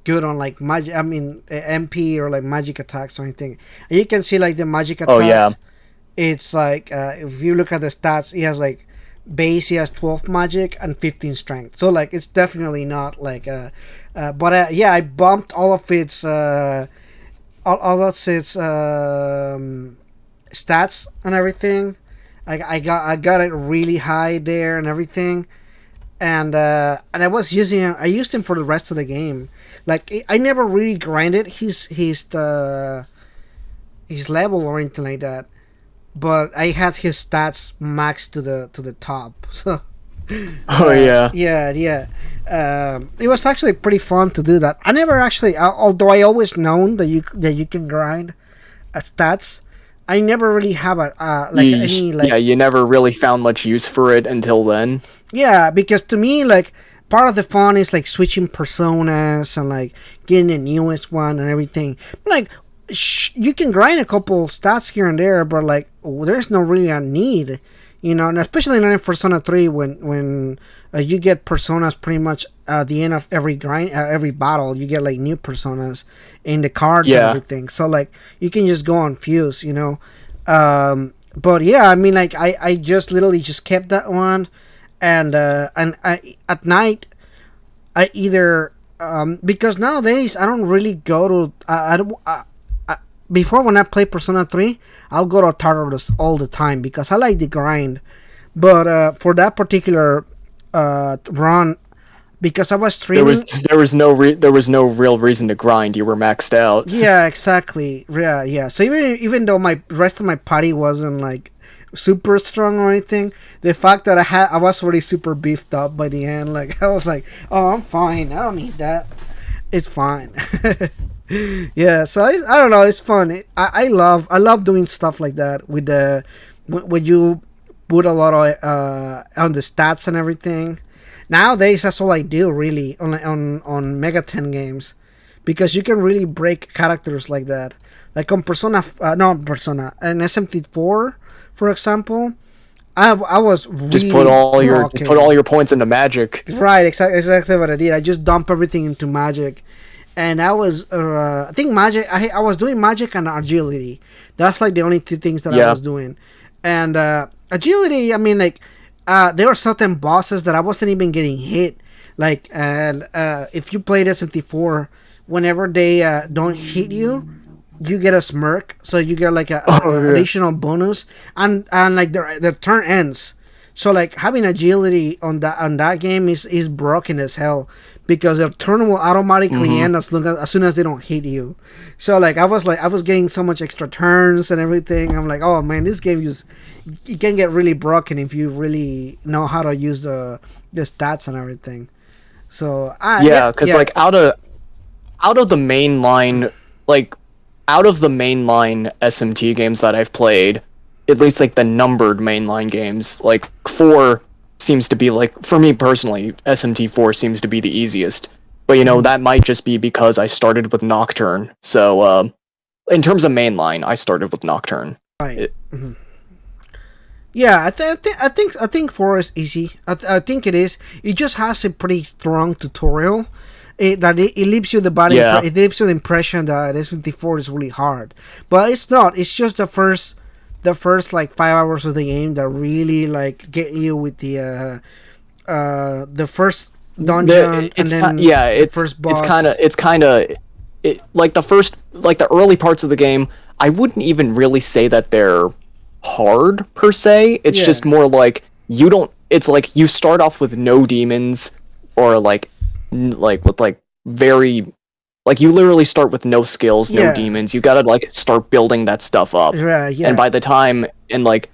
good on like magic. I mean, MP or like magic attacks or anything. And you can see like the magic Oh yeah. attacks. It's like if you look at the stats, he has like base. He has 12 magic and 15 strength. So like it's definitely not like but yeah, I bumped all of its all of its stats and everything. I got it really high there and everything, and I was using him. I used him for the rest of the game. Like I never really grinded his level or anything like that, but I had his stats maxed to the top. So Oh yeah. yeah, yeah. It was actually pretty fun to do that. I never actually, although I always known that you can grind stats. I never really have a like any like Yeah, you never really found much use for it until then. yeah, because to me like part of the fun is like switching personas and like getting the newest one and everything. Like you can grind a couple stats here and there, but like there's no really a need, you know, and especially not in Persona 3 when you get personas pretty much at the end of every grind, every battle, you get like new personas in the cards and Yeah. everything. So like you can just go on fuse, you know. But yeah, I mean like I just literally just kept that one, and I at night I either because nowadays I don't really go to before when I play Persona 3, I'll go to Tartarus all the time because I like the grind. But for that particular run, because I was streaming. There was no real reason to grind. You were maxed out. Yeah, exactly. Yeah, yeah. So even though my rest of my party wasn't like super strong or anything, the fact that I was already super beefed up by the end, like I was like, oh, I'm fine. I don't need that. It's fine. Yeah, so I don't know. It's fun. I love doing stuff like that with the when you put a lot of on the stats and everything. Nowadays, that's all I do really on Megaten games, because you can really break characters like that. Like on Persona, no Persona, and SMT4, for example, I was Just really put all your points into magic. right, exactly what I did. I just dump everything into magic, and I was I think magic. I was doing magic and agility. That's like the only two things that I Yeah. was doing. And agility, I mean, like there were certain bosses that I wasn't even getting hit. Like, and if you played SMT4, whenever they don't hit you, you get a smirk. So you get like Oh, a yeah. additional bonus, and like the turn ends. So like having agility on that game is broken as hell because the turn will automatically Mm-hmm. end as soon as they don't hit you. So like I was getting so much extra turns and everything. I'm like, oh man, this game is it can get really broken if you really know how to use the stats and everything. So yeah, Yeah, because yeah, like out of the mainline, like out of the mainline SMT games that I've played, at least like the numbered mainline games, like four seems to be like for me personally, SMT4 seems to be the easiest. But you know mhm, that might just be because I started with Nocturne. So in terms of mainline, I started with Nocturne. right. It, Mhm. Yeah, I think four is easy. I think it is. It just has a pretty strong tutorial. It leaves you yeah, it leaves you the impression that S54 is really hard, but it's not. It's just the first like 5 hours of the game that really like get you with the first dungeon and then yeah, the first boss. it's kind of it like the first like the early parts of the game. I wouldn't even really say that they're hard per se. It's Yeah, just more like you don't. It's like you start off with no demons or like like with like very like you literally start with no skills, no yeah, demons. You gotta like start building that stuff up, yeah, and yeah. by the time and like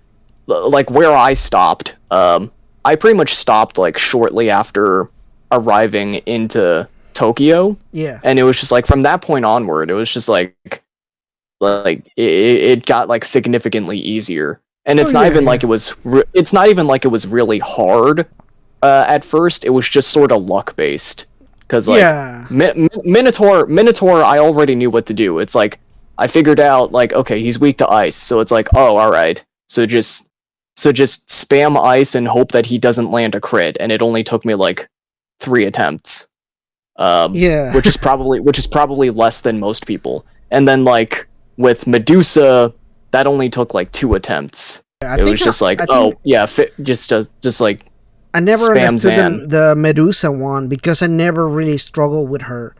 where I stopped, I pretty much stopped like shortly after arriving into Tokyo, Yeah. and it was just like from that point onward, it was just like it got like significantly easier, and Oh it's not yeah, even yeah, like it's not even like it was really hard at first. It was just sort of luck based because like yeah. Minotaur I already knew what to do. It's like I figured out like okay he's weak to ice, so it's like oh all right, so just spam ice and hope that he doesn't land a crit, and it only took me like 3 attempts, Yeah. which is probably less than most people. And then like with Medusa, that only took like 2 attempts. I It was think just like I oh think yeah, just like I never spam understood Zan. the Medusa one because I never really struggled with her,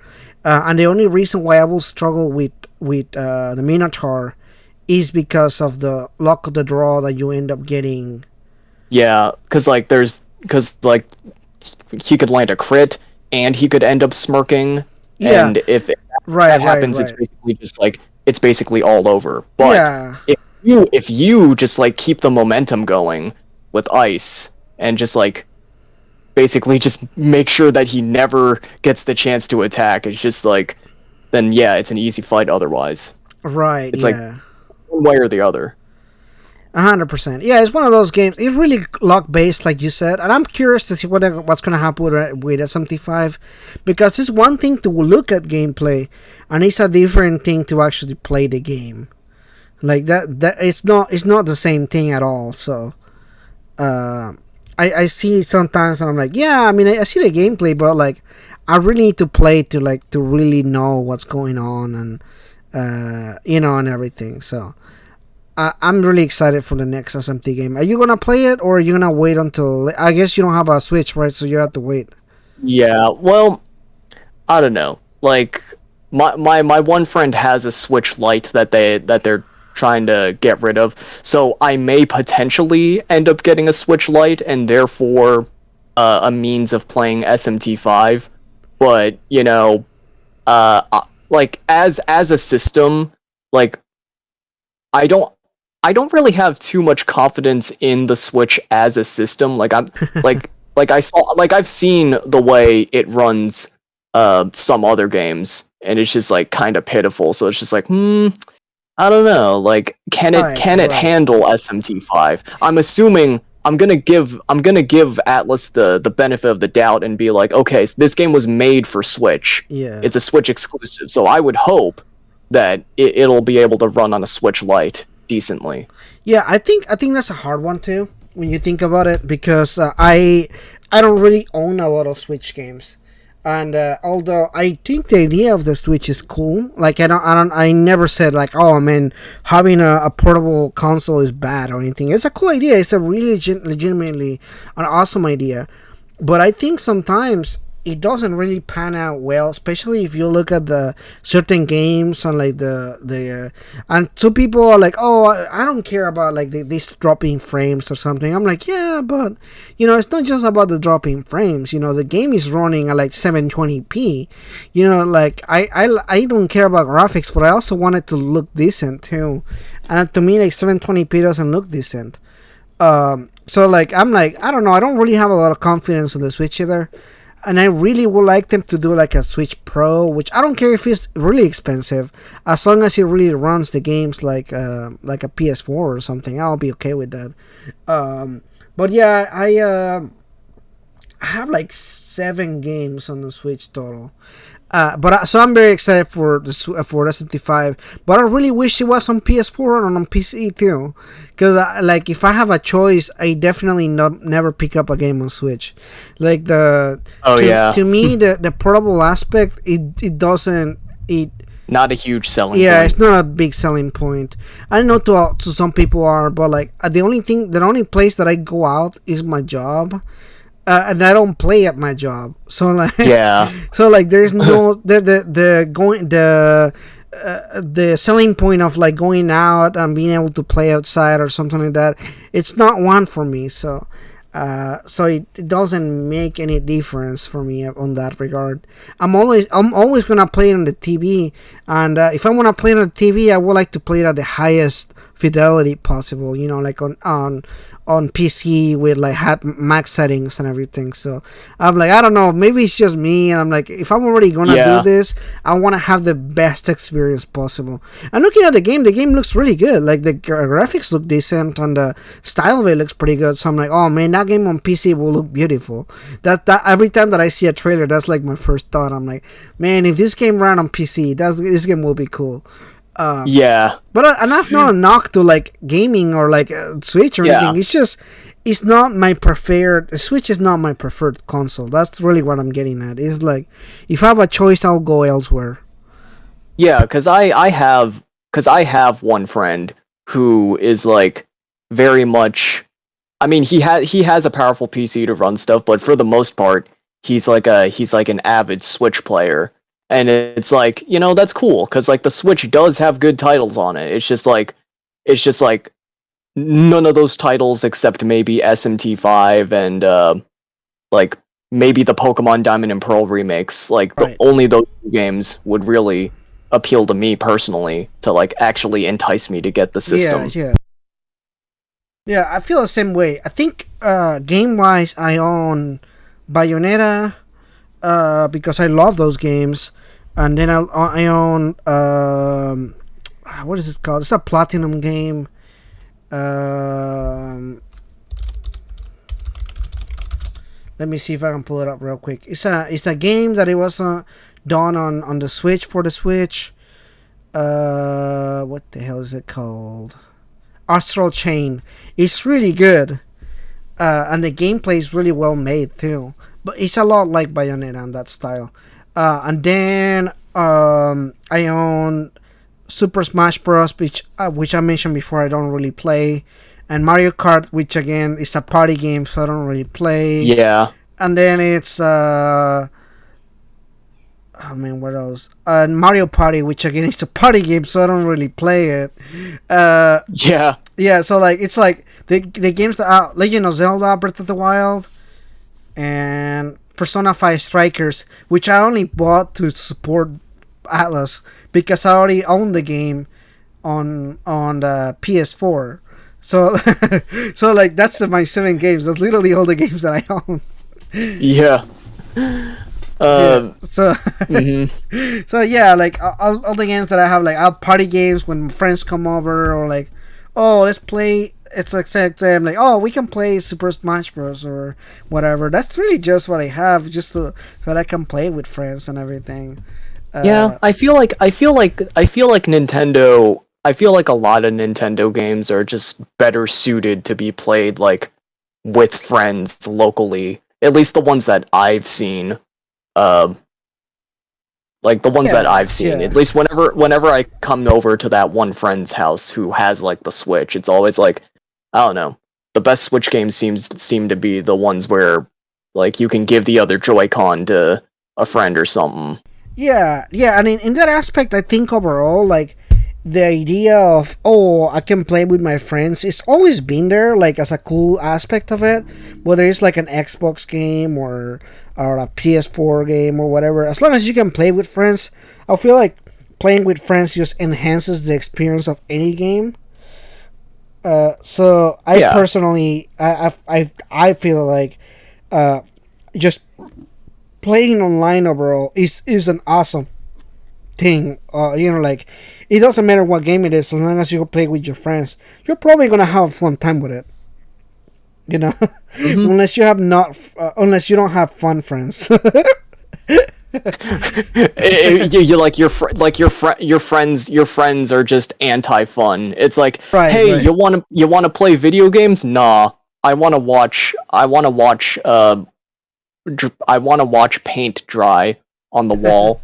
and the only reason why I will struggle with the Minotaur is because of the luck of the draw that you end up getting. Yeah, because like he could land a crit and he could end up smirking, Yeah. and if Right. that Right. happens, it's Right. basically just like it's basically all over. But Yeah. if you just like keep the momentum going with ice and just like basically just make sure that he never gets the chance to attack, it's just like then yeah, it's an easy fight otherwise. Right. It's like Yeah. one way or the other. 100%. Yeah, it's one of those games. It's really luck based, like you said, and I'm curious to see what's gonna happen with SMT5, because it's one thing to look at gameplay, and it's a different thing to actually play the game. Like that it's not the same thing at all. So, uh, I see it sometimes, and I'm like, yeah, I mean, I see the gameplay, but like, I really need to play to really know what's going on and and everything. So. I'm really excited for the next SMT game. Are you gonna play it, or are you gonna wait until? I guess you don't have a Switch, right? So you have to wait. Yeah, well, I don't know. Like my one friend has a Switch Lite that they're trying to get rid of. So I may potentially end up getting a Switch Lite and therefore a means of playing SMT5. But, you know, like as a system, like I don't I don't really have too much confidence in the Switch as a system. Like I saw like I've seen the way it runs some other games, and it's just like kind of pitiful. So it's just like, I don't know. Like Right, can it right. handle SMT5? I'm assuming I'm gonna give Atlas the benefit of the doubt and be like, okay, so this game was made for Switch. Yeah, It's a Switch exclusive, so I would hope that it'll be able to run on a Switch Lite decently. yeah. I think that's a hard one too when you think about it, because I don't really own a lot of Switch games. And although I think the idea of the Switch is cool, like I never said like, oh man, having a portable console is bad or anything. It's a cool idea. It's a really legitimately an awesome idea. But I think sometimes it doesn't really pan out well, especially if you look at the certain games and like the and some people are like, oh, I don't care about like this dropping frames or something. I'm like, yeah, but it's not just about the dropping frames. The game is running at like 720p. Like I don't care about graphics, but I also want it to look decent too. And to me, like 720p doesn't look decent. So like I'm like, I don't know, I don't really have a lot of confidence in the Switch either. And I really would like them to do like a Switch Pro, which I don't care if it's really expensive, as long as it really runs the games like a PS4 or something. I'll be okay with that. But yeah, I have like 7 games on the Switch total. So I'm very excited for for SMT5, but I really wish it was on PS4 and on PC too, because like if I have a choice, I definitely never pick up a game on Switch. Like to me the portable aspect, it doesn't it not a huge selling yeah, point. it's not a big selling point. I know to some people are, but like the only place that I go out is my job. And I don't play at my job, so like yeah, so like there's no the selling point of like going out and being able to play outside or something like that. It's not one for me, so it doesn't make any difference for me on that regard. I'm always gonna play it on the TV, and if I want to play it on the TV, I would like to play it at the highest fidelity possible. Like on PC with like max settings and everything. So I'm like, I don't know, maybe it's just me, and I'm like, if I'm already gonna do this, I want to have the best experience possible. And looking at the game looks really good. Like the graphics look decent and the style of it looks pretty good. So I'm like, oh man, that game on PC will look beautiful. That every time that I see a trailer, that's like my first thought. I'm like, man, if this game ran on PC, this game will be cool. Yeah, but and that's not a knock to like gaming or like Switch or anything. It's just it's not my preferred. Switch is not my preferred console. That's really what I'm getting at. It's like if I have a choice, I'll go elsewhere. Yeah, because I have one friend who is like very much. I mean, he has a powerful PC to run stuff, but for the most part, he's like an avid Switch player. And it's like, that's cool, because like the Switch does have good titles on it. It's just like none of those titles except maybe SMT5 and like maybe the Pokemon Diamond and Pearl remakes. Like only those games would really appeal to me personally to like actually entice me to get the system. Yeah, I feel the same way. I think game wise, I own Bayonetta because I love those games. And then I own what is it called? It's a platinum game. Let me see if I can pull it up real quick. It's a game that it was done on the Switch for the Switch. What the hell is it called? Astral Chain. It's really good, and the gameplay is really well made too. But it's a lot like Bayonetta in that style. And then I own Super Smash Bros, which I mentioned before. I don't really play, and Mario Kart, which again is a party game, so I don't really play. Yeah. And then it's oh man, what else? Mario Party, which again is a party game, so I don't really play it. Yeah. So like it's like the games that are Legend of Zelda, Breath of the Wild, and Persona 5 Strikers, which I only bought to support Atlas because I already own the game on the PS4. So so like that's my 7 games. That's literally all the games that I own. Yeah. So so yeah, like all the games that I have, like I'll party games when friends come over, or like, oh, let's play. It's like I'm like, oh, we can play Super Smash Bros or whatever. That's really just what I have, just so that I can play with friends and everything. Yeah, I feel like Nintendo. I feel like a lot of Nintendo games are just better suited to be played like with friends locally. At least the ones that I've seen. Like the ones that Yeah, I've seen, yeah. at least whenever I come over to that one friend's house who has like the Switch, it's always like, I don't know, the best Switch games seem to be the ones where like you can give the other Joy-Con to a friend or something. Yeah, yeah, and in that aspect, I think overall, like the idea of I can play with my friends, it's always been there, like as a cool aspect of it. Whether it's like an Xbox game or a PS4 game or whatever, as long as you can play with friends, I feel like playing with friends just enhances the experience of any game. So I Yeah, personally, I feel like uh, just playing online overall is an awesome thing. Like it doesn't matter what game it is, as long as you play with your friends, you're probably gonna have a fun time with it. You know, hmm unless you don't have fun friends. you like your friends are just anti-fun. It's like, Right, hey, right. you want to play video games? Nah, I want to watch paint dry on the wall.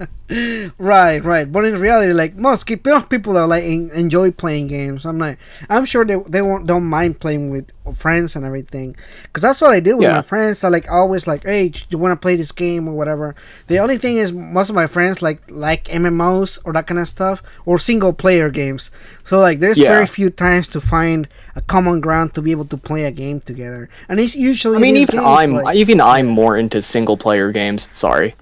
Right, right. But in reality, like most people that like enjoy playing games, I'm sure they won't don't mind playing with friends and everything, because that's what I do with my Yeah, friends. I like always like, hey, do you want to play this game or whatever. The only thing is, most of my friends like MMOs or that kind of stuff or single player games. So like, there's very yeah. few times to find a common ground to be able to play a game together, and it's I usually mean, these games like even I'm yeah. more into single player games. Sorry.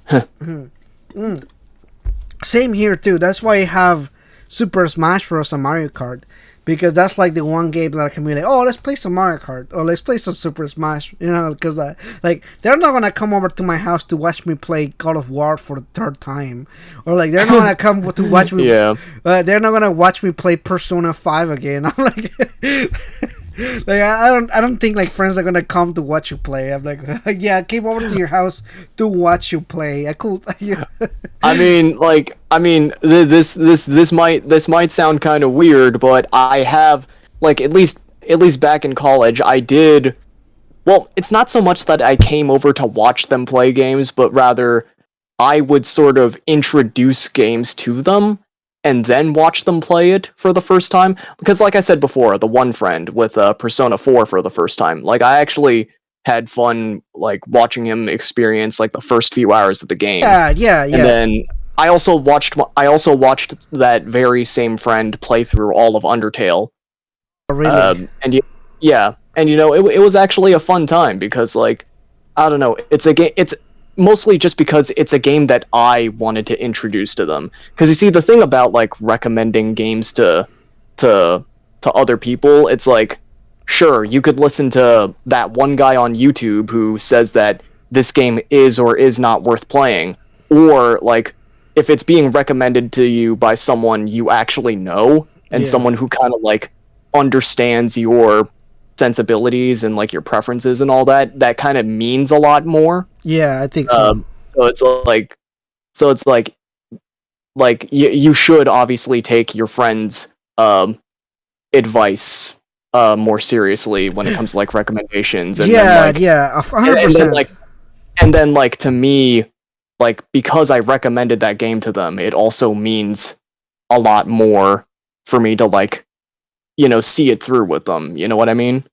Same here too. That's why I have Super Smash Bros. And Mario Kart, because that's like the one game that I can be like, oh, let's play some Mario Kart or let's play some Super Smash. Because like they're not gonna come over to my house to watch me play God of War for the third time, or like they're not gonna come to watch me. Yeah. They're not gonna watch me play Persona 5 again. I'm like. Like I don't think like friends are gonna come to watch you play. I'm like, yeah, I came over to your house to watch you play. I could, yeah. This might sound kind of weird, but I have like at least back in college, I did. Well, it's not so much that I came over to watch them play games, but rather I would sort of introduce games to them and then watch them play it for the first time. Because, like I said before, the one friend with Persona 4 for the first time, like I actually had fun like watching him experience like the first few hours of the game, Yeah, yeah, and yeah. then I also watched that very same friend play through all of Undertale. Really. And yeah, and it was actually a fun time because like I don't know, it's a game. It's mostly just because it's a game that I wanted to introduce to them. Because you see, the thing about like recommending games to other people, it's like, sure, you could listen to that one guy on YouTube who says that this game is or is not worth playing, or like if it's being recommended to you by someone you actually know and Yeah, someone who kind of like understands your sensibilities and like your preferences and all that, that kind of means a lot more. yeah, I think so. So it's like, so it's like you should obviously take your friends' advice more seriously when it comes to like recommendations, and then Yeah, like yeah, a and, hundred and then percent. like to me, like because I recommended that game to them, it also means a lot more for me to like see it through with them. You know what I mean?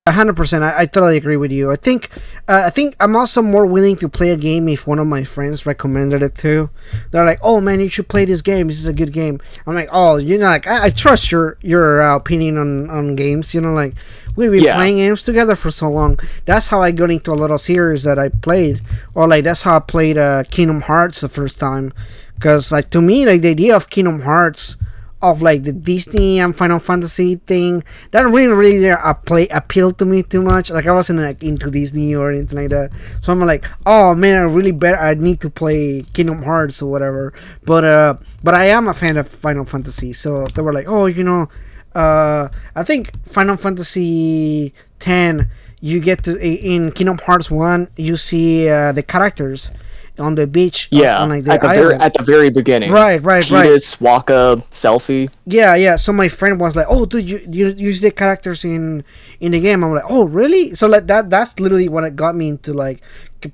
100%. I totally agree with you. I think I'm also more willing to play a game if one of my friends recommended it to. They're like, "Oh man, you should play this game. This is a good game." I'm like, "Oh, like I trust your opinion on games. Like we've been Yeah. playing games together for so long. That's how I got into a lot of series that I played, or like that's how I played Kingdom Hearts the first time. Because like to me, like the idea of Kingdom Hearts, of like the Disney and Final Fantasy thing, that really appealed to me too much. Like I wasn't like into Disney or anything like that, so I'm like, oh man, I need to play Kingdom Hearts or whatever. But I am a fan of Final Fantasy, so they were like, oh, I think Final Fantasy 10, you get to in Kingdom Hearts 1, you see the characters, on the beach on Yeah, like the island. at the very beginning. Right. Tidus, Waka, Selfie. Yeah. So my friend was like, "Oh, dude, you use the characters in the game." I'm like, "Oh, really?" So like that's literally what it got me into like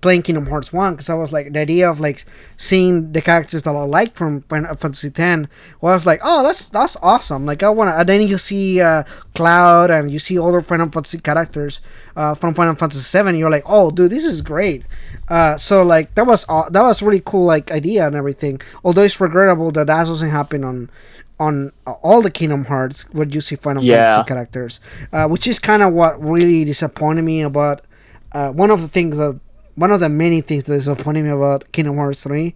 playing Kingdom Hearts 1, because I was like, the idea of like seeing the characters that I liked from Final Fantasy 10 was like, "Oh, that's awesome!" Like I want to. And then you see Cloud, and you see other Final Fantasy characters from Final Fantasy 7. You're like, "Oh, dude, this is great." So like that was really cool, like idea and everything. Although it's regrettable that doesn't happen on all the Kingdom Hearts where you see Final Fantasy Yeah. characters, which is kind of what really disappointed me about one of the many things that disappointed me about Kingdom Hearts 3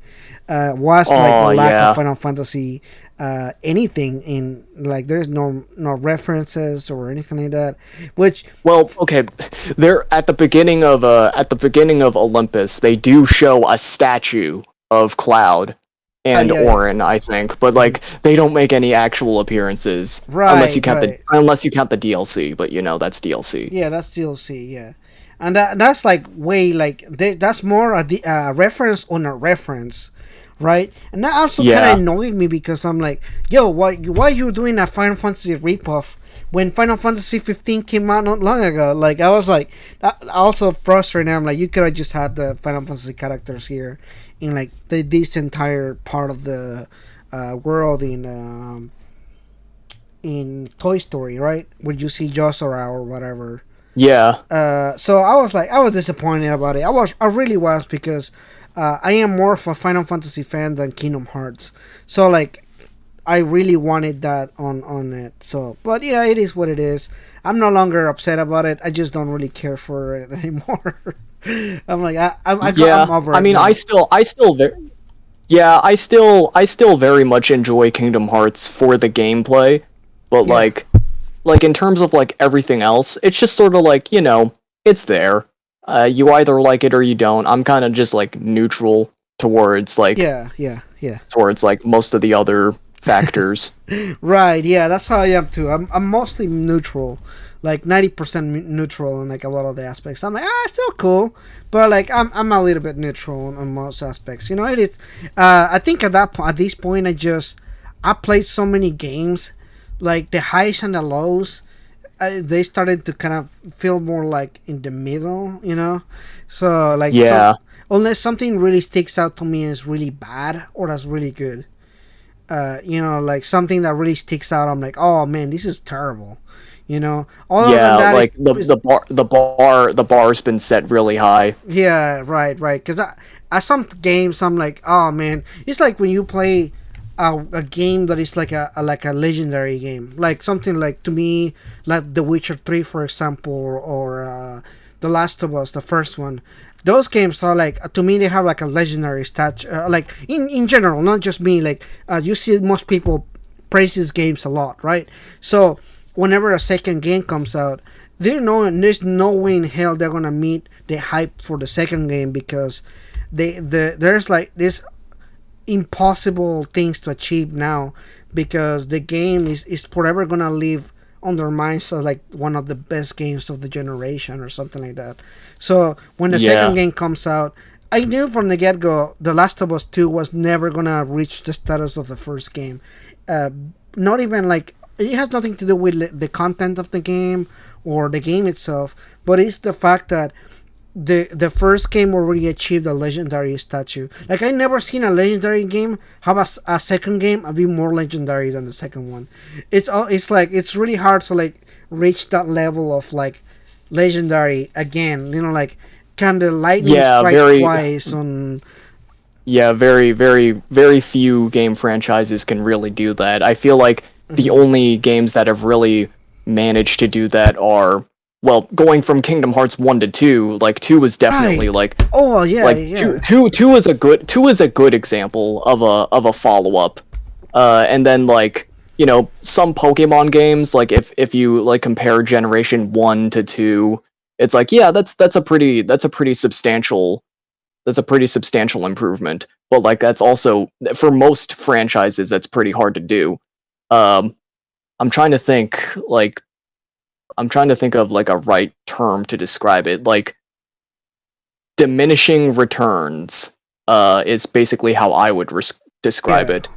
was like the Oh lack of yeah. Final Fantasy anything in, like there's no references or anything like that, which Well, okay, they're at the beginning of Olympus, they do show a statue of Cloud and yeah. Orin, I think, but like they don't make any actual appearances Right. unless you count the DLC, but you know that's DLC. Yeah, that's DLC. Yeah, and that's like way like that's more a reference on a reference, right? And that also kind of Yeah. annoyed me because I'm like, yo, why you doing a Final Fantasy ripoff when Final Fantasy 15 came out not long ago? Like I was like, that also frustrating. I'm like, you could have just had the Final Fantasy characters here in like this entire part of the world in Toy Story, right? Where you see Josora or whatever. Yeah. So I was disappointed about it. I really was, because I am more of a Final Fantasy fan than Kingdom Hearts. So like I really wanted that on it. So, but yeah, it is what it is. I'm no longer upset about it. I just don't really care for it anymore. I'm like Yeah. I'm over I it mean, now. I still very much enjoy Kingdom Hearts for the gameplay, but Yeah. like in terms of like everything else, it's just sort of like, you know, it's there. You either like it or you don't. I'm kind of just like neutral towards like Yeah. towards like most of the other factors. Right. Yeah, that's how I am too. I'm mostly neutral, like 90% neutral in like a lot of the aspects. I'm like, it's still cool, but like I'm a little bit neutral on most aspects. You know, it is. I think at this point, I played so many games, like the highs and the lows. They started to kind of feel more like in the middle. You know, so like Yeah. unless something really sticks out to me as really bad or as really good, like something that really sticks out, I'm like, oh man, this is terrible. Other than Yeah, that, like the bar's been set really high. yeah, right. Because at some games, I'm like, oh man, it's like when you play a game that is like a legendary game, like something like, to me, like The Witcher 3, for example, or The Last of Us, the first one. Those games are like, to me, they have like a legendary stature. Like in general, not just me. Like you see, most people praise these games a lot, right? So whenever a second game comes out, there's no way in hell they're gonna meet the hype for the second game, because there's like this impossible things to achieve now, because the game is forever gonna live on their minds as like one of the best games of the generation or something like that. So when the second Yeah. game comes out, I knew from the get go The Last of Us 2 was never gonna reach the status of the first game. Uh, Not even like, it has nothing to do with the content of the game or the game itself, but it's the fact that the first game already achieved a legendary statue. Like I never seen a legendary game have a second game and be more legendary than the second one. It's like it's really hard to like reach that level of like legendary again. Like, can the lightning Yeah, strike very twice on? yeah, very few game franchises can really do that. I feel like the only games that have really managed to do that are, well, going from Kingdom Hearts 1 to 2, like 2 is definitely Right. Oh yeah, like yeah. two is a good example of a follow-up. And then like, you know, some Pokemon games, like if you like compare generation 1 to 2, it's like, yeah, that's a pretty substantial improvement. But like that's also, for most franchises, that's pretty hard to do. Um I'm trying to think like I'm trying to think of like a right term to describe it. Like diminishing returns. is basically how I would describe Yeah. it.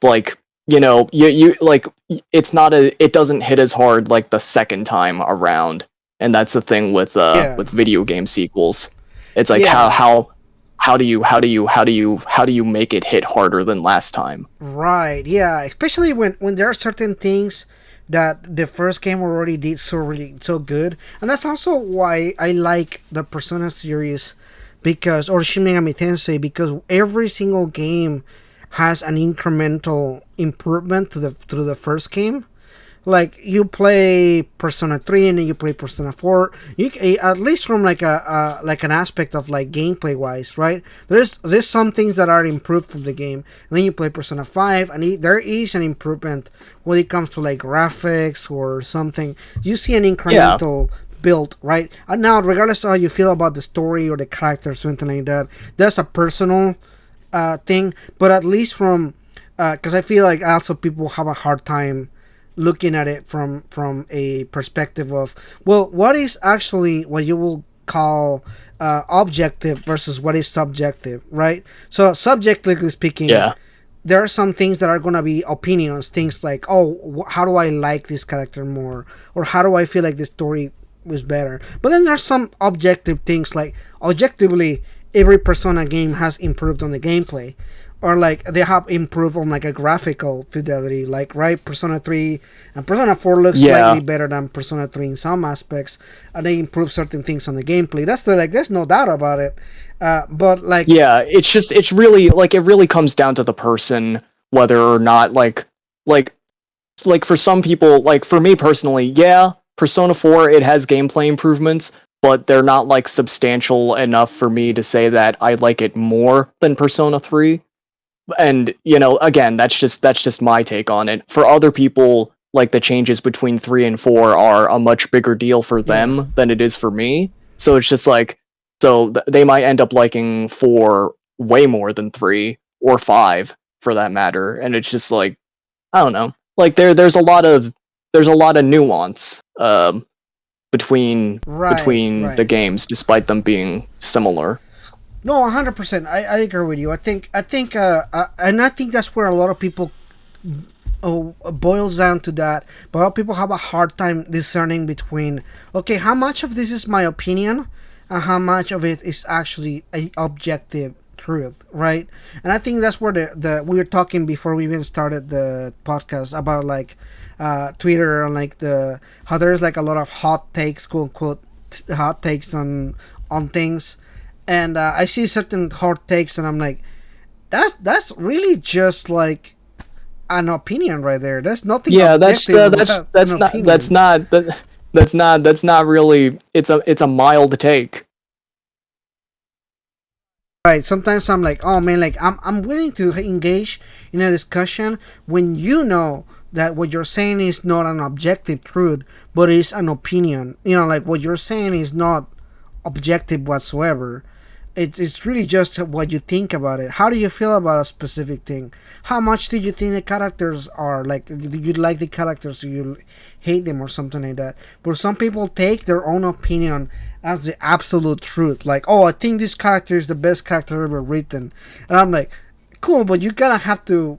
Like, you like, it doesn't hit as hard like the second time around, and that's the thing Yeah. with video game sequels. It's like Yeah. how do you make it hit harder than last time? Right. Yeah. Especially when there are certain things that the first game already did so good, and that's also why I like the Persona series, because or Shin Megami Tensei, because every single game has an incremental improvement to the first game. Like you play Persona 3 and then you play Persona 4, at least from like a like an aspect of like gameplay wise, right? There's some things that are improved from the game, and then you play Persona 5 and there is an improvement when it comes to like graphics or something. You see an Yeah, incremental build, right? And now, regardless of how you feel about the story or the characters or something like that, that's a personal thing. But at least from because I feel like also people have a hard time looking at it from a perspective of, well, what is actually what you will call objective versus what is subjective, right? So subjectively speaking, yeah, there are some things that are going to be opinions, things like, oh, how do I like this character more, or how do I feel like the story was better. But then there's some objective things, like objectively every Persona game has improved on the gameplay, or like they have improved on like a graphical fidelity, like, right, Persona 3 and Persona 4 looks yeah. slightly better than Persona 3 in some aspects, and they improve certain things on the gameplay. That's the, like, there's no doubt about it. But like, Yeah, it's really like, it really comes down to the person whether or not like like for some people, like for me personally, yeah, Persona 4 it has gameplay improvements, but they're not like substantial enough for me to say that I like it more than Persona 3. And again, that's just my take on it. For other people, like the changes between 3 and 4 are a much bigger deal for yeah, them than it is for me. So it's just like, they might end up liking 4 way more than 3 or 5 for that matter, and it's just like, I don't know. Like there's a lot of nuance right, between the right. games despite them being similar. No, 100%. I agree with you. And I think that's where a lot of people boils down to that. But a lot of people have a hard time discerning between, okay, how much of this is my opinion and how much of it is actually a objective truth, right? And I think that's where the we were talking before we even started the podcast about like Twitter and like the how there's like a lot of hot takes, quote unquote, hot takes on things, and I see certain hot takes, and I'm like, that's really just like an opinion right there. There's nothing Yeah, objective about an opinion. that's not really, it's a mild take. Right. Sometimes I'm like, oh man, like I'm willing to engage in a discussion when you know that what you're saying is not an objective truth, but it's an opinion. You know, like what you're saying is not objective whatsoever. It's really just what you think about it. How do you feel about a specific thing? How much do you think the characters are like? Do you like the characters? Do you hate them or something like that? But some people take their own opinion as the absolute truth. Like, oh, I think this character is the best character ever written, and I'm like, cool, but you gotta have to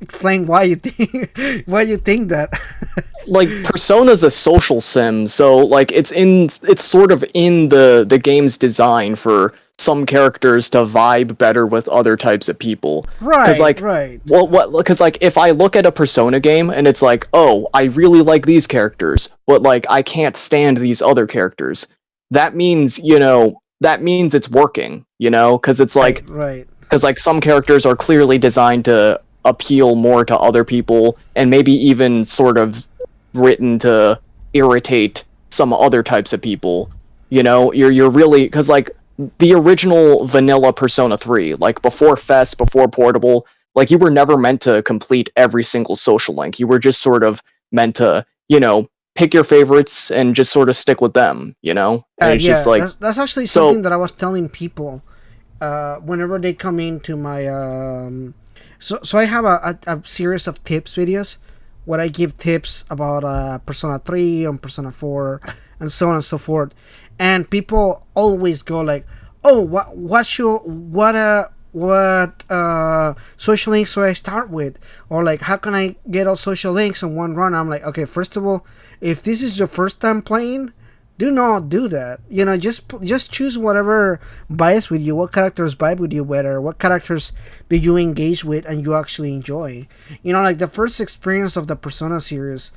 explain why you think why you think that. Like Persona's a social sim, so like it's sort of in the game's design for some characters to vibe better with other types of people. Because Right, like, right. what because like if I look at a Persona game and it's like, oh, I really like these characters, but like I can't stand these other characters, that means, that means it's working, because it's Right, like, right. some characters are clearly designed to appeal more to other people, and maybe even sort of written to irritate some other types of people. You're really, because like the original vanilla Persona 3, like before Fest, before Portable, like you were never meant to complete every single social link. You were just sort of meant to, pick your favorites and just sort of stick with them, And it's just Yeah, like, that's actually something so that I was telling people whenever they come into my so I have a series of tips videos where I give tips about Persona 3 and Persona 4 and so on and so forth, and people always go like, oh, what should what what social links do I start with, or like how can I get all social links in one run? I'm like, okay, first of all, if this is your first time playing, do not do that. You know, just choose whatever vibes with you. What characters vibe with you better? What characters do you engage with and you actually enjoy? You know, like the first experience of the Persona series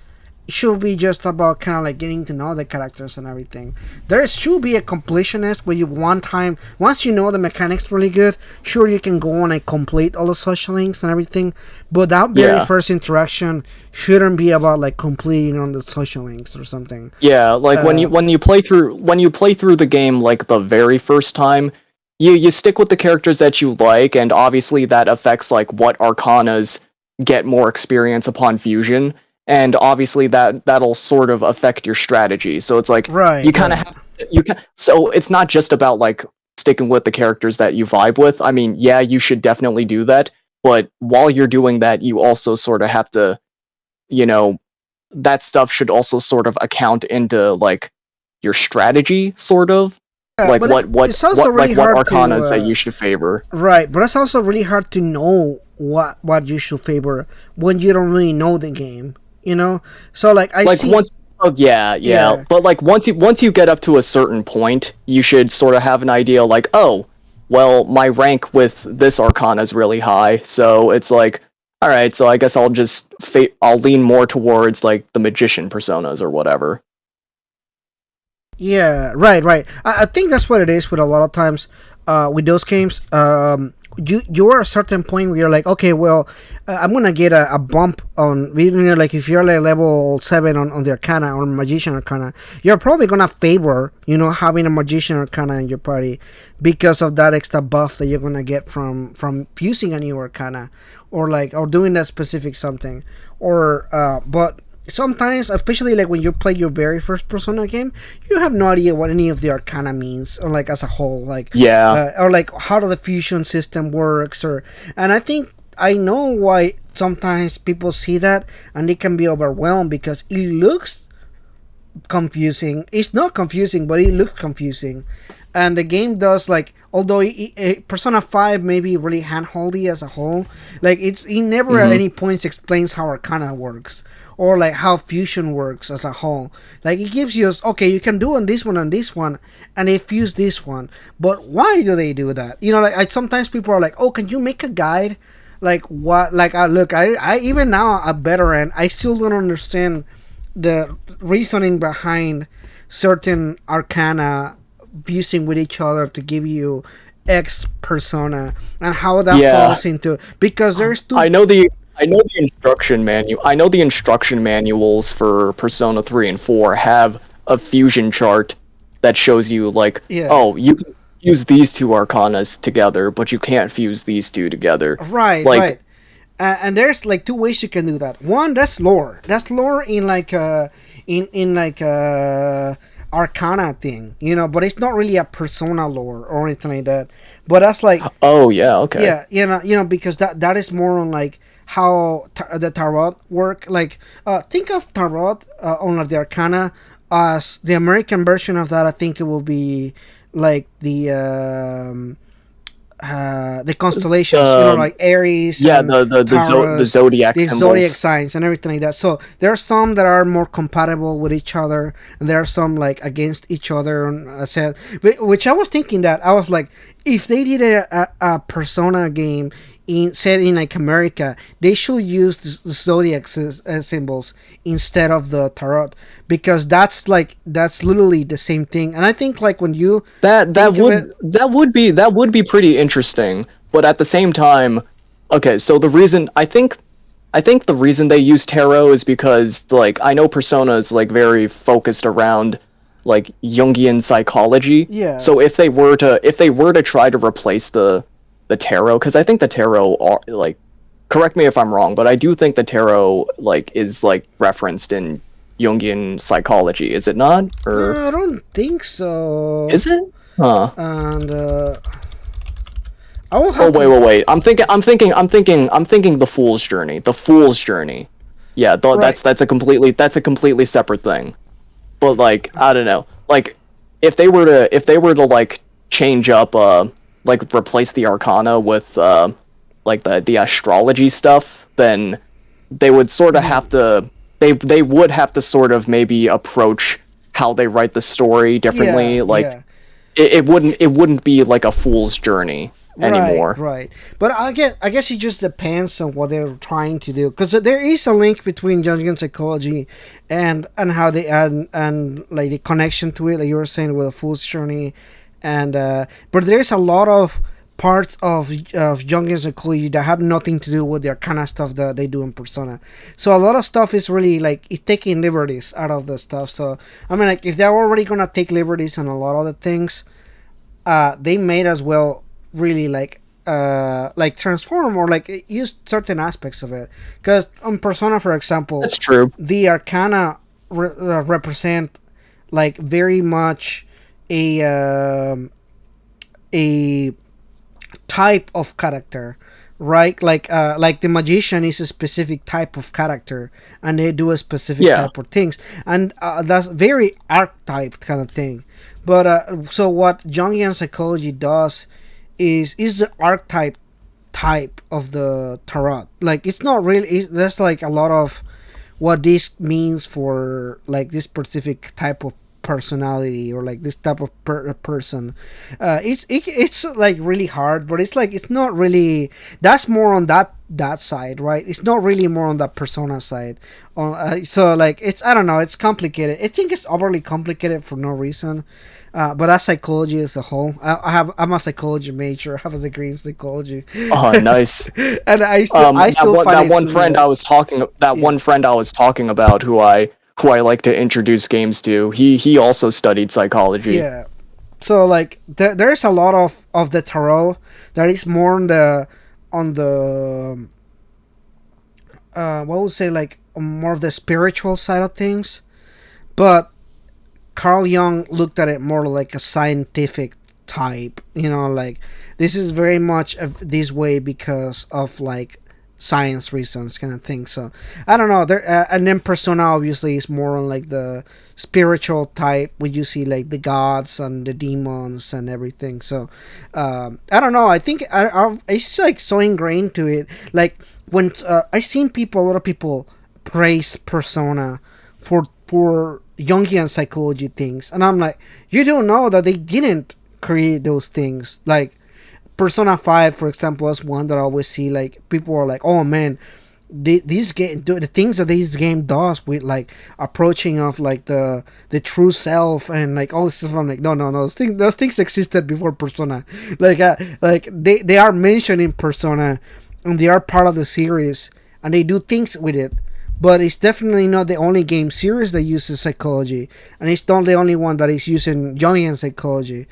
should be just about kind of like getting to know the characters and everything. There should be a completionist where you one time, once you know the mechanics really good, sure you can go on and complete all the social links and everything, but that very Yeah. first interaction shouldn't be about like completing on the social links or something. Yeah, like when you play through the game like the very first time, you stick with the characters that you like, and obviously that affects like what arcanas get more experience upon fusion, and obviously that'll sort of affect your strategy. So it's like Right, you kind of right. have you can so it's not just about like sticking with the characters that you vibe with. I mean, yeah, you should definitely do that, but while you're doing that, you also sort of have to, you know, that stuff should also sort of account into like your strategy, sort of like But it's also like really what hard to arcanas that you should favor. right, but it's also really hard to know what you should favor when you don't really know the game. You know, so like I Like see, once, oh yeah, yeah, yeah, but like once you get up to a certain point, you should sort of have an idea like, oh, well, my rank with this arcana is really high, so it's like, all right, so I guess I'll just I'll lean more towards like the magician personas or whatever. yeah, right, right. I think that's what it is with a lot of times with those games. You're at a certain point where you're like, okay, well, I'm gonna get a bump on, you know, like if you're like level 7 on the Arcana or Magician Arcana, you're probably gonna favor, you know, having a Magician Arcana in your party because of that extra buff that you're gonna get from fusing a new Arcana, or like or doing that specific something, or but sometimes, especially like when you play your very first Persona game, you have no idea what any of the Arcana means, or like as a whole, like Yeah, or like how the fusion system works, or and I think I know why sometimes people see that and they can be overwhelmed because it looks confusing. It's not confusing, but it looks confusing, and the game does like. Although Persona 5 may be really handholdy as a whole, like it never at hmm, any points explains how Arcana works or like how fusion works as a whole. Like it gives you, okay, you can do on this one and this one, and they fuse this one. But why do they do that? You know, like sometimes people are like, oh, can you make a guide? Like what? Like look, I even now a veteran, I still don't understand the reasoning behind certain Arcana fusing with each other to give you X persona and how that yeah. falls into, because there's two. I know the instruction manuals for Persona 3 and 4 have a fusion chart that shows you like, Yeah, oh, you can fuse these two arcanas together, but you can't fuse these two together. right, Like, right. And there's like two ways you can do that. One, that's lore. That's lore in like in like Arcana thing, you know. But it's not really a Persona lore or anything like that. But that's like, oh yeah, okay. yeah, you know, because that is more on like how the tarot work. Like, think of tarot on like the Arcana as the American version of that. I think it will be like the constellations, you know, like Aries Yeah, and the Taurus, zodiac the zodiac symbols. signs and everything like that. So there are some that are more compatible with each other, and there are some like against each other. And I said, which I was thinking that I was like, if they did a Persona game set in like America, they should use the zodiac symbols instead of the tarot, because that's literally the same thing. And I think like when you That think of it, that would be pretty interesting, but at the same time, okay, so the reason I think the reason they use tarot is because like I know Persona is like very focused around like Jungian psychology. yeah. So if they were to try to replace the tarot, because I think the tarot are like, correct me if I'm wrong, but I do think the tarot like is like referenced in Jungian psychology, is it not? Or I don't think so. is it? Huh. And I will Oh have wait, to. wait, wait. I'm thinking the Fool's Journey. The Fool's Journey. Yeah, Right. that's a completely separate thing. But like, I don't know. Like if they were to like change up like replace the Arcana with like the astrology stuff, then they would sort of have to they would have to sort of maybe approach how they write the story Yeah, differently. Like yeah. it wouldn't be like a fool's journey Right, anymore. right. But I guess it just depends on what they're trying to do, because there is a link between Jungian psychology and how they and like the connection to it, like you were saying with a fool's journey, and but there's a lot of parts of Jungian psychology that have nothing to do with their kind of stuff that they do in Persona. So a lot of stuff is really like it's taking liberties out of the stuff. So I mean, like if they're already gonna take liberties on a lot of the things, they made as well really like transform or like use certain aspects of it, because on Persona, for example, That's true. the Arcana represent like very much a a type of character, right? Like the magician is a specific type of character, and they do a specific Yeah. type of things, and that's very archetype kind of thing. But so what Jungian psychology does is the archetype type of the tarot. Like it's not really. There's like a lot of what this means for like this specific type of personality or like this type of person. It's like really hard, but it's like it's not really. That's more on that side, right? It's not really more on that persona side. So like it's, I don't know, it's complicated. I think it's overly complicated for no reason. But that's psychology as a whole. I'm a psychology major. I have a degree in psychology, Oh, nice. and I That still one find that it one too, friend I was talking that yeah. one friend I was talking about who I like to introduce games to. He also studied psychology. Yeah. So like there's a lot of the tarot that is more on the what would say like more of the spiritual side of things, but Carl Jung looked at it more like a scientific type. Like this is very much of this way because of like science reasons kind of thing. So I don't know. And then Persona obviously is more on like the spiritual type, where you see like the gods and the demons and everything. So I don't know. I think it's like so ingrained to it. Like when I seen a lot of people praise Persona for Jungian psychology things, and I'm like, you don't know that they didn't create those things. Like Persona 5, for example, is one that I always see. Like people are like, oh man, these game the things that this game does with like approaching of like the true self and like all this stuff. I'm like, no, those things existed before Persona. Like they are mentioned in Persona, and they are part of the series, and they do things with it. But it's definitely not the only game series that uses psychology, and it's not the only one that is using Jungian psychology,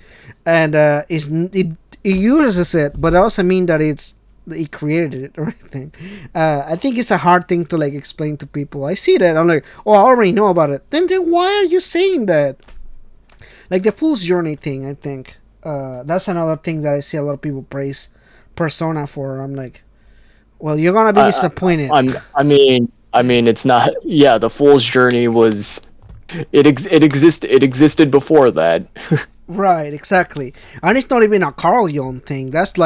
and it uses it, but it doesn't mean that it created it or anything. I think it's a hard thing to like explain to people. I see that, I'm like, oh, I already know about it. Then why are you saying that? Like the fool's journey thing, I think that's another thing that I see a lot of people praise Persona for. I'm like, well, you're gonna be I, disappointed. I mean, it's not. Yeah, the Fool's Journey was. It existed before that. Right, exactly. And it's not even a Carl Jung thing. That's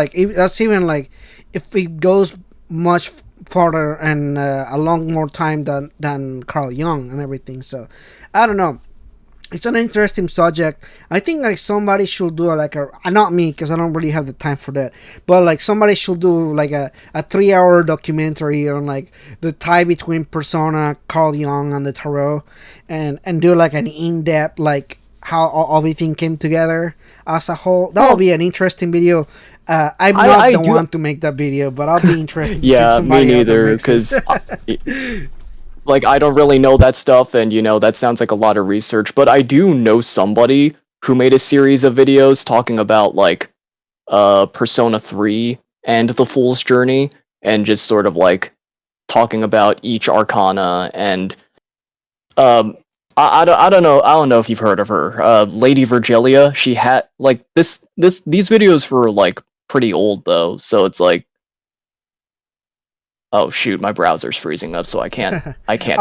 even like if it goes much farther and a long more time than Carl Jung and everything. So I don't know. It's an interesting subject. I think like somebody should do like not me, because I don't really have the time for that, but like somebody should do like a 3 hour documentary on like the tie between Persona, Carl Jung, and the tarot, and do like an in-depth like how everything came together as a whole. That would Well, be an interesting video. I'm I not I the do. one to make that video, but I'll be interested to see if Yeah, me somebody else that neither. makes it. Because like I don't really know that stuff, and that sounds like a lot of research. But I do know somebody who made a series of videos talking about like Persona 3 and the Fool's Journey, and just sort of like talking about each arcana. And um I don't know if you've heard of her, Lady Virgilia. She had like these videos were like pretty old though, so it's like, oh shoot, my browser's freezing up, so I can't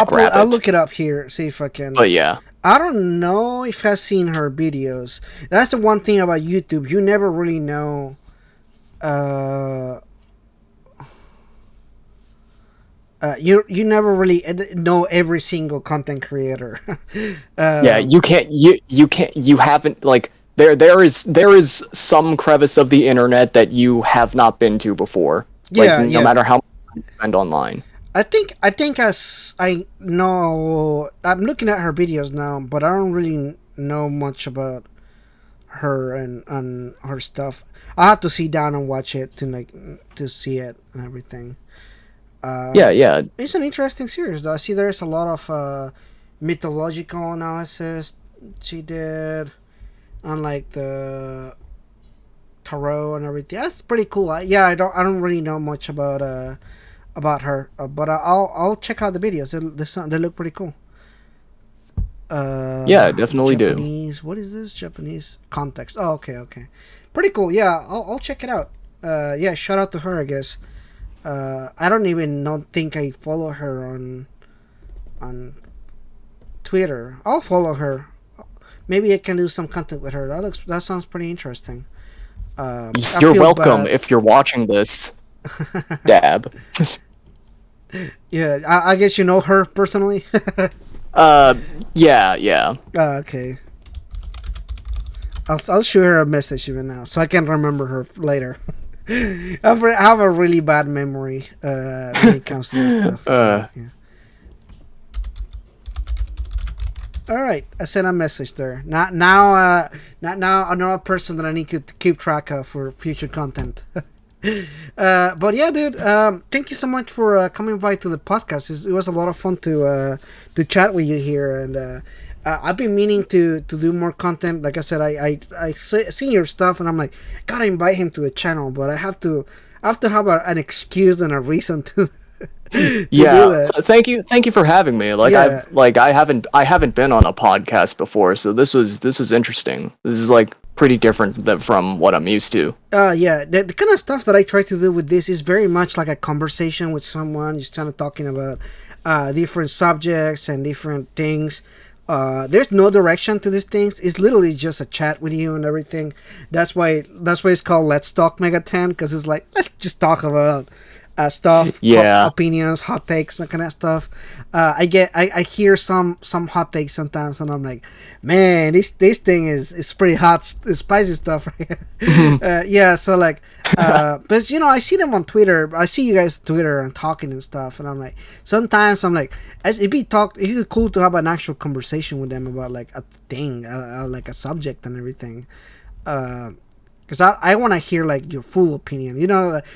grab I'll it. look it up here, see if I can. But yeah. I don't know if I've seen her videos. That's the one thing about YouTube. You never really know Uh, you never really know every single content creator. Yeah, you can't you haven't like there is some crevice of the internet that you have not been to before. Like Yeah, no yeah. matter how much time you spend online. I think as I know, I'm looking at her videos now, but I don't really know much about her and her stuff. I have to sit down and watch it to see it and everything. Yeah, yeah. It's an interesting series though. I see there's a lot of mythological analysis she did on like the tarot and everything. That's pretty cool. Yeah, I don't really know much about her, but I'll check out the videos. They look pretty cool. Yeah, definitely do. Japanese. What is this? Japanese context. Oh, okay, okay. Pretty cool. Yeah, I'll check it out. Yeah, shout out to her, I guess. I don't even think I follow her on Twitter. I'll follow her. Maybe I can do some content with her. That sounds pretty interesting. I You're feel welcome bad. if you're watching this. Dab. Yeah, I guess you know her personally. uh yeah, yeah. Okay. I'll shoot her a message even now so I can remember her later. I have a really bad memory when it comes to this stuff. So, yeah. All right, I sent a message there. Not now. Not now. Another person that I need to keep track of for future content. But yeah, dude. Thank you so much for coming by to the podcast. It was a lot of fun to chat with you here, and I've been meaning to do more content. Like I said, I see your stuff, and I'm like, gotta invite him to the channel, but I have to have an excuse and a reason to to do Yeah, that. thank you for having me. Like Yeah. I haven't been on a podcast before, so this was interesting. This is like pretty different from what I'm used to. Yeah, the kind of stuff that I try to do with this is very much like a conversation with someone, just kind of talking about different subjects and different things. There's no direction to these things. It's literally just a chat with you and everything. That's why it's called Let's Talk Megaten, because it's like let's just talk about stuff, Yeah. opinions, hot takes, that kind of stuff. I hear some hot takes sometimes, and I'm like, man, this thing is pretty hot, it's spicy stuff, right? Yeah, so like, but I see them on Twitter. I see you guys on Twitter and talking and stuff, and I'm like, sometimes I'm like, it'd be cool to have an actual conversation with them about like a thing, like a subject and everything. Because I want to hear like your full opinion.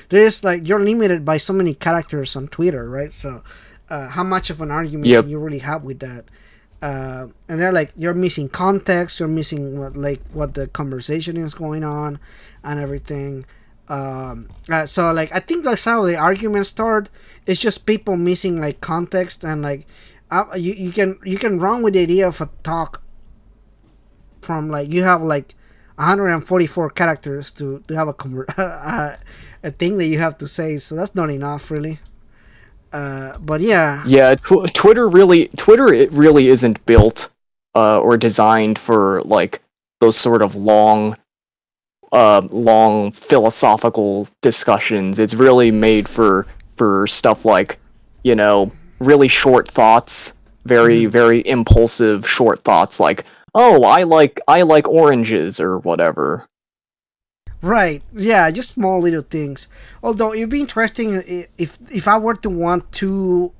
There's like you're limited by so many characters on Twitter, right? So, how much of an argument Yep. can you really have with that? And they're like you're missing context, you're missing what the conversation is going on, and everything. So like I think that's how the arguments start. It's just people missing like context and like you can run with the idea of a talk from like you have like 144 characters to have a thing that you have to say, so that's not enough really. But yeah. Yeah, Twitter it really isn't built or designed for like those sort of long philosophical discussions. It's really made for stuff like, really short thoughts, very impulsive short thoughts like, "Oh, I like oranges" or whatever. Right. Yeah, just small little things. Although it'd be interesting if I were to want two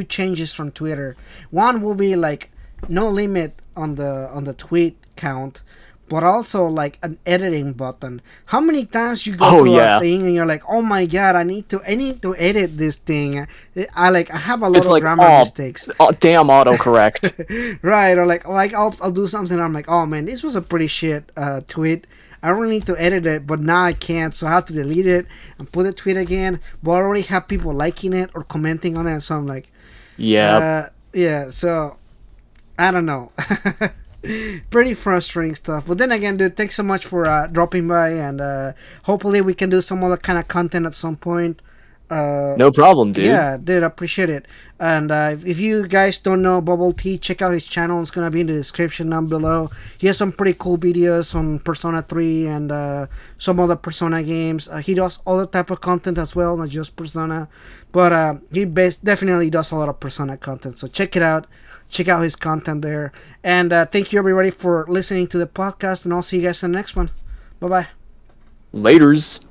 changes from Twitter. One will be like no limit on the tweet count, but also like an editing button. How many times you go Oh to a yeah. thing and you're like, "Oh my god, I need to edit this thing." I have a lot It's of like, grammar mistakes. damn autocorrect. Right, or like I'll do something. I'm like, oh man, this was a pretty shit tweet. I really need to edit it, but now I can't, so I have to delete it and put the tweet again. But I already have people liking it or commenting on it, so I'm like, Yep. yeah. So I don't know, pretty frustrating stuff. But then again, dude, thanks so much for dropping by, and hopefully we can do some other kind of content at some point. No problem, dude. Yeah, dude, appreciate it. And if you guys don't know Bubbletea, check out his channel. It's gonna be in the description down below. He has some pretty cool videos on Persona 3 and some other Persona games. He does other type of content as well, not just Persona. But he definitely does a lot of Persona content. So check it out. Check out his content there. And thank you everybody for listening to the podcast. And I'll see you guys in the next one. Bye bye. Laters.